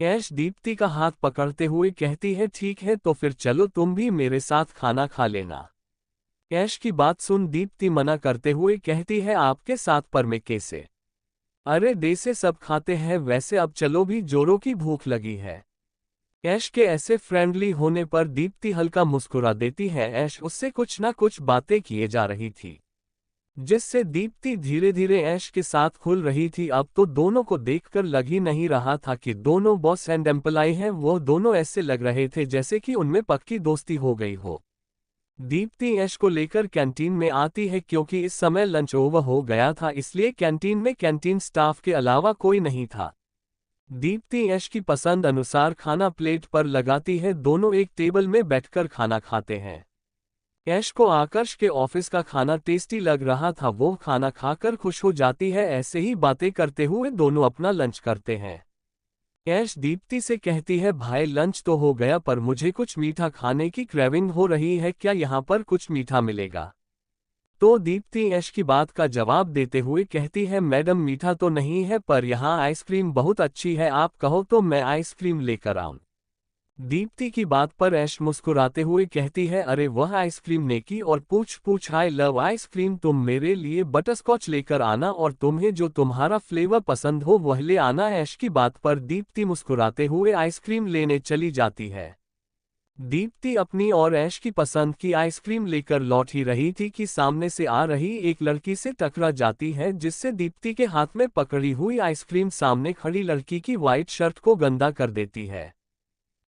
ऐश दीप्ति का हाथ पकड़ते हुए कहती है, ठीक है तो फिर चलो तुम भी मेरे साथ खाना खा लेना। ऐश की बात सुन दीप्ति मना करते हुए कहती है, आपके साथ पर मैं कैसे? अरे दे से सब खाते हैं, वैसे अब चलो भी जोरों की भूख लगी है। ऐश के ऐसे फ्रेंडली होने पर दीप्ति हल्का मुस्कुरा देती है। ऐश उससे कुछ ना कुछ बातें किए जा रही थी जिससे दीप्ति धीरे धीरे ऐश के साथ खुल रही थी। अब तो दोनों को देखकर लग ही नहीं रहा था कि दोनों बॉस एंड एम्प्लॉय हैं, वो दोनों ऐसे लग रहे थे जैसे कि उनमें पक्की दोस्ती हो गई हो। दीप्ति ऐश को लेकर कैंटीन में आती है क्योंकि इस समय लंच ओवर हो गया था, इसलिए कैंटीन में कैंटीन स्टाफ के अलावा कोई नहीं था। दीप्ति ऐश की पसंद अनुसार खाना प्लेट पर लगाती है, दोनों एक टेबल में बैठकर खाना खाते हैं। ऐश को आकर्ष के ऑफिस का खाना टेस्टी लग रहा था, वो खाना खाकर खुश हो जाती है। ऐसे ही बातें करते हुए दोनों अपना लंच करते हैं। ऐश दीप्ति से कहती है, भाई लंच तो हो गया पर मुझे कुछ मीठा खाने की क्रेविंग हो रही है, क्या यहाँ पर कुछ मीठा मिलेगा? तो दीप्ति ऐश की बात का जवाब देते हुए कहती है, मैडम मीठा तो नहीं है पर यहाँ आइसक्रीम बहुत अच्छी है, आप कहो तो मैं आइसक्रीम लेकर आऊं। दीप्ति की बात पर ऐश मुस्कुराते हुए कहती है, अरे वह आइसक्रीम ने की और पूछ आई लव आइसक्रीम, तुम मेरे लिए बटरस्कॉच लेकर आना और तुम्हें जो तुम्हारा फ्लेवर पसंद हो वह ले आना। ऐश की बात पर दीप्ति मुस्कुराते हुए आइसक्रीम लेने चली जाती है। दीप्ति अपनी और ऐश की पसंद की आइसक्रीम लेकर लौट ही रही थी कि सामने से आ रही एक लड़की से टकरा जाती है, जिससे दीप्ति के हाथ में पकड़ी हुई आइसक्रीम सामने खड़ी लड़की की व्हाइट शर्ट को गंदा कर देती है।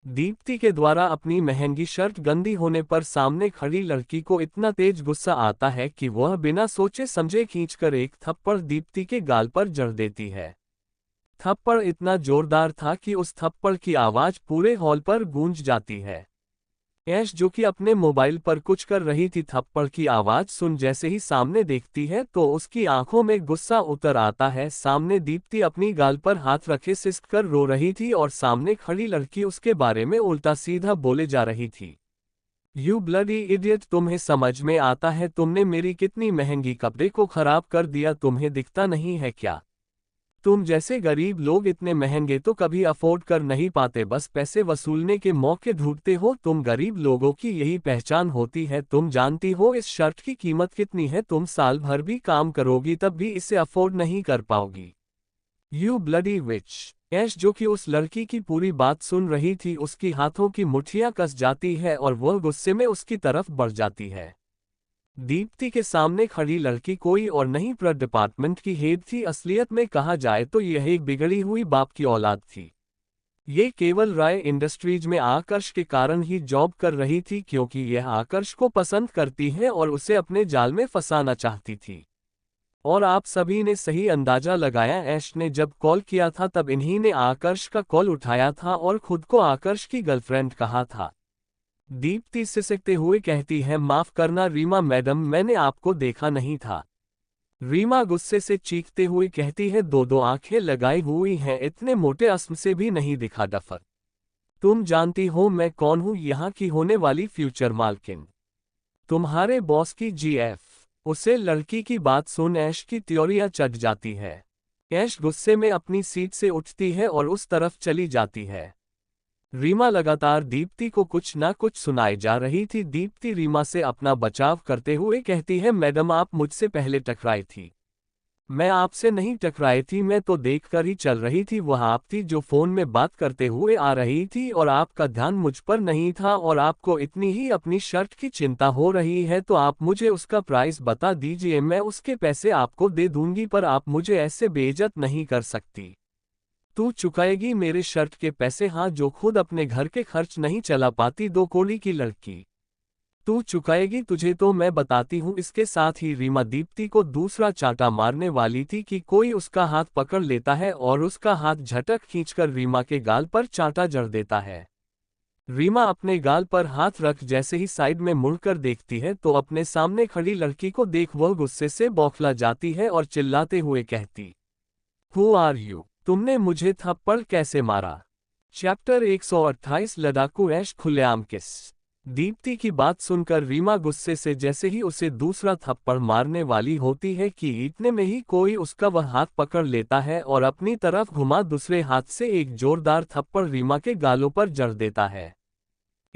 दीप्ति के द्वारा अपनी महंगी शर्ट गंदी होने पर सामने खड़ी लड़की को इतना तेज गुस्सा आता है कि वह बिना सोचे समझे खींचकर एक थप्पड़ दीप्ति के गाल पर जड़ देती है। थप्पड़ इतना जोरदार था कि उस थप्पड़ की आवाज पूरे हॉल पर गूंज जाती है। ऐश जो कि अपने मोबाइल पर कुछ कर रही थी, थप्पड़ की आवाज सुन जैसे ही सामने देखती है तो उसकी आंखों में गुस्सा उतर आता है। सामने दीप्ति अपनी गाल पर हाथ रखे सिसक कर रो रही थी और सामने खड़ी लड़की उसके बारे में उल्टा सीधा बोले जा रही थी। यू ब्लडी इडियट, तुम्हें समझ में आता है तुमने मेरी कितनी महंगी कपड़े को खराब कर दिया, तुम्हें दिखता नहीं है क्या? तुम जैसे गरीब लोग इतने महंगे तो कभी अफोर्ड कर नहीं पाते, बस पैसे वसूलने के मौके ढूंढते हो। तुम गरीब लोगों की यही पहचान होती है। तुम जानती हो इस शर्ट की कीमत कितनी है? तुम साल भर भी काम करोगी तब भी इसे अफोर्ड नहीं कर पाओगी। यू ब्लडी विच। ऐश जो कि उस लड़की की पूरी बात सुन रही थी उसकी हाथों की मुट्ठियां कस जाती है और वह गुस्से में उसकी तरफ बढ़ जाती है। दीप्ति के सामने खड़ी लड़की कोई और नहीं पर डिपार्टमेंट की हेड थी। असलियत में कहा जाए तो यह एक बिगड़ी हुई बाप की औलाद थी। ये केवल राय इंडस्ट्रीज में आकर्ष के कारण ही जॉब कर रही थी क्योंकि यह आकर्ष को पसंद करती है और उसे अपने जाल में फंसाना चाहती थी। और आप सभी ने सही अंदाजा लगाया, ऐश ने जब कॉल किया था तब इन्हीं ने आकर्ष का कॉल उठाया था और खुद को आकर्ष की गर्लफ्रेंड कहा था। दीप्ति सिसकते हुए कहती है, माफ करना रीमा मैडम, मैंने आपको देखा नहीं था। रीमा गुस्से से चीखते हुए कहती है, दो दो आंखें लगाई हुई हैं, इतने मोटे अस्म से भी नहीं दिखा डफर। तुम जानती हो मैं कौन हूं, यहाँ की होने वाली फ्यूचर मालकिन, तुम्हारे बॉस की जीएफ। उसे लड़की की बात सुन ऐश की त्योरियां चढ़ जाती है। ऐश गुस्से में अपनी सीट से उठती है और उस तरफ चली जाती है। रीमा लगातार दीप्ति को कुछ ना कुछ सुनाई जा रही थी। दीप्ति रीमा से अपना बचाव करते हुए कहती है, मैडम आप मुझसे पहले टकराई थी। मैं आपसे नहीं टकराई थी, मैं तो देखकर ही चल रही थी। वह आप थी जो फोन में बात करते हुए आ रही थी और आपका ध्यान मुझ पर नहीं था और आपको इतनी ही अपनी शर्ट की चिंता हो रही है तो आप मुझे उसका प्राइस बता दीजिए, मैं उसके पैसे आपको दे दूंगी, पर आप मुझे ऐसे बेइज्जत नहीं कर सकती। तू चुकाएगी मेरे शर्ट के पैसे? हाँ, जो खुद अपने घर के खर्च नहीं चला पाती, दो कौड़ी की लड़की। तू चुकाएगी? तुझे तो मैं बताती हूँ। इसके साथ ही रीमा दीप्ति को दूसरा चांटा मारने वाली थी कि कोई उसका हाथ पकड़ लेता है और उसका हाथ झटक खींचकर रीमा के गाल पर चांटा जड़ देता है। रीमा अपने गाल पर हाथ रख जैसे ही साइड में मुड़कर देखती है तो अपने सामने खड़ी लड़की को देख वह गुस्से से बौखला जाती है और चिल्लाते हुए कहती, हु आर यू? तुमने मुझे थप्पड़ कैसे मारा? चैप्टर 128 लड़ाकू ऐश खुलेआम किस। दीप्ति की बात सुनकर रीमा गुस्से से जैसे ही उसे दूसरा थप्पड़ मारने वाली होती है कि इतने में ही कोई उसका वह हाथ पकड़ लेता है और अपनी तरफ घुमा दूसरे हाथ से एक जोरदार थप्पड़ रीमा के गालों पर जड़ देता है।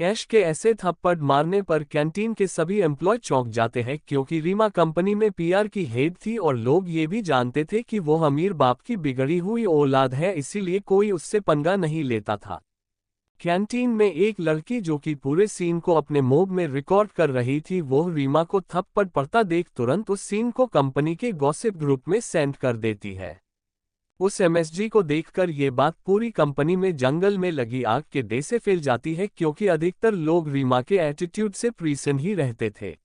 ऐश के ऐसे थप्पड़ मारने पर कैंटीन के सभी एम्प्लॉय चौंक जाते हैं क्योंकि रीमा कंपनी में पीआर की हेड थी और लोग ये भी जानते थे कि वो अमीर बाप की बिगड़ी हुई औलाद है, इसीलिए कोई उससे पंगा नहीं लेता था। कैंटीन में एक लड़की जो कि पूरे सीन को अपने मोबाइल में रिकॉर्ड कर रही थी, वो रीमा को थप्पड़ पड़ता देख तुरंत उस सीन को कंपनी के गॉसिप ग्रुप में सेंड कर देती है। उस एमएसजी को देखकर ये बात पूरी कंपनी में जंगल में लगी आग के जैसे फैल जाती है क्योंकि अधिकतर लोग रीमा के एटीट्यूड से परेशान ही रहते थे।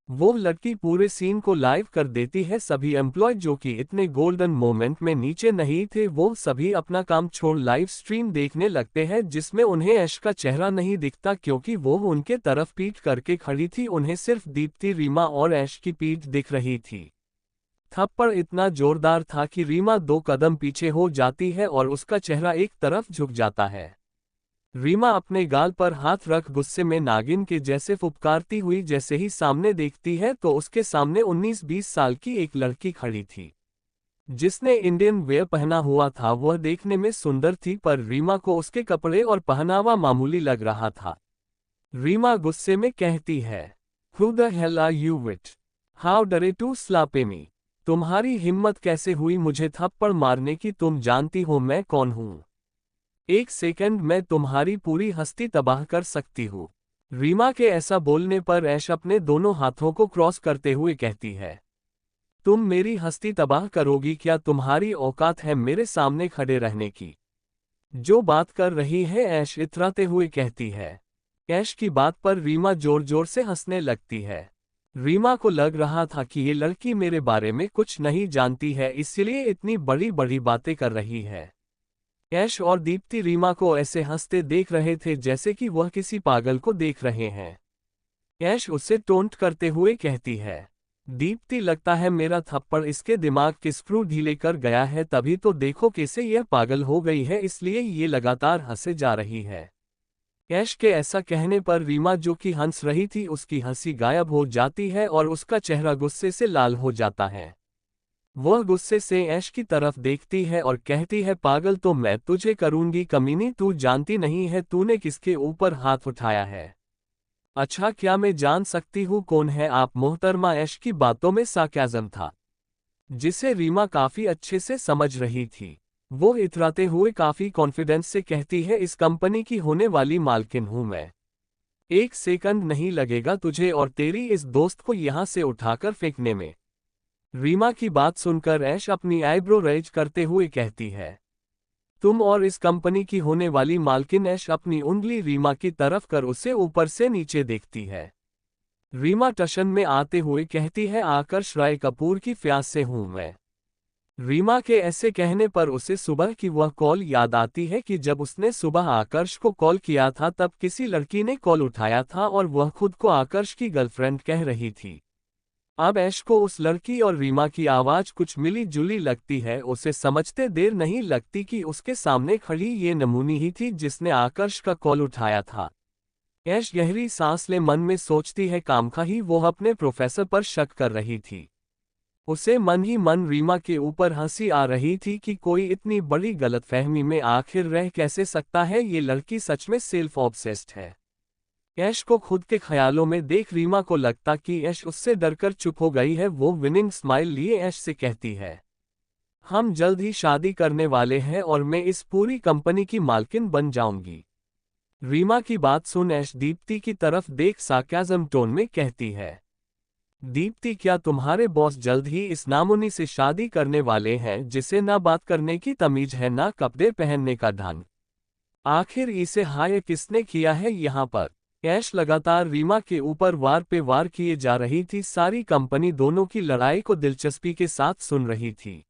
वो लड़की पूरे सीन को लाइव कर देती है। सभी एम्प्लॉय जो कि इतने गोल्डन मोमेंट में नीचे नहीं थे वो सभी अपना काम छोड़ लाइव स्ट्रीम देखने लगते हैं जिसमें उन्हें ऐश का चेहरा नहीं दिखता क्योंकि वो उनके तरफ पीठ करके खड़ी थी। उन्हें सिर्फ दीप्ति, रीमा और ऐश की पीठ दिख रही थी। थप्पड़ इतना जोरदार था कि रीमा 2 कदम पीछे हो जाती है और उसका चेहरा एक तरफ झुक जाता है। रीमा अपने गाल पर हाथ रख गुस्से में नागिन के जैसे फुफकारती हुई जैसे ही सामने देखती है तो उसके सामने 19-20 साल की एक लड़की खड़ी थी जिसने इंडियन वेयर पहना हुआ था। वह देखने में सुंदर थी पर रीमा को उसके कपड़े और पहनावा मामूली लग रहा था। रीमा गुस्से में कहती है, Who the hell are you with? How dare you slap me? तुम्हारी हिम्मत कैसे हुई मुझे थप्पड़ मारने की? तुम जानती हो मैं कौन हूं? एक सेकंड में तुम्हारी पूरी हस्ती तबाह कर सकती हूँ। रीमा के ऐसा बोलने पर ऐश अपने दोनों हाथों को क्रॉस करते हुए कहती है, तुम मेरी हस्ती तबाह करोगी क्या? तुम्हारी औकात है मेरे सामने खड़े रहने की? जो बात कर रही है? ऐश इतराते हुए कहती है। ऐश की बात पर रीमा जोर जोर से हंसने लगती है। रीमा को लग रहा था कि ये लड़की मेरे बारे में कुछ नहीं जानती है इसलिए इतनी बड़ी बड़ी बातें कर रही है। ऐश और दीप्ति रीमा को ऐसे हंसते देख रहे थे जैसे कि वह किसी पागल को देख रहे हैं। ऐश उससे टोंट करते हुए कहती है, दीप्ति लगता है मेरा थप्पड़ इसके दिमाग के स्क्रू ढीले कर गया है, तभी तो देखो कैसे यह पागल हो गई है, इसलिए ये लगातार हंसे जा रही है। ऐश के ऐसा कहने पर रीमा जो कि हंस रही थी उसकी हंसी गायब हो जाती है और उसका चेहरा गुस्से से लाल हो जाता है। वह गुस्से से ऐश की तरफ देखती है और कहती है, पागल तो मैं तुझे करूंगी कमीनी, तू जानती नहीं है तूने किसके ऊपर हाथ उठाया है। अच्छा, क्या मैं जान सकती हूँ कौन है आप? मोहतरमा ऐश की बातों में सार्काज़्म था जिसे रीमा काफी अच्छे से समझ रही थी। वो इतराते हुए काफी कॉन्फिडेंस से कहती है, इस कंपनी की होने वाली मालकिन हूं मैं। 1 सेकंड नहीं लगेगा तुझे और तेरी इस दोस्त को यहां से उठाकर फेंकने में। रीमा की बात सुनकर ऐश अपनी आईब्रो रेज करते हुए कहती है, तुम और इस कंपनी की होने वाली मालकिन। ऐश अपनी उंगली रीमा की तरफ कर उसे ऊपर से नीचे देखती है। रीमा टशन में आते हुए कहती है, आकर्ष राय कपूर की फ्यास से हूं मैं। रीमा के ऐसे कहने पर उसे सुबह की वह कॉल याद आती है कि जब उसने सुबह आकर्ष को कॉल किया था तब किसी लड़की ने कॉल उठाया था और वह खुद को आकर्ष की गर्लफ्रेंड कह रही थी। अब ऐश को उस लड़की और रीमा की आवाज कुछ मिली जुली लगती है। उसे समझते देर नहीं लगती कि उसके सामने खड़ी ये नमूनी ही थी जिसने आकर्ष का कॉल उठाया था। ऐश गहरी सांस ले मन में सोचती है, कामखा ही वो अपने प्रोफेसर पर शक कर रही थी। उसे मन ही मन रीमा के ऊपर हंसी आ रही थी कि कोई इतनी बड़ी गलतफहमी में आखिर रह कैसे सकता है, ये लड़की सच में सेल्फ ऑब्सेस्ड है। ऐश को खुद के ख्यालों में देख रीमा को लगता कि ऐश उससे डरकर चुप हो गई है। वो विनिंग स्माइल लिए ऐश से कहती है, हम जल्द ही शादी करने वाले हैं और मैं इस पूरी कंपनी की मालकिन बन जाऊंगी। रीमा की बात सुन ऐश दीप्ति की तरफ देख सार्काज़्म टोन में कहती है, दीप्ति क्या तुम्हारे बॉस जल्द ही इस नामुनी से शादी करने वाले हैं जिसे ना बात करने की तमीज है ना कपड़े पहनने का ढंग। आखिर इसे हायर किसने किया है यहाँ पर। ऐश लगातार रीमा के ऊपर वार पे वार किए जा रही थी। सारी कंपनी दोनों की लड़ाई को दिलचस्पी के साथ सुन रही थी।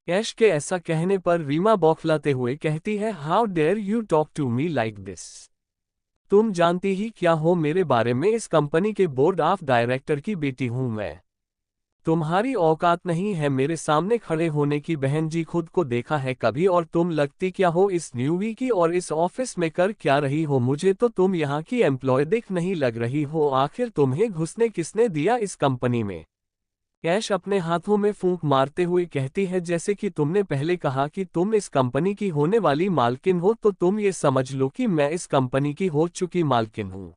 ऐश के ऐसा कहने पर रीमा बौखलाते हुए कहती है, how dare you talk to me like this. तुम जानती ही क्या हो मेरे बारे में। इस कंपनी के बोर्ड ऑफ डायरेक्टर की बेटी हूं मैं। तुम्हारी औकात नहीं है मेरे सामने खड़े होने की। बहन जी खुद को देखा है कभी और तुम लगती क्या हो इस न्यूवी की और इस ऑफिस में कर क्या रही हो। मुझे तो तुम यहाँ की एम्प्लॉय दिख नहीं लग रही हो। आखिर तुम्हें घुसने किसने दिया इस कंपनी में। ऐश अपने हाथों में फूंक मारते हुए कहती है, जैसे कि तुमने पहले कहा कि तुम इस कंपनी की होने वाली मालकिन हो तो तुम ये समझ लो कि मैं इस कंपनी की हो चुकी मालकिन हूँ।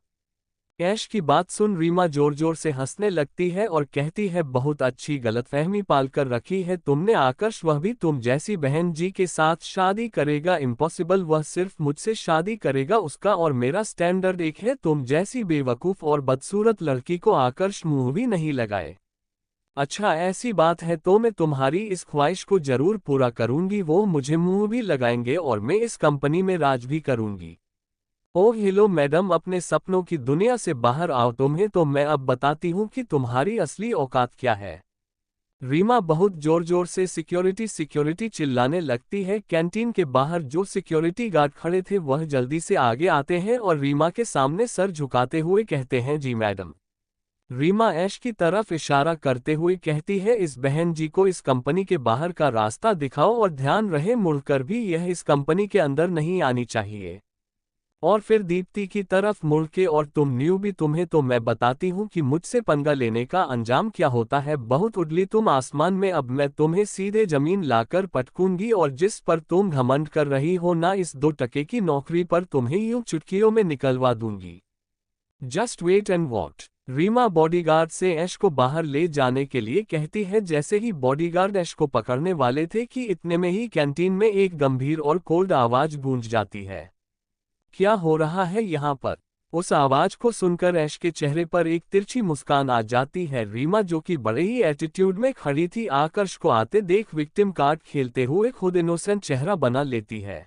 ऐश की बात सुन रीमा जोर जोर से हंसने लगती है और कहती है, बहुत अच्छी गलतफहमी पालकर रखी है तुमने आकर्ष। वह भी तुम जैसी बहन जी के साथ शादी करेगा। इम्पॉसिबल, वह सिर्फ मुझसे शादी करेगा। उसका और मेरा स्टैंडर्ड एक है। तुम जैसी बेवकूफ़ और बदसूरत लड़की को आकर्ष मुंह भी नहीं लगाए। अच्छा ऐसी बात है तो मैं तुम्हारी इस ख्वाहिश को जरूर पूरा करूंगी। वो मुझे मुंह भी लगाएंगे और मैं इस कंपनी में राज भी करूंगी। ओह हेलो मैडम, अपने सपनों की दुनिया से बाहर आओ। तुम्हें तो मैं अब बताती हूँ कि तुम्हारी असली औकात क्या है। रीमा बहुत जोर जोर से सिक्योरिटी सिक्योरिटी चिल्लाने लगती है। कैंटीन के बाहर जो सिक्योरिटी गार्ड खड़े थे वह जल्दी से आगे आते हैं और रीमा के सामने सर झुकाते हुए कहते हैं, जी मैडम। रीमा ऐश की तरफ इशारा करते हुए कहती है, इस बहन जी को इस कंपनी के बाहर का रास्ता दिखाओ और ध्यान रहे मुड़कर भी यह इस कंपनी के अंदर नहीं आनी चाहिए। और फिर दीप्ति की तरफ मुड़ के, और तुम न्यू भी, तुम्हें तो मैं बताती हूँ कि मुझसे पंगा लेने का अंजाम क्या होता है। बहुत उड़ली तुम आसमान में, अब मैं तुम्हें सीधे जमीन लाकर पटकूंगी और जिस पर तुम घमंड कर रही हो ना, इस 2 टके की नौकरी पर तुम्हें यूं चुटकियों में निकलवा दूंगी। Just wait and watch. Reema bodyguard से ऐश को बाहर ले जाने के लिए कहती है। जैसे ही बॉडीगार्ड ऐश को पकड़ने वाले थे कि इतने में ही कैंटीन में एक गंभीर और कोल्ड आवाज गूंज जाती है। क्या हो रहा है यहाँ पर। उस आवाज को सुनकर ऐश के चेहरे पर एक तिरछी मुस्कान आ जाती है। रीमा जो कि बड़े ही एटीट्यूड में खड़ी थी, आकर्ष को आते देख विक्टिम कार्ड खेलते हुए खुद इनोसेंट चेहरा बना लेती है।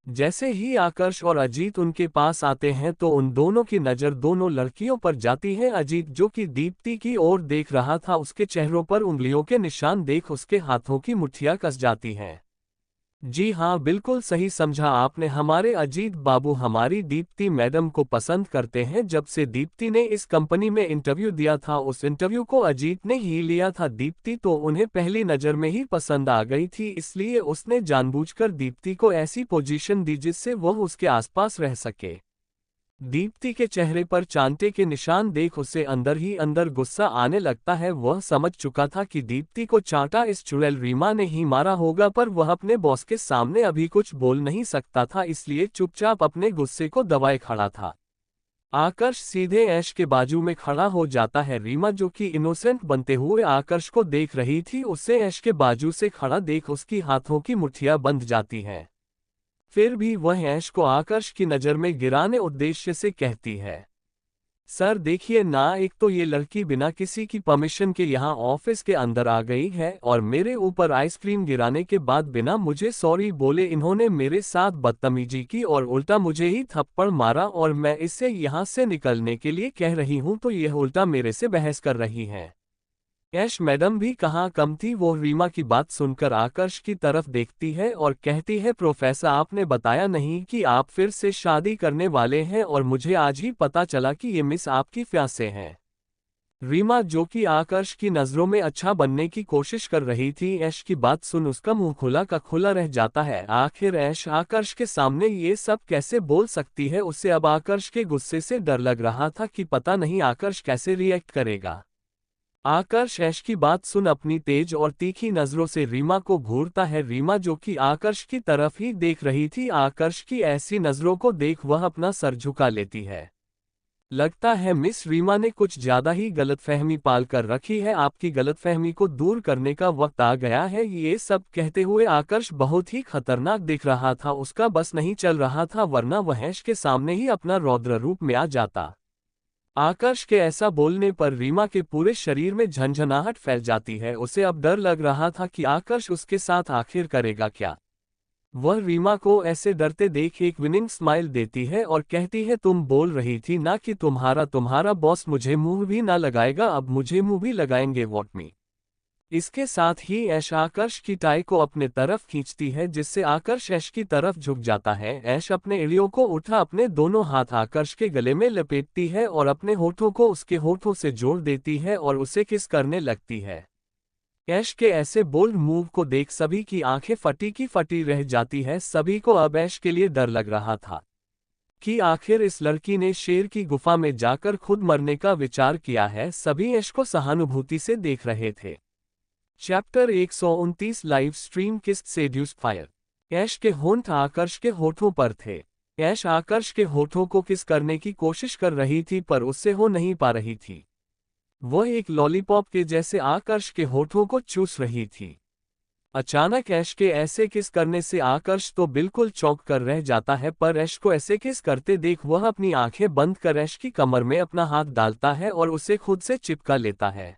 जैसे ही आकर्ष और अजीत उनके पास आते हैं तो उन दोनों की नज़र दोनों लड़कियों पर जाती है। अजीत जो कि दीप्ति की ओर देख रहा था, उसके चेहरों पर उंगलियों के निशान देख उसके हाथों की मुट्ठियां कस जाती हैं। जी हाँ, बिल्कुल सही समझा आपने। हमारे अजीत बाबू हमारी दीप्ति मैडम को पसंद करते हैं। जब से दीप्ति ने इस कंपनी में इंटरव्यू दिया था, उस इंटरव्यू को अजीत ने ही लिया था। दीप्ति तो उन्हें पहली नज़र में ही पसंद आ गई थी, इसलिए उसने जानबूझकर दीप्ति को ऐसी पोजीशन दी जिससे वह उसके आसपास रह सके। दीप्ति के चेहरे पर चांटे के निशान देख उसे अंदर ही अंदर गुस्सा आने लगता है। वह समझ चुका था कि दीप्ति को चांटा इस चुड़ैल रीमा ने ही मारा होगा, पर वह अपने बॉस के सामने अभी कुछ बोल नहीं सकता था, इसलिए चुपचाप अपने गुस्से को दबाए खड़ा था। आकर्ष सीधे ऐश के बाजू में खड़ा हो जाता है। रीमा जो कि इनोसेंट बनते हुए आकर्ष को देख रही थी, उसे ऐश के बाजू से खड़ा देख उसकी हाथों की मुट्ठियां बंध जाती हैं। फिर भी वह ऐश को आकर्ष की नज़र में गिराने उद्देश्य से कहती है, सर देखिए ना, एक तो ये लड़की बिना किसी की परमिशन के यहाँ ऑफिस के अंदर आ गई है और मेरे ऊपर आइसक्रीम गिराने के बाद बिना मुझे सॉरी बोले इन्होंने मेरे साथ बदतमीजी की और उल्टा मुझे ही थप्पड़ मारा, और मैं इससे यहाँ से निकलने के लिए कह रही हूँ तो यह उल्टा मेरे से बहस कर रही है। ऐश मैडम भी कहाँ कम थी, वो रीमा की बात सुनकर आकर्ष की तरफ देखती है और कहती है, प्रोफेसर आपने बताया नहीं कि आप फिर से शादी करने वाले हैं और मुझे आज ही पता चला कि ये मिस आपकी फियांसे हैं। रीमा जो कि आकर्ष की नज़रों में अच्छा बनने की कोशिश कर रही थी, ऐश की बात सुन उसका मुंह खुला का खुला रह जाता है। आखिर ऐश आकर्ष के सामने ये सब कैसे बोल सकती है। उसे अब आकर्ष के गुस्से से डर लग रहा था कि पता नहीं आकर्ष कैसे रिएक्ट करेगा। आकर्ष ऐश की बात सुन अपनी तेज और तीखी नजरों से रीमा को घूरता है। रीमा जो कि आकर्ष की तरफ ही देख रही थी, आकर्ष की ऐसी नजरों को देख वह अपना सर झुका लेती है। लगता है मिस रीमा ने कुछ ज्यादा ही गलतफहमी पाल कर रखी है, आपकी गलतफहमी को दूर करने का वक्त आ गया है। ये सब कहते हुए आकर्ष बहुत ही खतरनाक दिख रहा था, उसका बस नहीं चल रहा था, वरना वह ऐश के सामने ही अपना रौद्र रूप में आ जाता। आकर्ष के ऐसा बोलने पर रीमा के पूरे शरीर में झंझनाहट फैल जाती है। उसे अब डर लग रहा था कि आकर्ष उसके साथ आखिर करेगा क्या। वह रीमा को ऐसे डरते देख एक विनिंग स्माइल देती है और कहती है, तुम बोल रही थी ना कि तुम्हारा बॉस मुझे मुंह भी ना लगाएगा, अब मुझे मुंह भी लगाएंगे व्हाट मी। इसके साथ ही ऐश आकर्ष की टाई को अपने तरफ खींचती है, जिससे आकर्ष ऐश की तरफ झुक जाता है। ऐश अपने एड़ियों को उठा अपने दोनों हाथ आकर्ष के गले में लपेटती है और अपने होठों को उसके होठों से जोड़ देती है और उसे किस करने लगती है। ऐश के ऐसे बोल्ड मूव को देख सभी की आंखें फटी की फटी रह जाती है। सभी को अब ऐश के लिए डर लग रहा था कि आखिर इस लड़की ने शेर की गुफा में जाकर खुद मरने का विचार किया है। सभी ऐश को सहानुभूति से देख रहे थे। चैप्टर 129 लाइव स्ट्रीम किस सेड्यूस्ड फायर। ऐश के होंठ आकर्ष के होठों पर थे। ऐश आकर्ष के होठों को किस करने की कोशिश कर रही थी पर उससे हो नहीं पा रही थी। वह एक लॉलीपॉप के जैसे आकर्ष के होठों को चूस रही थी। अचानक ऐश के ऐसे किस करने से आकर्ष तो बिल्कुल चौंक कर रह जाता है, पर ऐश को ऐसे किस करते देख वह अपनी आंखें बंद कर ऐश की कमर में अपना हाथ डालता है और उसे खुद से चिपका लेता है।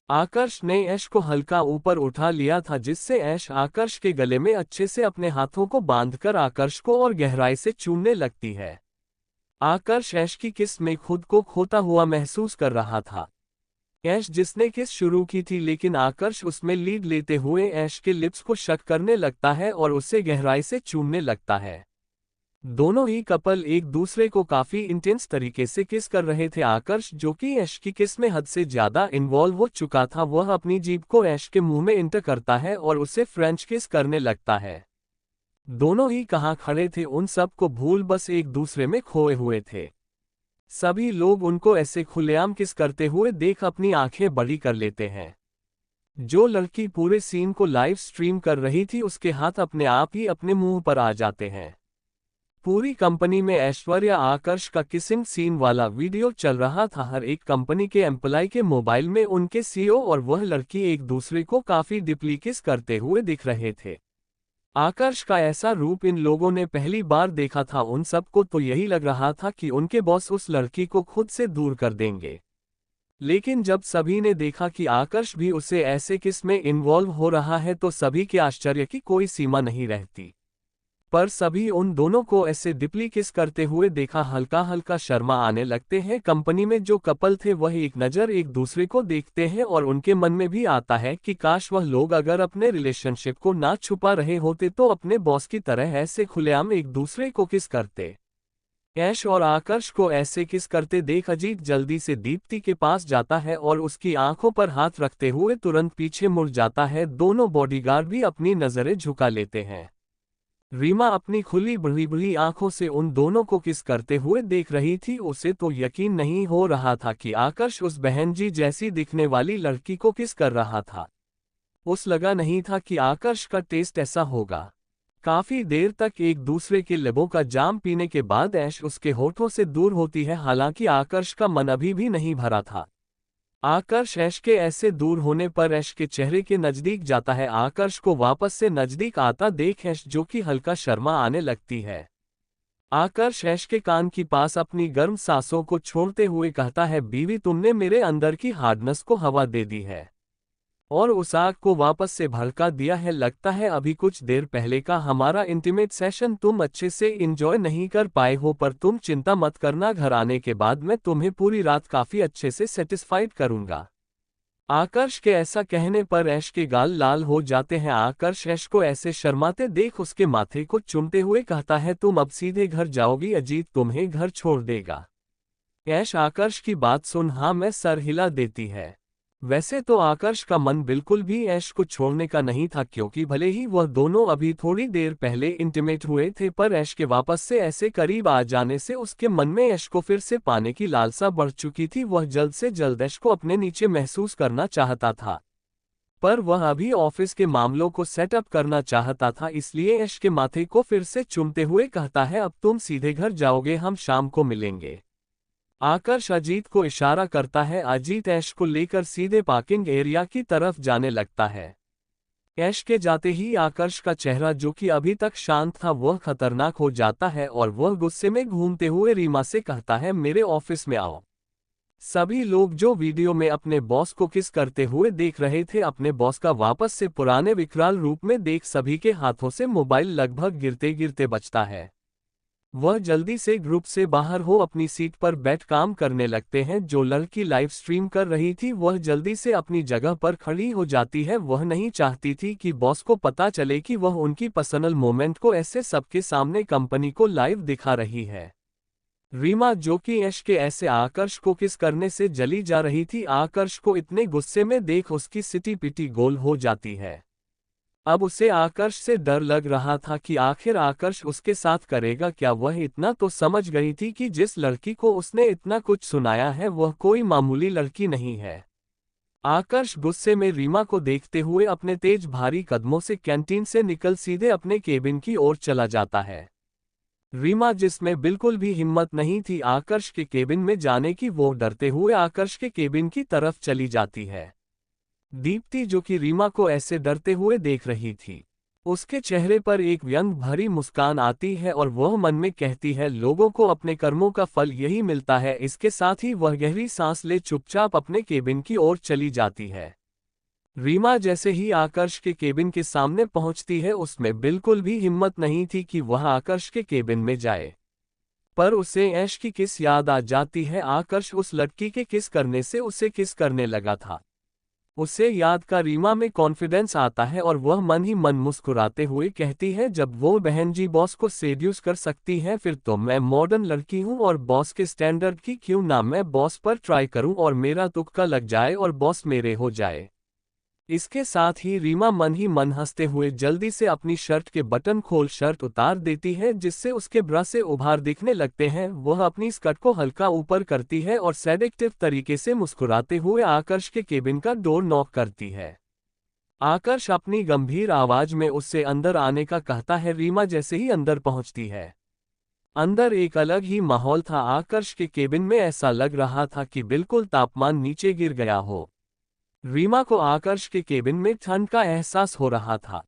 आकर्ष ने ऐश को हल्का ऊपर उठा लिया था, जिससे ऐश आकर्ष के गले में अच्छे से अपने हाथों को बांधकर आकर्ष को और गहराई से चूमने लगती है। आकर्ष ऐश की किस में खुद को खोता हुआ महसूस कर रहा था। ऐश जिसने किस शुरू की थी, लेकिन आकर्ष उसमें लीड लेते हुए ऐश के लिप्स को शक करने लगता है और उसे गहराई से चूमने लगता है। दोनों ही कपल एक दूसरे को काफी इंटेंस तरीके से किस कर रहे थे। आकर्ष जो कि ऐश की किस में हद से ज्यादा इन्वॉल्व हो चुका था, वह अपनी जीभ को ऐश के मुंह में इंटर करता है और उसे फ्रेंच किस करने लगता है। दोनों ही कहाँ खड़े थे उन सब को भूल बस एक दूसरे में खोए हुए थे। सभी लोग उनको ऐसे खुलेआम किस करते हुए देख अपनी आंखें बड़ी कर लेते हैं। जो लड़की पूरे सीन को लाइव स्ट्रीम कर रही थी उसके हाथ अपने आप ही अपने मुंह पर आ जाते हैं। पूरी कंपनी में ऐश्वर्या आकर्ष का किसिंग सीन वाला वीडियो चल रहा था। हर एक कंपनी के एम्प्लॉय के मोबाइल में उनके सीईओ और वह लड़की एक दूसरे को काफी डीपली किस करते हुए दिख रहे थे। आकर्ष का ऐसा रूप इन लोगों ने पहली बार देखा था। उन सबको तो यही लग रहा था कि उनके बॉस उस लड़की को खुद से दूर कर देंगे, लेकिन जब सभी ने देखा कि आकर्ष भी उसे ऐसे किस में इन्वॉल्व हो रहा है तो सभी के आश्चर्य की कोई सीमा नहीं रहती। पर सभी उन दोनों को ऐसे डीपली किस करते हुए देखा हल्का हल्का शर्मा आने लगते हैं। कंपनी में जो कपल थे वह एक नज़र एक दूसरे को देखते हैं और उनके मन में भी आता है कि काश वह लोग अगर अपने रिलेशनशिप को ना छुपा रहे होते तो अपने बॉस की तरह ऐसे खुलेआम एक दूसरे को किस करते। ऐश और आकर्ष को ऐसे किस करते देख अजीत जल्दी से दीप्ति के पास जाता है और उसकी आंखों पर हाथ रखते हुए तुरंत पीछे मुड़ जाता है। दोनों बॉडीगार्ड भी अपनी नजरें झुका लेते हैं। रीमा अपनी खुली बड़ी बड़ी आंखों से उन दोनों को किस करते हुए देख रही थी। उसे तो यकीन नहीं हो रहा था कि आकर्ष उस बहन जी जैसी दिखने वाली लड़की को किस कर रहा था। उस लगा नहीं था कि आकर्ष का टेस्ट ऐसा होगा। काफी देर तक एक दूसरे के लबों का जाम पीने के बाद ऐश उसके होठों से दूर होती है, हालांकि आकर्ष का मन अभी भी नहीं भरा था। आकर्ष ऐश के ऐसे दूर होने पर ऐश के चेहरे के नजदीक जाता है। आकर्ष को वापस से नजदीक आता देख ऐश जो कि हल्का शर्मा आने लगती है। आकर्ष ऐश के कान के पास अपनी गर्म सांसों को छोड़ते हुए कहता है, बीवी तुमने मेरे अंदर की हार्डनेस को हवा दे दी है और उस आग को वापस से भड़का दिया है। लगता है अभी कुछ देर पहले का हमारा इंटीमेट सेशन तुम अच्छे से एंजॉय नहीं कर पाए हो, पर तुम चिंता मत करना, घर आने के बाद मैं तुम्हें पूरी रात काफी अच्छे से सेटिस्फाइड करूंगा। आकर्ष के ऐसा कहने पर ऐश के गाल लाल हो जाते हैं। आकर्ष ऐश को ऐसे शर्माते देख उसके माथे को चूमते हुए कहता है, तुम अब सीधे घर जाओगी, अजीत तुम्हें घर छोड़ देगा। ऐश आकर्ष की बात सुन हाँ मैं सर हिला देती है। वैसे तो आकर्ष का मन बिल्कुल भी ऐश को छोड़ने का नहीं था, क्योंकि भले ही वह दोनों अभी थोड़ी देर पहले इंटीमेट हुए थे, पर ऐश के वापस से ऐसे करीब आ जाने से उसके मन में ऐश को फिर से पाने की लालसा बढ़ चुकी थी। वह जल्द से जल्द ऐश को अपने नीचे महसूस करना चाहता था, पर वह अभी ऑफिस के मामलों को सेटअप करना चाहता था, इसलिए ऐश के माथे को फिर से चूमते हुए कहता है, अब तुम सीधे घर जाओगे, हम शाम को मिलेंगे। आकर्ष अजीत को इशारा करता है। अजीत ऐश को लेकर सीधे पार्किंग एरिया की तरफ जाने लगता है। ऐश के जाते ही आकर्ष का चेहरा जो कि अभी तक शांत था वह खतरनाक हो जाता है और वह गुस्से में घूमते हुए रीमा से कहता है, मेरे ऑफिस में आओ। सभी लोग जो वीडियो में अपने बॉस को किस करते हुए देख रहे थे, अपने बॉस का वापस से पुराने विकराल रूप में देख सभी के हाथों से मोबाइल लगभग गिरते गिरते बचता है। वह जल्दी से ग्रुप से बाहर हो अपनी सीट पर बैठ काम करने लगते हैं। जो लड़की लाइव स्ट्रीम कर रही थी वह जल्दी से अपनी जगह पर खड़ी हो जाती है। वह नहीं चाहती थी कि बॉस को पता चले कि वह उनकी पर्सनल मोमेंट को ऐसे सबके सामने कंपनी को लाइव दिखा रही है। रीमा जो कि ऐश के ऐसे आकर्ष को किस करने से जली जा रही थी, आकर्ष को इतने गुस्से में देख उसकी सिटी पिटी गोल हो जाती है। अब उसे आकर्ष से डर लग रहा था कि आखिर आकर्ष उसके साथ करेगा क्या। वह इतना तो समझ गई थी कि जिस लड़की को उसने इतना कुछ सुनाया है वह कोई मामूली लड़की नहीं है। आकर्ष गुस्से में रीमा को देखते हुए अपने तेज भारी कदमों से कैंटीन से निकल सीधे अपने केबिन की ओर चला जाता है। रीमा जिसमें बिल्कुल भी हिम्मत नहीं थी आकर्ष के केबिन में जाने की, वो डरते हुए आकर्ष के केबिन की तरफ चली जाती है। दीप्ति जो कि रीमा को ऐसे डरते हुए देख रही थी, उसके चेहरे पर एक व्यंग भरी मुस्कान आती है और वह मन में कहती है, लोगों को अपने कर्मों का फल यही मिलता है। इसके साथ ही वह गहरी सांस ले चुपचाप अपने केबिन की ओर चली जाती है। रीमा जैसे ही आकर्ष के केबिन के सामने पहुंचती है, उसमें बिल्कुल भी हिम्मत नहीं थी कि वह आकर्ष के केबिन में जाए, पर उसे ऐश की किस याद आ जाती है। आकर्ष उस लड़की के किस करने से उसे किस करने लगा था, उसे याद का रीमा में कॉन्फिडेंस आता है और वह मन ही मन मुस्कुराते हुए कहती है, जब वो बहन जी बॉस को सेड्यूस कर सकती है फिर तो मैं मॉडर्न लड़की हूँ और बॉस के स्टैंडर्ड की क्यों ना मैं बॉस पर ट्राई करूँ और मेरा तुक्का लग जाए और बॉस मेरे हो जाए। इसके साथ ही रीमा मन ही मन हंसते हुए जल्दी से अपनी शर्ट के बटन खोल शर्ट उतार देती है, जिससे उसके ब्रा से उभार दिखने लगते हैं। वह अपनी स्कर्ट को हल्का ऊपर करती है और सेडेक्टिव तरीके से मुस्कुराते हुए आकर्ष के केबिन का डोर नॉक करती है। आकर्ष अपनी गंभीर आवाज में उससे अंदर आने का कहता है। रीमा जैसे ही अंदर पहुंचती है, अंदर एक अलग ही माहौल था। आकर्ष के केबिन में ऐसा लग रहा था कि बिल्कुल तापमान नीचे गिर गया हो। रीमा को आकर्ष के केबिन में ठंड का एहसास हो रहा था।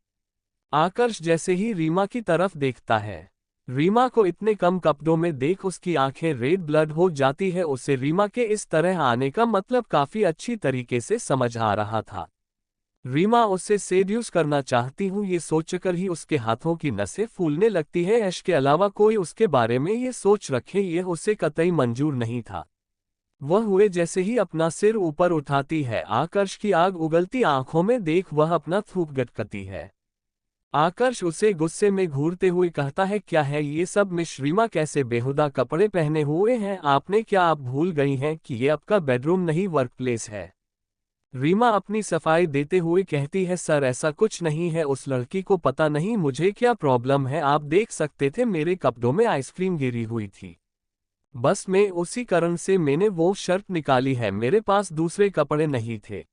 आकर्ष जैसे ही रीमा की तरफ देखता है, रीमा को इतने कम कपड़ों में देख उसकी आंखें रेड ब्लड हो जाती है। उसे रीमा के इस तरह आने का मतलब काफी अच्छी तरीके से समझ आ रहा था। रीमा उससे सेड्यूस करना चाहती हूँ ये सोचकर ही उसके हाथों की नसें फूलने लगती है। ऐश के अलावा कोई उसके बारे में ये सोच रखे यह उसे कतई मंजूर नहीं था। वह हुए जैसे ही अपना सिर ऊपर उठाती है, आकर्ष की आग उगलती आंखों में देख वह अपना थूक गटकती है। आकर्ष उसे गुस्से में घूरते हुए कहता है, क्या है ये सब मिस रीमा, कैसे बेहुदा कपड़े पहने हुए हैं आपने, क्या आप भूल गई हैं कि ये आपका बेडरूम नहीं वर्क प्लेस है। रीमा अपनी सफाई देते हुए कहती है, सर ऐसा कुछ नहीं है, उस लड़की को पता नहीं मुझे क्या प्रॉब्लम है, आप देख सकते थे मेरे कपड़ों में आइसक्रीम गिरी हुई थी, बस मैं उसी कारण से मैंने वो शर्ट निकाली है, मेरे पास दूसरे कपड़े नहीं थे।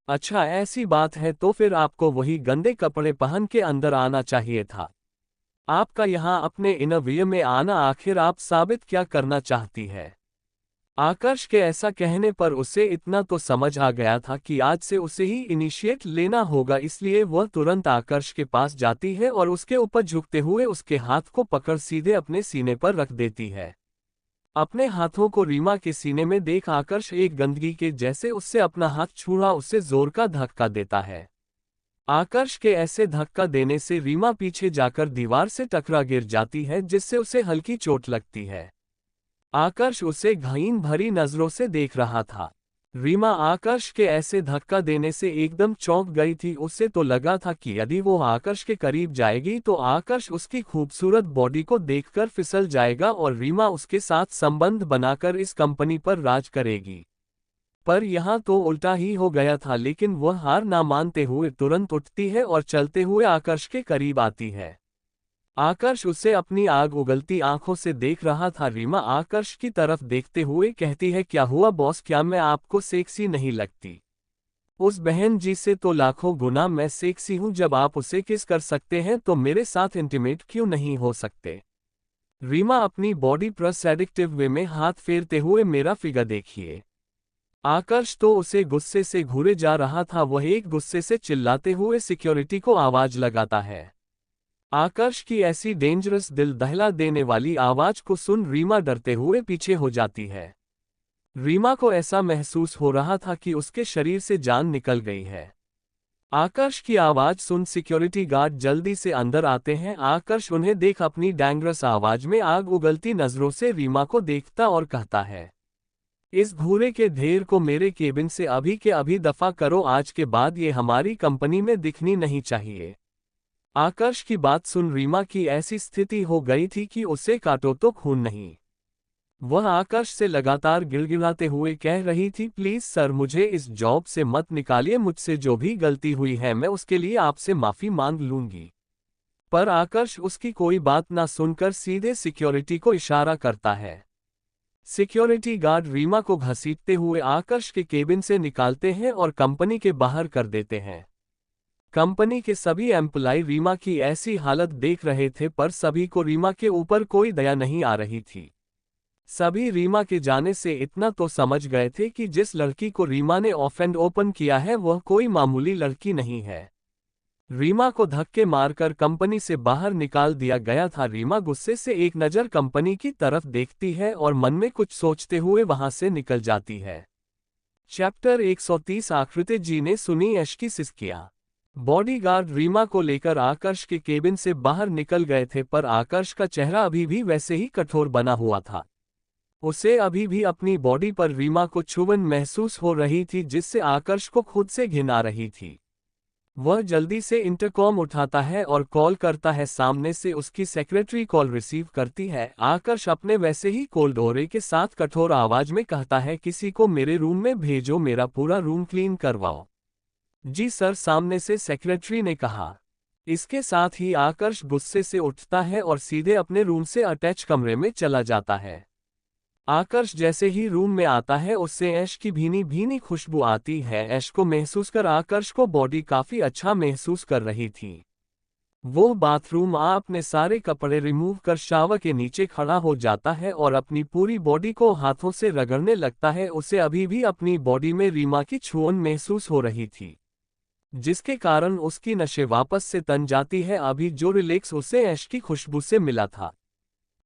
अच्छा ऐसी बात है तो फिर आपको वही गंदे कपड़े पहन के अंदर आना चाहिए था। आपका यहाँ अपने इनरव्यू में आना आखिर आप साबित क्या करना चाहती है? आकर्ष के ऐसा कहने पर उसे इतना तो समझ आ गया था कि आज से उसे ही इनिशिएट लेना होगा, इसलिए वह तुरंत आकर्ष के पास जाती है और उसके ऊपर झुकते हुए उसके हाथ को पकड़ सीधे अपने सीने पर रख देती है। अपने हाथों को रीमा के सीने में देख आकर्ष एक गंदगी के जैसे उससे अपना हाथ छुड़ा उसे जोर का धक्का देता है। आकर्ष के ऐसे धक्का देने से रीमा पीछे जाकर दीवार से टकरा गिर जाती है, जिससे उसे हल्की चोट लगती है। आकर्ष उसे घाइन भरी नजरों से देख रहा था। रीमा आकर्ष के ऐसे धक्का देने से एकदम चौंक गई थी। उसे तो लगा था कि यदि वो आकर्ष के करीब जाएगी तो आकर्ष उसकी खूबसूरत बॉडी को देखकर फिसल जाएगा और रीमा उसके साथ संबंध बनाकर इस कंपनी पर राज करेगी। पर यहाँ तो उल्टा ही हो गया था। लेकिन वह हार ना मानते हुए तुरंत उठती है और चलते हुए आकर्ष के करीब आती है। आकर्ष उसे अपनी आग उगलती आंखों से देख रहा था। रीमा आकर्ष की तरफ देखते हुए कहती है, क्या हुआ बॉस, क्या मैं आपको सेक्सी नहीं लगती? उस बहन जी से तो लाखों गुना मैं सेक्सी हूं। जब आप उसे किस कर सकते हैं तो मेरे साथ इंटीमेट क्यों नहीं हो सकते? रीमा अपनी बॉडी पर सेडिक्टिव वे में हाथ फेरते हुए, मेरा फिगर देखिए। आकर्ष तो उसे गुस्से से घूरे जा रहा था। वह एक गुस्से से चिल्लाते हुए सिक्योरिटी को आवाज लगाता है। आकर्ष की ऐसी डेंजरस दिल दहला देने वाली आवाज को सुन रीमा डरते हुए पीछे हो जाती है। रीमा को ऐसा महसूस हो रहा था कि उसके शरीर से जान निकल गई है। आकर्ष की आवाज सुन सिक्योरिटी गार्ड जल्दी से अंदर आते हैं। आकर्ष उन्हें देख अपनी डैंगरस आवाज में आग उगलती नजरों से रीमा को देखता और कहता है, इस भूरे के ढेर को मेरे केबिन से अभी के अभी दफा करो। आज के बाद ये हमारी कंपनी में दिखनी नहीं चाहिए। आकर्ष की बात सुन रीमा की ऐसी स्थिति हो गई थी कि उसे काटो तो खून नहीं। वह आकर्ष से लगातार गिड़गिड़ाते हुए कह रही थी, प्लीज सर मुझे इस जॉब से मत निकालिए। मुझसे जो भी गलती हुई है मैं उसके लिए आपसे माफी मांग लूंगी। पर आकर्ष उसकी कोई बात ना सुनकर सीधे सिक्योरिटी को इशारा करता है। सिक्योरिटी गार्ड रीमा को घसीटते हुए आकर्ष के केबिन से निकालते हैं और कंपनी के बाहर कर देते हैं। कंपनी के सभी एम्प्लॉय रीमा की ऐसी हालत देख रहे थे, पर सभी को रीमा के ऊपर कोई दया नहीं आ रही थी। सभी रीमा के जाने से इतना तो समझ गए थे कि जिस लड़की को रीमा ने ऑफेंड ओपन किया है वह कोई मामूली लड़की नहीं है। रीमा को धक्के मारकर कंपनी से बाहर निकाल दिया गया था। रीमा गुस्से से एक नज़र कंपनी की तरफ देखती है और मन में कुछ सोचते हुए वहां से निकल जाती है। चैप्टर 130 आकृति जी ने सुनी ऐश की सिसकियां। बॉडीगार्ड रीमा को लेकर आकर्ष के केबिन से बाहर निकल गए थे, पर आकर्ष का चेहरा अभी भी वैसे ही कठोर बना हुआ था। उसे अभी भी अपनी बॉडी पर रीमा को छुवन महसूस हो रही थी, जिससे आकर्ष को खुद से घिन आ रही थी। वह जल्दी से इंटरकॉम उठाता है और कॉल करता है। सामने से उसकी सेक्रेटरी कॉल रिसीव करती है। आकर्ष अपने वैसे ही कोल्ड ओरे के साथ कठोर आवाज में कहता है, किसी को मेरे रूम में भेजो, मेरा पूरा रूम क्लीन करवाओ। जी सर, सामने से सेक्रेटरी ने कहा। इसके साथ ही आकर्ष गुस्से से उठता है और सीधे अपने रूम से अटैच कमरे में चला जाता है। आकर्ष जैसे ही रूम में आता है उससे ऐश की भीनी भीनी खुशबू आती है। ऐश को महसूस कर आकर्ष को बॉडी काफी अच्छा महसूस कर रही थी। वो बाथरूम आ अपने सारे कपड़े रिमूव कर शावर के नीचे खड़ा हो जाता है और अपनी पूरी बॉडी को हाथों से रगड़ने लगता है। उसे अभी भी अपनी बॉडी में रीमा की छुअन महसूस हो रही थी, जिसके कारण उसकी नशे वापस से तन जाती है। अभी जो रिलैक्स उसे ऐश की खुशबू से मिला था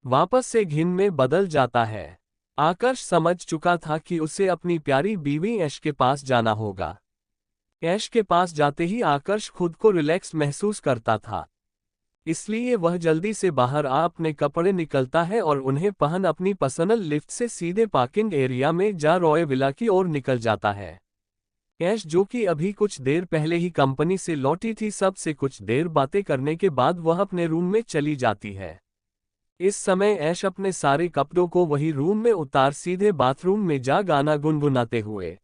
वापस से घिन में बदल जाता है। आकर्ष समझ चुका था कि उसे अपनी प्यारी बीवी ऐश के पास जाना होगा। ऐश के पास जाते ही आकर्ष खुद को रिलैक्स महसूस करता था, इसलिए वह जल्दी से बाहर आ अपने कपड़े निकलता है और उन्हें पहन अपनी पर्सनल लिफ्ट से सीधे पार्किंग एरिया में जा रॉय विला की ओर निकल जाता है। ऐश, जो कि अभी कुछ देर पहले ही कंपनी से लौटी थी, सबसे कुछ देर बातें करने के बाद वह अपने रूम में चली जाती है। इस समय ऐश अपने सारे कपड़ों को वही रूम में उतार सीधे बाथरूम में जा गाना गुनगुनाते हुए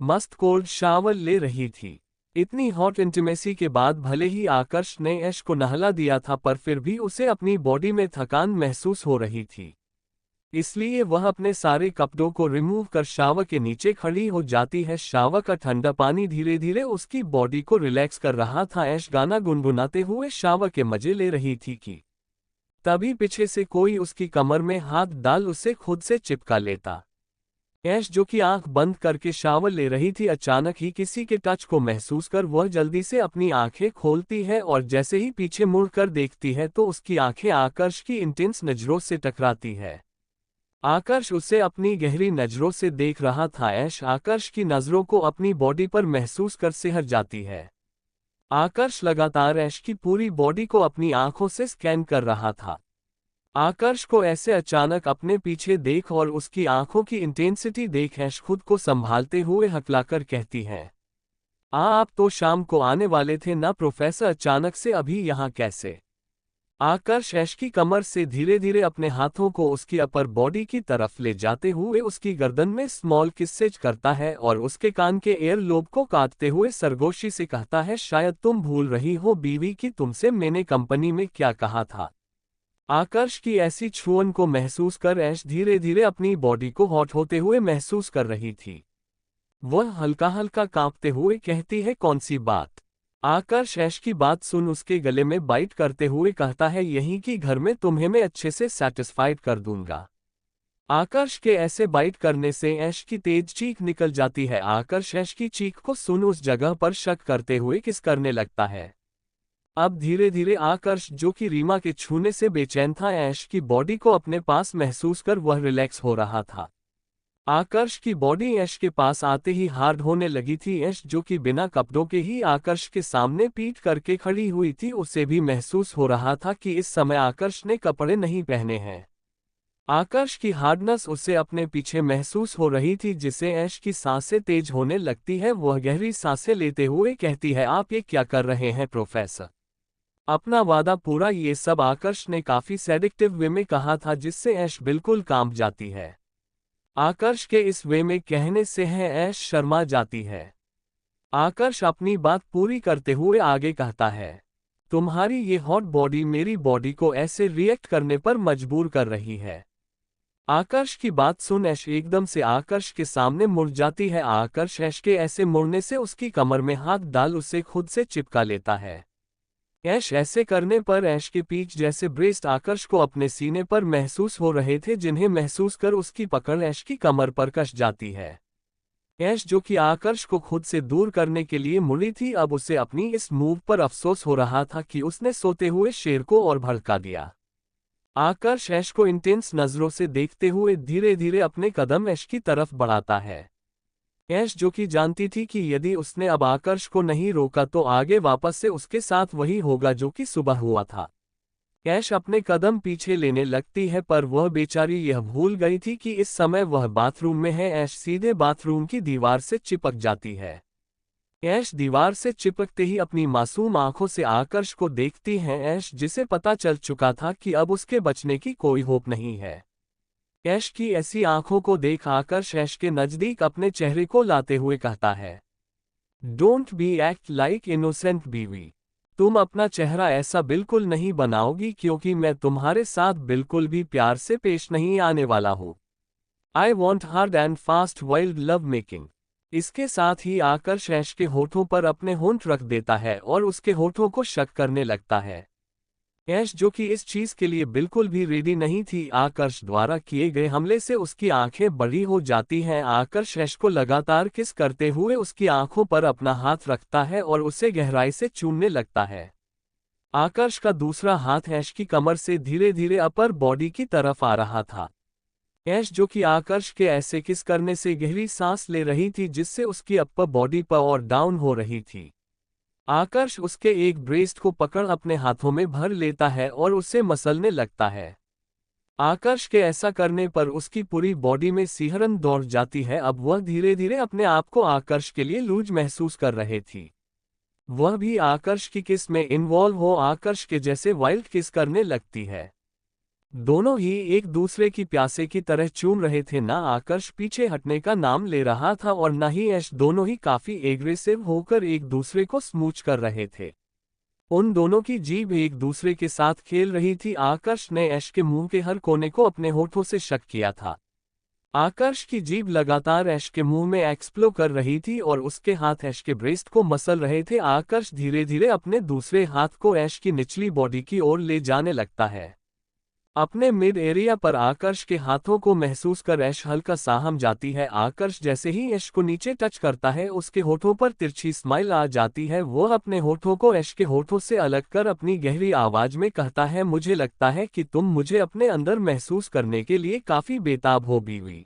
मस्त कोल्ड शावर ले रही थी। इतनी हॉट इंटीमेसी के बाद भले ही आकर्ष ने ऐश को नहला दिया था, पर फिर भी उसे अपनी बॉडी में थकान महसूस हो रही थी। इसलिए वह अपने सारे कपड़ों को रिमूव कर शावर के नीचे खड़ी हो जाती है। शावर का ठंडा पानी धीरे धीरे उसकी बॉडी को रिलैक्स कर रहा था। ऐश गाना गुनगुनाते हुए शावर के मजे ले रही थी कि तभी पीछे से कोई उसकी कमर में हाथ डाल उसे खुद से चिपका लेता। ऐश जो कि आंख बंद करके शावर ले रही थी, अचानक ही किसी के टच को महसूस कर वह जल्दी से अपनी आंखें खोलती है और जैसे ही पीछे मुड़कर देखती है तो उसकी आंखें आकर्ष की इंटेंस नजरों से टकराती है। आकर्ष उसे अपनी गहरी नजरों से देख रहा था। ऐश आकर्ष की नजरों को अपनी बॉडी पर महसूस कर सिहर जाती है। आकर्ष लगातार ऐश की पूरी बॉडी को अपनी आंखों से स्कैन कर रहा था। आकर्ष को ऐसे अचानक अपने पीछे देख और उसकी आंखों की इंटेंसिटी देख ऐश खुद को संभालते हुए हकलाकर कहती है, आप तो शाम को आने वाले थे ना प्रोफेसर, अचानक से अभी यहाँ कैसे? आकर्ष ऐश की कमर से धीरे धीरे अपने हाथों को उसकी अपर बॉडी की तरफ ले जाते हुए उसकी गर्दन में स्मॉल किसेज करता है और उसके कान के एयर लोब को काटते हुए सरगोशी से कहता है, शायद तुम भूल रही हो बीवी कि तुमसे मैंने कंपनी में क्या कहा था। आकर्ष की ऐसी छुअन को महसूस कर ऐश धीरे धीरे अपनी बॉडी को हॉट होते हुए महसूस कर रही थी। वह हल्का हल्का कांपते हुए कहती है, कौन सी बात? आकर्ष ऐश की बात सुन उसके गले में बाइट करते हुए कहता है, यही कि घर में तुम्हें मैं अच्छे से सेटिस्फाइड कर दूंगा। आकर्ष के ऐसे बाइट करने से ऐश की तेज चीख निकल जाती है। आकर्ष ऐश की चीख को सुन उस जगह पर शक करते हुए किस करने लगता है। अब धीरे धीरे आकर्ष जो कि रीमा के छूने से बेचैन था, ऐश की बॉडी को अपने पास महसूस कर वह रिलैक्स हो रहा था। आकर्ष की बॉडी ऐश के पास आते ही हार्ड होने लगी थी। ऐश जो कि बिना कपड़ों के ही आकर्ष के सामने पीठ करके खड़ी हुई थी, उसे भी महसूस हो रहा था कि इस समय आकर्ष ने कपड़े नहीं पहने हैं। आकर्ष की हार्डनेस उसे अपने पीछे महसूस हो रही थी, जिससे ऐश की सांसें तेज होने लगती है। वह गहरी सांसें लेते हुए कहती है, आप ये क्या कर रहे हैं प्रोफेसर? अपना वादा पूरा। ये सब आकर्ष ने काफी सेडिक्टिव वे में कहा था, जिससे ऐश बिल्कुल कांप जाती है। आकर्ष के इस वे में कहने से है ऐश शर्मा जाती है। आकर्ष अपनी बात पूरी करते हुए आगे कहता है, तुम्हारी ये हॉट बॉडी मेरी बॉडी को ऐसे रिएक्ट करने पर मजबूर कर रही है। आकर्ष की बात सुन ऐश एकदम से आकर्ष के सामने मुड़ जाती है। आकर्ष ऐश के ऐसे मुड़ने से उसकी कमर में हाथ डाल उसे खुद से चिपका लेता है। ऐश ऐसे करने पर ऐश के पीठ जैसे ब्रेस्ट आकर्ष को अपने सीने पर महसूस हो रहे थे, जिन्हें महसूस कर उसकी पकड़ ऐश की कमर पर कस जाती है। ऐश जो कि आकर्ष को खुद से दूर करने के लिए मुड़ी थी, अब उसे अपनी इस मूव पर अफसोस हो रहा था कि उसने सोते हुए शेर को और भड़का दिया। आकर्ष ऐश को इंटेंस नजरों से देखते हुए धीरे धीरे अपने कदम ऐश की तरफ बढ़ाता है। ऐश जो कि जानती थी कि यदि उसने अब आकर्ष को नहीं रोका तो आगे वापस से उसके साथ वही होगा जो कि सुबह हुआ था। ऐश अपने कदम पीछे लेने लगती है, पर वह बेचारी यह भूल गई थी कि इस समय वह बाथरूम में है। ऐश सीधे बाथरूम की दीवार से चिपक जाती है। ऐश दीवार से चिपकते ही अपनी मासूम आंखों से आकर्ष को देखती है। ऐश जिसे पता चल चुका था कि अब उसके बचने की कोई होप नहीं है। ऐश की ऐसी आंखों को देख आकर्ष ऐश के नजदीक अपने चेहरे को लाते हुए कहता है, don't be act like innocent बीवी। तुम अपना चेहरा ऐसा बिल्कुल नहीं बनाओगी, क्योंकि मैं तुम्हारे साथ बिल्कुल भी प्यार से पेश नहीं आने वाला हूँ। I want hard and fast wild love making. इसके साथ ही आकर्ष ऐश के होठों पर अपने होंठ रख देता है और उसके होठों को शक करने लगता है। ऐश जो कि इस चीज के लिए बिल्कुल भी रेडी नहीं थी, आकर्ष द्वारा किए गए हमले से उसकी आंखें बड़ी हो जाती हैं। आकर्ष ऐश को लगातार किस करते हुए उसकी आंखों पर अपना हाथ रखता है और उसे गहराई से चूमने लगता है। आकर्ष का दूसरा हाथ ऐश की कमर से धीरे धीरे अपर बॉडी की तरफ आ रहा था। ऐश जो कि आकर्ष के ऐसे किस करने से गहरी सांस ले रही थी, जिससे उसकी अपर बॉडी पर और डाउन हो रही थी। आकर्ष उसके एक ब्रेस्ट को पकड़ अपने हाथों में भर लेता है और उसे मसलने लगता है। आकर्ष के ऐसा करने पर उसकी पूरी बॉडी में सिहरन दौड़ जाती है। अब वह धीरे धीरे अपने आप को आकर्ष के लिए लूज महसूस कर रहे थी। वह भी आकर्ष की किस में इन्वॉल्व हो आकर्ष के जैसे वाइल्ड किस करने लगती है। दोनों ही एक दूसरे की प्यासे की तरह चूम रहे थे। ना आकर्ष पीछे हटने का नाम ले रहा था और न ही ऐश। दोनों ही काफी एग्रेसिव होकर एक दूसरे को स्मूच कर रहे थे। उन दोनों की जीभ एक दूसरे के साथ खेल रही थी। आकर्ष ने ऐश के मुंह के हर कोने को अपने होठों से शक किया था। आकर्ष की जीभ लगातार ऐश के मुंह में एक्सप्लो कर रही थी और उसके हाथ ऐश के ब्रेस्ट को मसल रहे थे। आकर्ष धीरे धीरे अपने दूसरे हाथ को ऐश की निचली बॉडी की ओर ले जाने लगता है। अपने मिड एरिया पर आकर्ष के हाथों को महसूस कर ऐश हल्का साहम जाती है। आकर्ष जैसे ही ऐश को नीचे टच करता है उसके होठों पर तिरछी स्माइल आ जाती है। वो अपने होठों को ऐश के होठों से अलग कर अपनी गहरी आवाज में कहता है, मुझे लगता है कि तुम मुझे अपने अंदर महसूस करने के लिए काफी बेताब हो बीवी।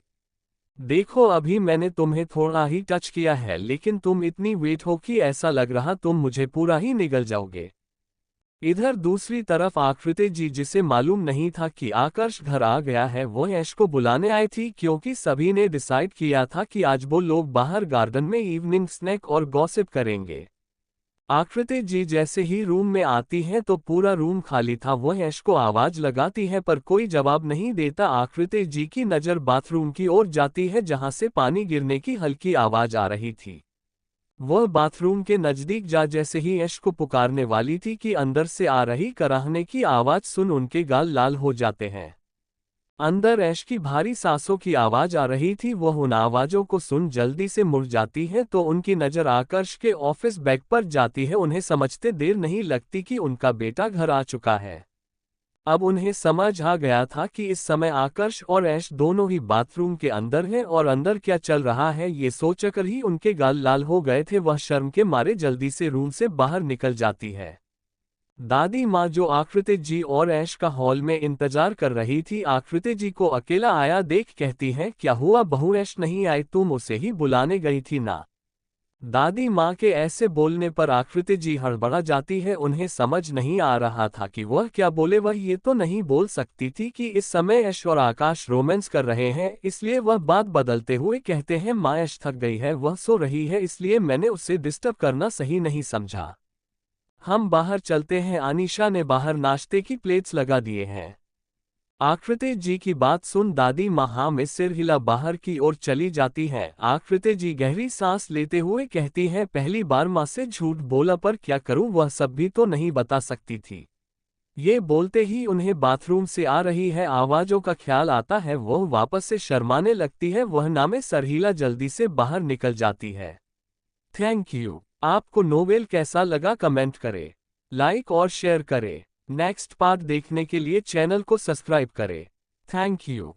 देखो अभी मैंने तुम्हें थोड़ा ही टच किया है लेकिन तुम इतनी वेट हो कि ऐसा लग रहा तुम मुझे पूरा ही निगल जाओगे। इधर दूसरी तरफ आकृति जी, जिसे मालूम नहीं था कि आकर्ष घर आ गया है, वो ऐश को बुलाने आई थी क्योंकि सभी ने डिसाइड किया था कि आज वो लोग बाहर गार्डन में इवनिंग स्नैक और गॉसिप करेंगे। आकृति जी जैसे ही रूम में आती है तो पूरा रूम खाली था। वो ऐश को आवाज लगाती है पर कोई जवाब नहीं देता। आकृति जी की नज़र बाथरूम की ओर जाती है जहां से पानी गिरने की हल्की आवाज आ रही थी। वह बाथरूम के नजदीक जा जैसे ही ऐश को पुकारने वाली थी कि अंदर से आ रही कराहने की आवाज सुन उनके गाल लाल हो जाते हैं। अंदर ऐश की भारी सांसों की आवाज आ रही थी। वह उन आवाजों को सुन जल्दी से मुड़ जाती है तो उनकी नजर आकर्ष के ऑफिस बैग पर जाती है। उन्हें समझते देर नहीं लगती कि उनका बेटा घर आ चुका है। अब उन्हें समझ आ गया था कि इस समय आकर्ष और ऐश दोनों ही बाथरूम के अंदर हैं और अंदर क्या चल रहा है ये सोचकर ही उनके गाल लाल हो गए थे। वह शर्म के मारे जल्दी से रूम से बाहर निकल जाती है। दादी माँ, जो आकृति जी और ऐश का हॉल में इंतजार कर रही थी, आकृति जी को अकेला आया देख कहती हैं, क्या हुआ बहू, ऐश नहीं आई? तुम उसे ही बुलाने गई थी ना? दादी माँ के ऐसे बोलने पर आकृति जी हड़बड़ा जाती है। उन्हें समझ नहीं आ रहा था कि वह क्या बोले। वह ये तो नहीं बोल सकती थी कि इस समय ऐश और आकाश रोमांस कर रहे हैं, इसलिए वह बात बदलते हुए कहते हैं, माँ ऐश थक गई है, वह सो रही है, इसलिए मैंने उसे डिस्टर्ब करना सही नहीं समझा। हम बाहर चलते हैं। अनीशा ने बाहर नाश्ते की प्लेट्स लगा दिए हैं। आकृति जी की बात सुन दादी माँ हाँ में सिर हिला बाहर की ओर चली जाती है। आकृति जी गहरी सांस लेते हुए कहती है, पहली बार माँ से झूठ बोला पर क्या करूँ, वह सब भी तो नहीं बता सकती थी। ये बोलते ही उन्हें बाथरूम से आ रही है आवाजों का ख्याल आता है। वह वापस से शर्माने लगती है। वह नामे सरहीला जल्दी से बाहर निकल जाती है। Thank you. आपको नोवेल कैसा लगा कमेंट करें, लाइक और शेयर करें। नेक्स्ट पार्ट देखने के लिए चैनल को सब्सक्राइब करें। Thank you.